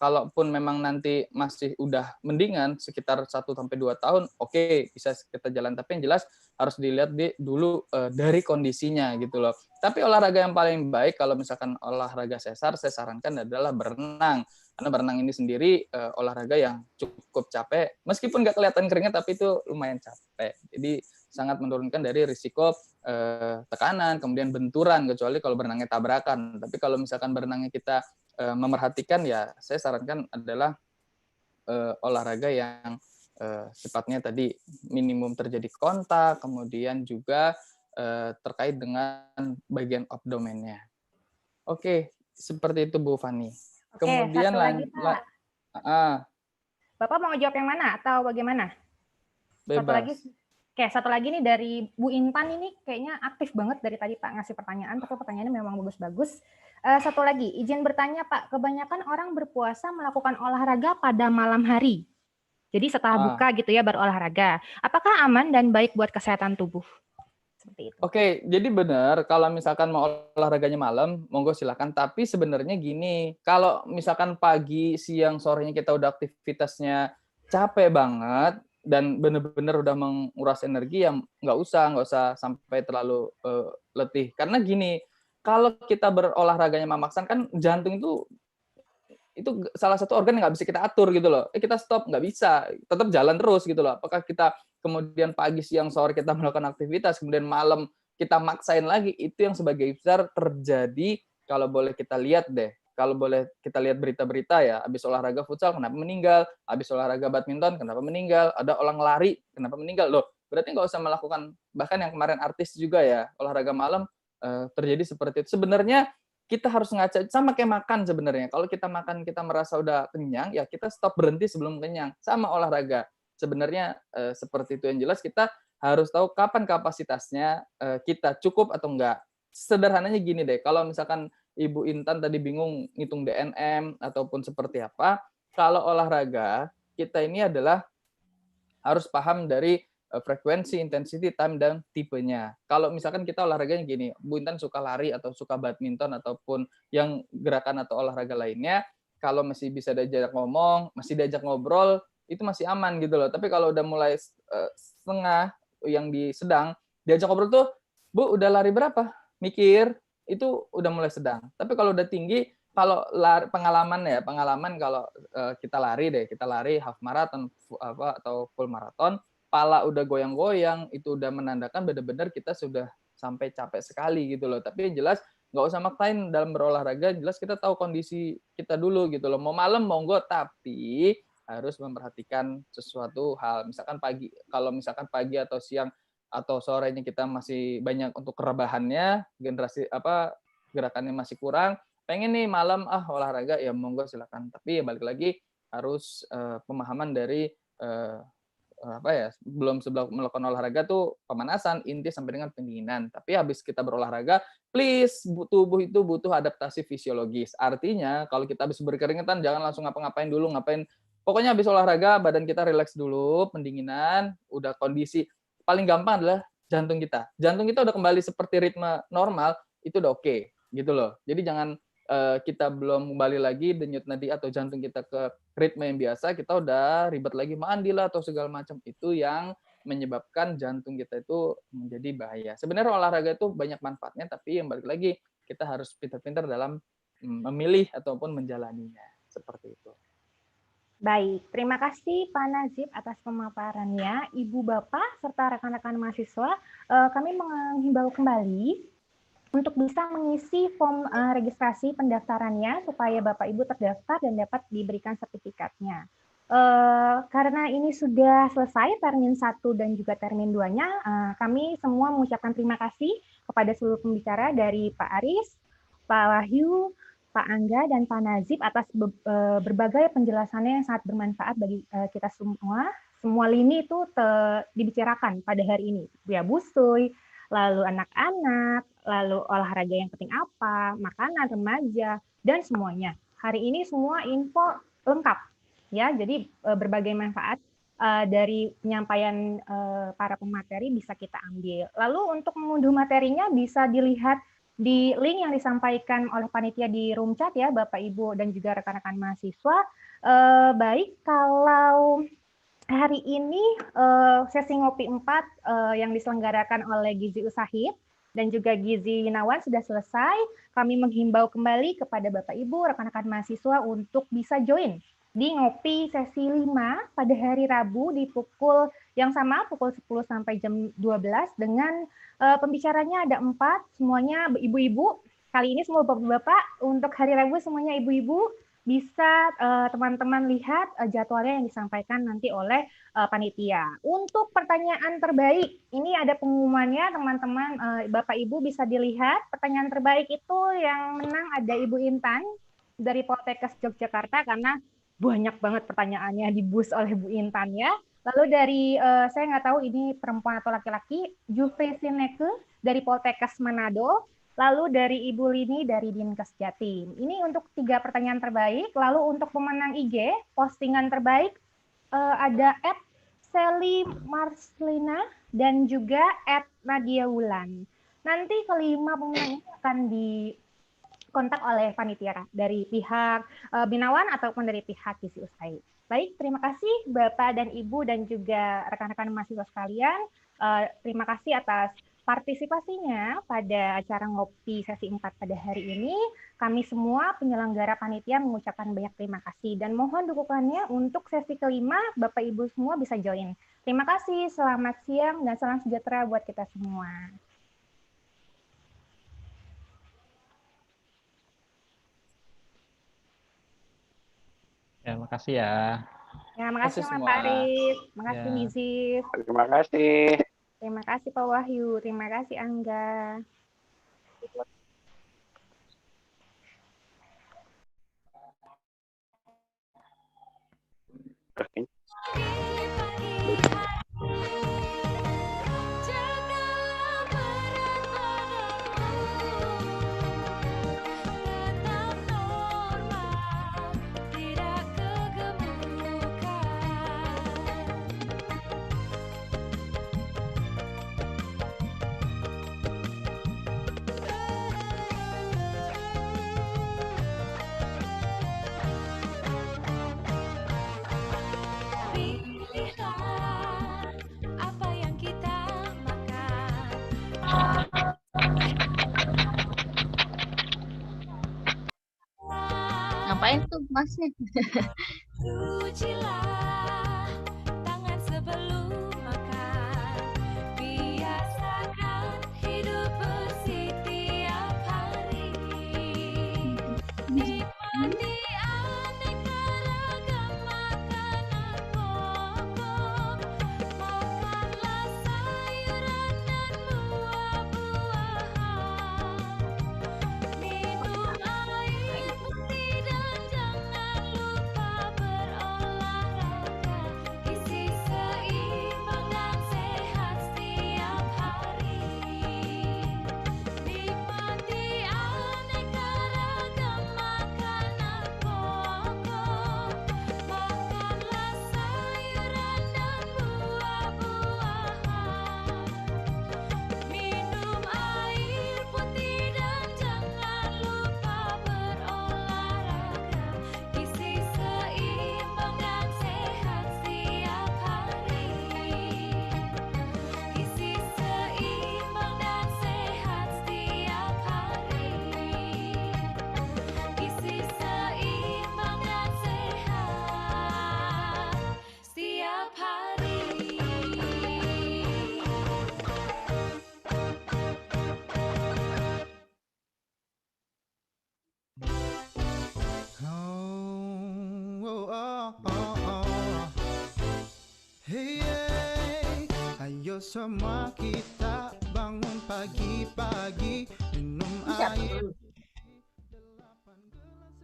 kalaupun memang nanti masih udah mendingan, sekitar 1-2 tahun, oke, bisa kita jalan. Tapi yang jelas harus dilihat dulu dari kondisinya gitu loh. Tapi olahraga yang paling baik kalau misalkan olahraga sesar, saya sarankan adalah berenang. Karena berenang ini sendiri olahraga yang cukup capek. Meskipun nggak kelihatan keringat, tapi itu lumayan capek. Jadi sangat menurunkan dari risiko tekanan, kemudian benturan, kecuali kalau berenangnya tabrakan. Tapi kalau misalkan berenangnya kita memerhatikan, ya saya sarankan adalah olahraga yang sifatnya tadi minimum terjadi kontak, kemudian juga terkait dengan bagian abdomennya. Oke, seperti itu Bu Fani. Oke, Kemudian satu lagi, Pak. Bapak mau jawab yang mana atau bagaimana? Bebas. Satu lagi. Oke, satu lagi nih dari Bu Intan, ini kayaknya aktif banget dari tadi Pak ngasih pertanyaan, tapi pertanyaannya memang bagus-bagus. Satu lagi, izin bertanya Pak, kebanyakan orang berpuasa melakukan olahraga pada malam hari. Jadi setelah buka gitu ya berolahraga. Apakah aman dan baik buat kesehatan tubuh? Seperti itu. Oke, jadi benar kalau misalkan mau olahraganya malam, monggo silakan. Tapi sebenarnya gini, kalau misalkan pagi, siang, sorenya kita udah aktivitasnya capek banget dan benar-benar udah menguras energi, ya nggak usah sampai terlalu letih. Karena gini, kalau kita berolahraganya memaksakan, kan jantung itu salah satu organ yang nggak bisa kita atur gitu loh. Kita stop, nggak bisa, tetap jalan terus gitu loh. Apakah kita kemudian pagi, siang, sore kita melakukan aktivitas, kemudian malam kita maksain lagi, itu yang sebagai besar terjadi. Kalau boleh kita lihat deh, kalau boleh kita lihat berita-berita ya, habis olahraga futsal kenapa meninggal, habis olahraga badminton kenapa meninggal, ada orang lari kenapa meninggal loh. Berarti nggak usah melakukan, bahkan yang kemarin artis juga ya olahraga malam terjadi seperti itu. Sebenarnya kita harus ngaca, sama kayak makan sebenarnya. Kalau kita makan kita merasa udah kenyang, ya kita stop, berhenti sebelum kenyang. Sama olahraga. Sebenarnya seperti itu. Yang jelas kita harus tahu kapan kapasitasnya kita cukup atau enggak. Sederhananya gini deh, kalau misalkan Ibu Intan tadi bingung ngitung DNM ataupun seperti apa, kalau olahraga kita ini adalah harus paham dari frekuensi, intensity, time, dan tipenya. Kalau misalkan kita olahraganya gini, Bu Intan suka lari atau suka badminton ataupun yang gerakan atau olahraga lainnya, kalau masih bisa diajak ngomong, masih diajak ngobrol, itu masih aman gitu loh. Tapi kalau udah mulai setengah, yang di sedang, diajak ngobrol tuh, Bu udah lari berapa? Mikir, itu udah mulai sedang. Tapi kalau udah tinggi, kalau pengalaman kalau kita lari half marathon atau full marathon, pala udah goyang-goyang, itu udah menandakan benar-benar kita sudah sampai capek sekali gitu loh. Tapi yang jelas nggak usah maksain dalam berolahraga, jelas kita tahu kondisi kita dulu gitu loh. Mau malam monggo, tapi harus memperhatikan sesuatu hal. Kalau misalkan pagi atau siang atau sorenya kita masih banyak untuk rebahannya, gerakannya masih kurang, pengen nih malam olahraga, ya monggo silakan. Tapi ya balik lagi harus pemahaman dari sebelum melakukan olahraga tuh pemanasan, inti sampai dengan pendinginan. Tapi habis kita berolahraga, please, tubuh itu butuh adaptasi fisiologis. Artinya kalau kita habis berkeringetan jangan langsung ngapa-ngapain dulu, pokoknya habis olahraga badan kita rileks dulu, pendinginan, udah kondisi. Paling gampang adalah jantung kita. Jantung kita udah kembali seperti ritme normal, itu udah oke, gitu loh. Jadi jangan kita belum kembali lagi denyut nadi atau jantung kita ke ritme yang biasa, kita udah ribet lagi mandi lah atau segala macam, itu yang menyebabkan jantung kita itu menjadi bahaya. Sebenarnya olahraga itu banyak manfaatnya, tapi yang balik lagi kita harus pintar-pintar dalam memilih ataupun menjalaninya, seperti itu. Baik, terima kasih Pak Nazib atas pemaparannya. Ibu Bapak serta rekan-rekan mahasiswa, kami menghimbau kembali untuk bisa mengisi form registrasi pendaftarannya supaya Bapak Ibu terdaftar dan dapat diberikan sertifikatnya. Karena ini sudah selesai termin 1 dan juga termin 2-nya, kami semua mengucapkan terima kasih kepada seluruh pembicara dari Pak Aris, Pak Wahyu, Pak Angga, dan Pak Nazib atas berbagai penjelasannya yang sangat bermanfaat bagi kita semua. Semua lini itu dibicarakan pada hari ini. Buya Busuy, lalu anak-anak, lalu olahraga yang penting apa, makanan, remaja, dan semuanya. Hari ini semua info lengkap. Ya, jadi berbagai manfaat dari penyampaian para pemateri bisa kita ambil. Lalu untuk mengunduh materinya bisa dilihat di link yang disampaikan oleh panitia di room chat ya, Bapak Ibu dan juga rekan-rekan mahasiswa. Baik, kalau hari ini sesi ngopi 4 yang diselenggarakan oleh Gizi Usahid dan juga Gizi Yinawan sudah selesai. Kami menghimbau kembali kepada Bapak Ibu, rekan-rekan mahasiswa untuk bisa join di ngopi sesi 5 pada hari Rabu di pukul yang sama, pukul 10 sampai jam 12 dengan pembicaranya ada 4, semuanya ibu-ibu. Kali ini semua bapak-bapak, untuk hari Rabu semuanya ibu-ibu. Bisa teman-teman lihat jadwalnya yang disampaikan nanti oleh panitia. Untuk pertanyaan terbaik, ini ada pengumumannya teman-teman, Bapak Ibu bisa dilihat. Pertanyaan terbaik itu yang menang ada Ibu Intan dari Poltekkes Yogyakarta karena banyak banget pertanyaannya dibus oleh Bu Intan ya. Lalu dari, saya nggak tahu ini perempuan atau laki-laki, Jufri Sineke dari Poltekkes Manado, lalu dari Ibu Lini dari Dinkes Jatim. Ini untuk 3 pertanyaan terbaik. Lalu untuk pemenang IG, postingan terbaik ada @Sally Marslina dan juga @Nadia Wulan. Nanti kelima pemenang ini akan dikontak oleh panitia dari pihak Binawan ataupun dari pihak Gizi Usahid. Baik, terima kasih Bapak dan Ibu dan juga rekan-rekan mahasiswa sekalian. Terima kasih atas partisipasinya pada acara ngopi sesi 4 pada hari ini. Kami semua penyelenggara panitia mengucapkan banyak terima kasih dan mohon dukungannya untuk sesi kelima Bapak Ibu semua bisa join. Terima kasih, selamat siang dan salam sejahtera buat kita semua. Ya, makasih ya. Ya, makasih Mas Farid, makasih Nizif. Terima kasih. Terima kasih Pak Wahyu, terima kasih Angga. ngapain tuh masnya? Cucilah tangan sebelum makan. Biasakan hidup bersih tiap hari. Nikmati aneka ragam makanan pokok. Makanlah sayuran dan buah-buahan. Minum air putih dan jangan lupa berolahraga. Gizi seimbang dan sehat setiap hari. Nikmati aneka ragam makanan pokok. Makanlah sayuran dan buah-buahan. Minum air putih dan jangan lupa berolahraga. Gizi seimbang dan sehat setiap hari. Gizi seimbang dan sehat setiap hari. Gizi seimbang dan sehat setiap hari. Hey, ayo semua kita bangun pagi-pagi, minum air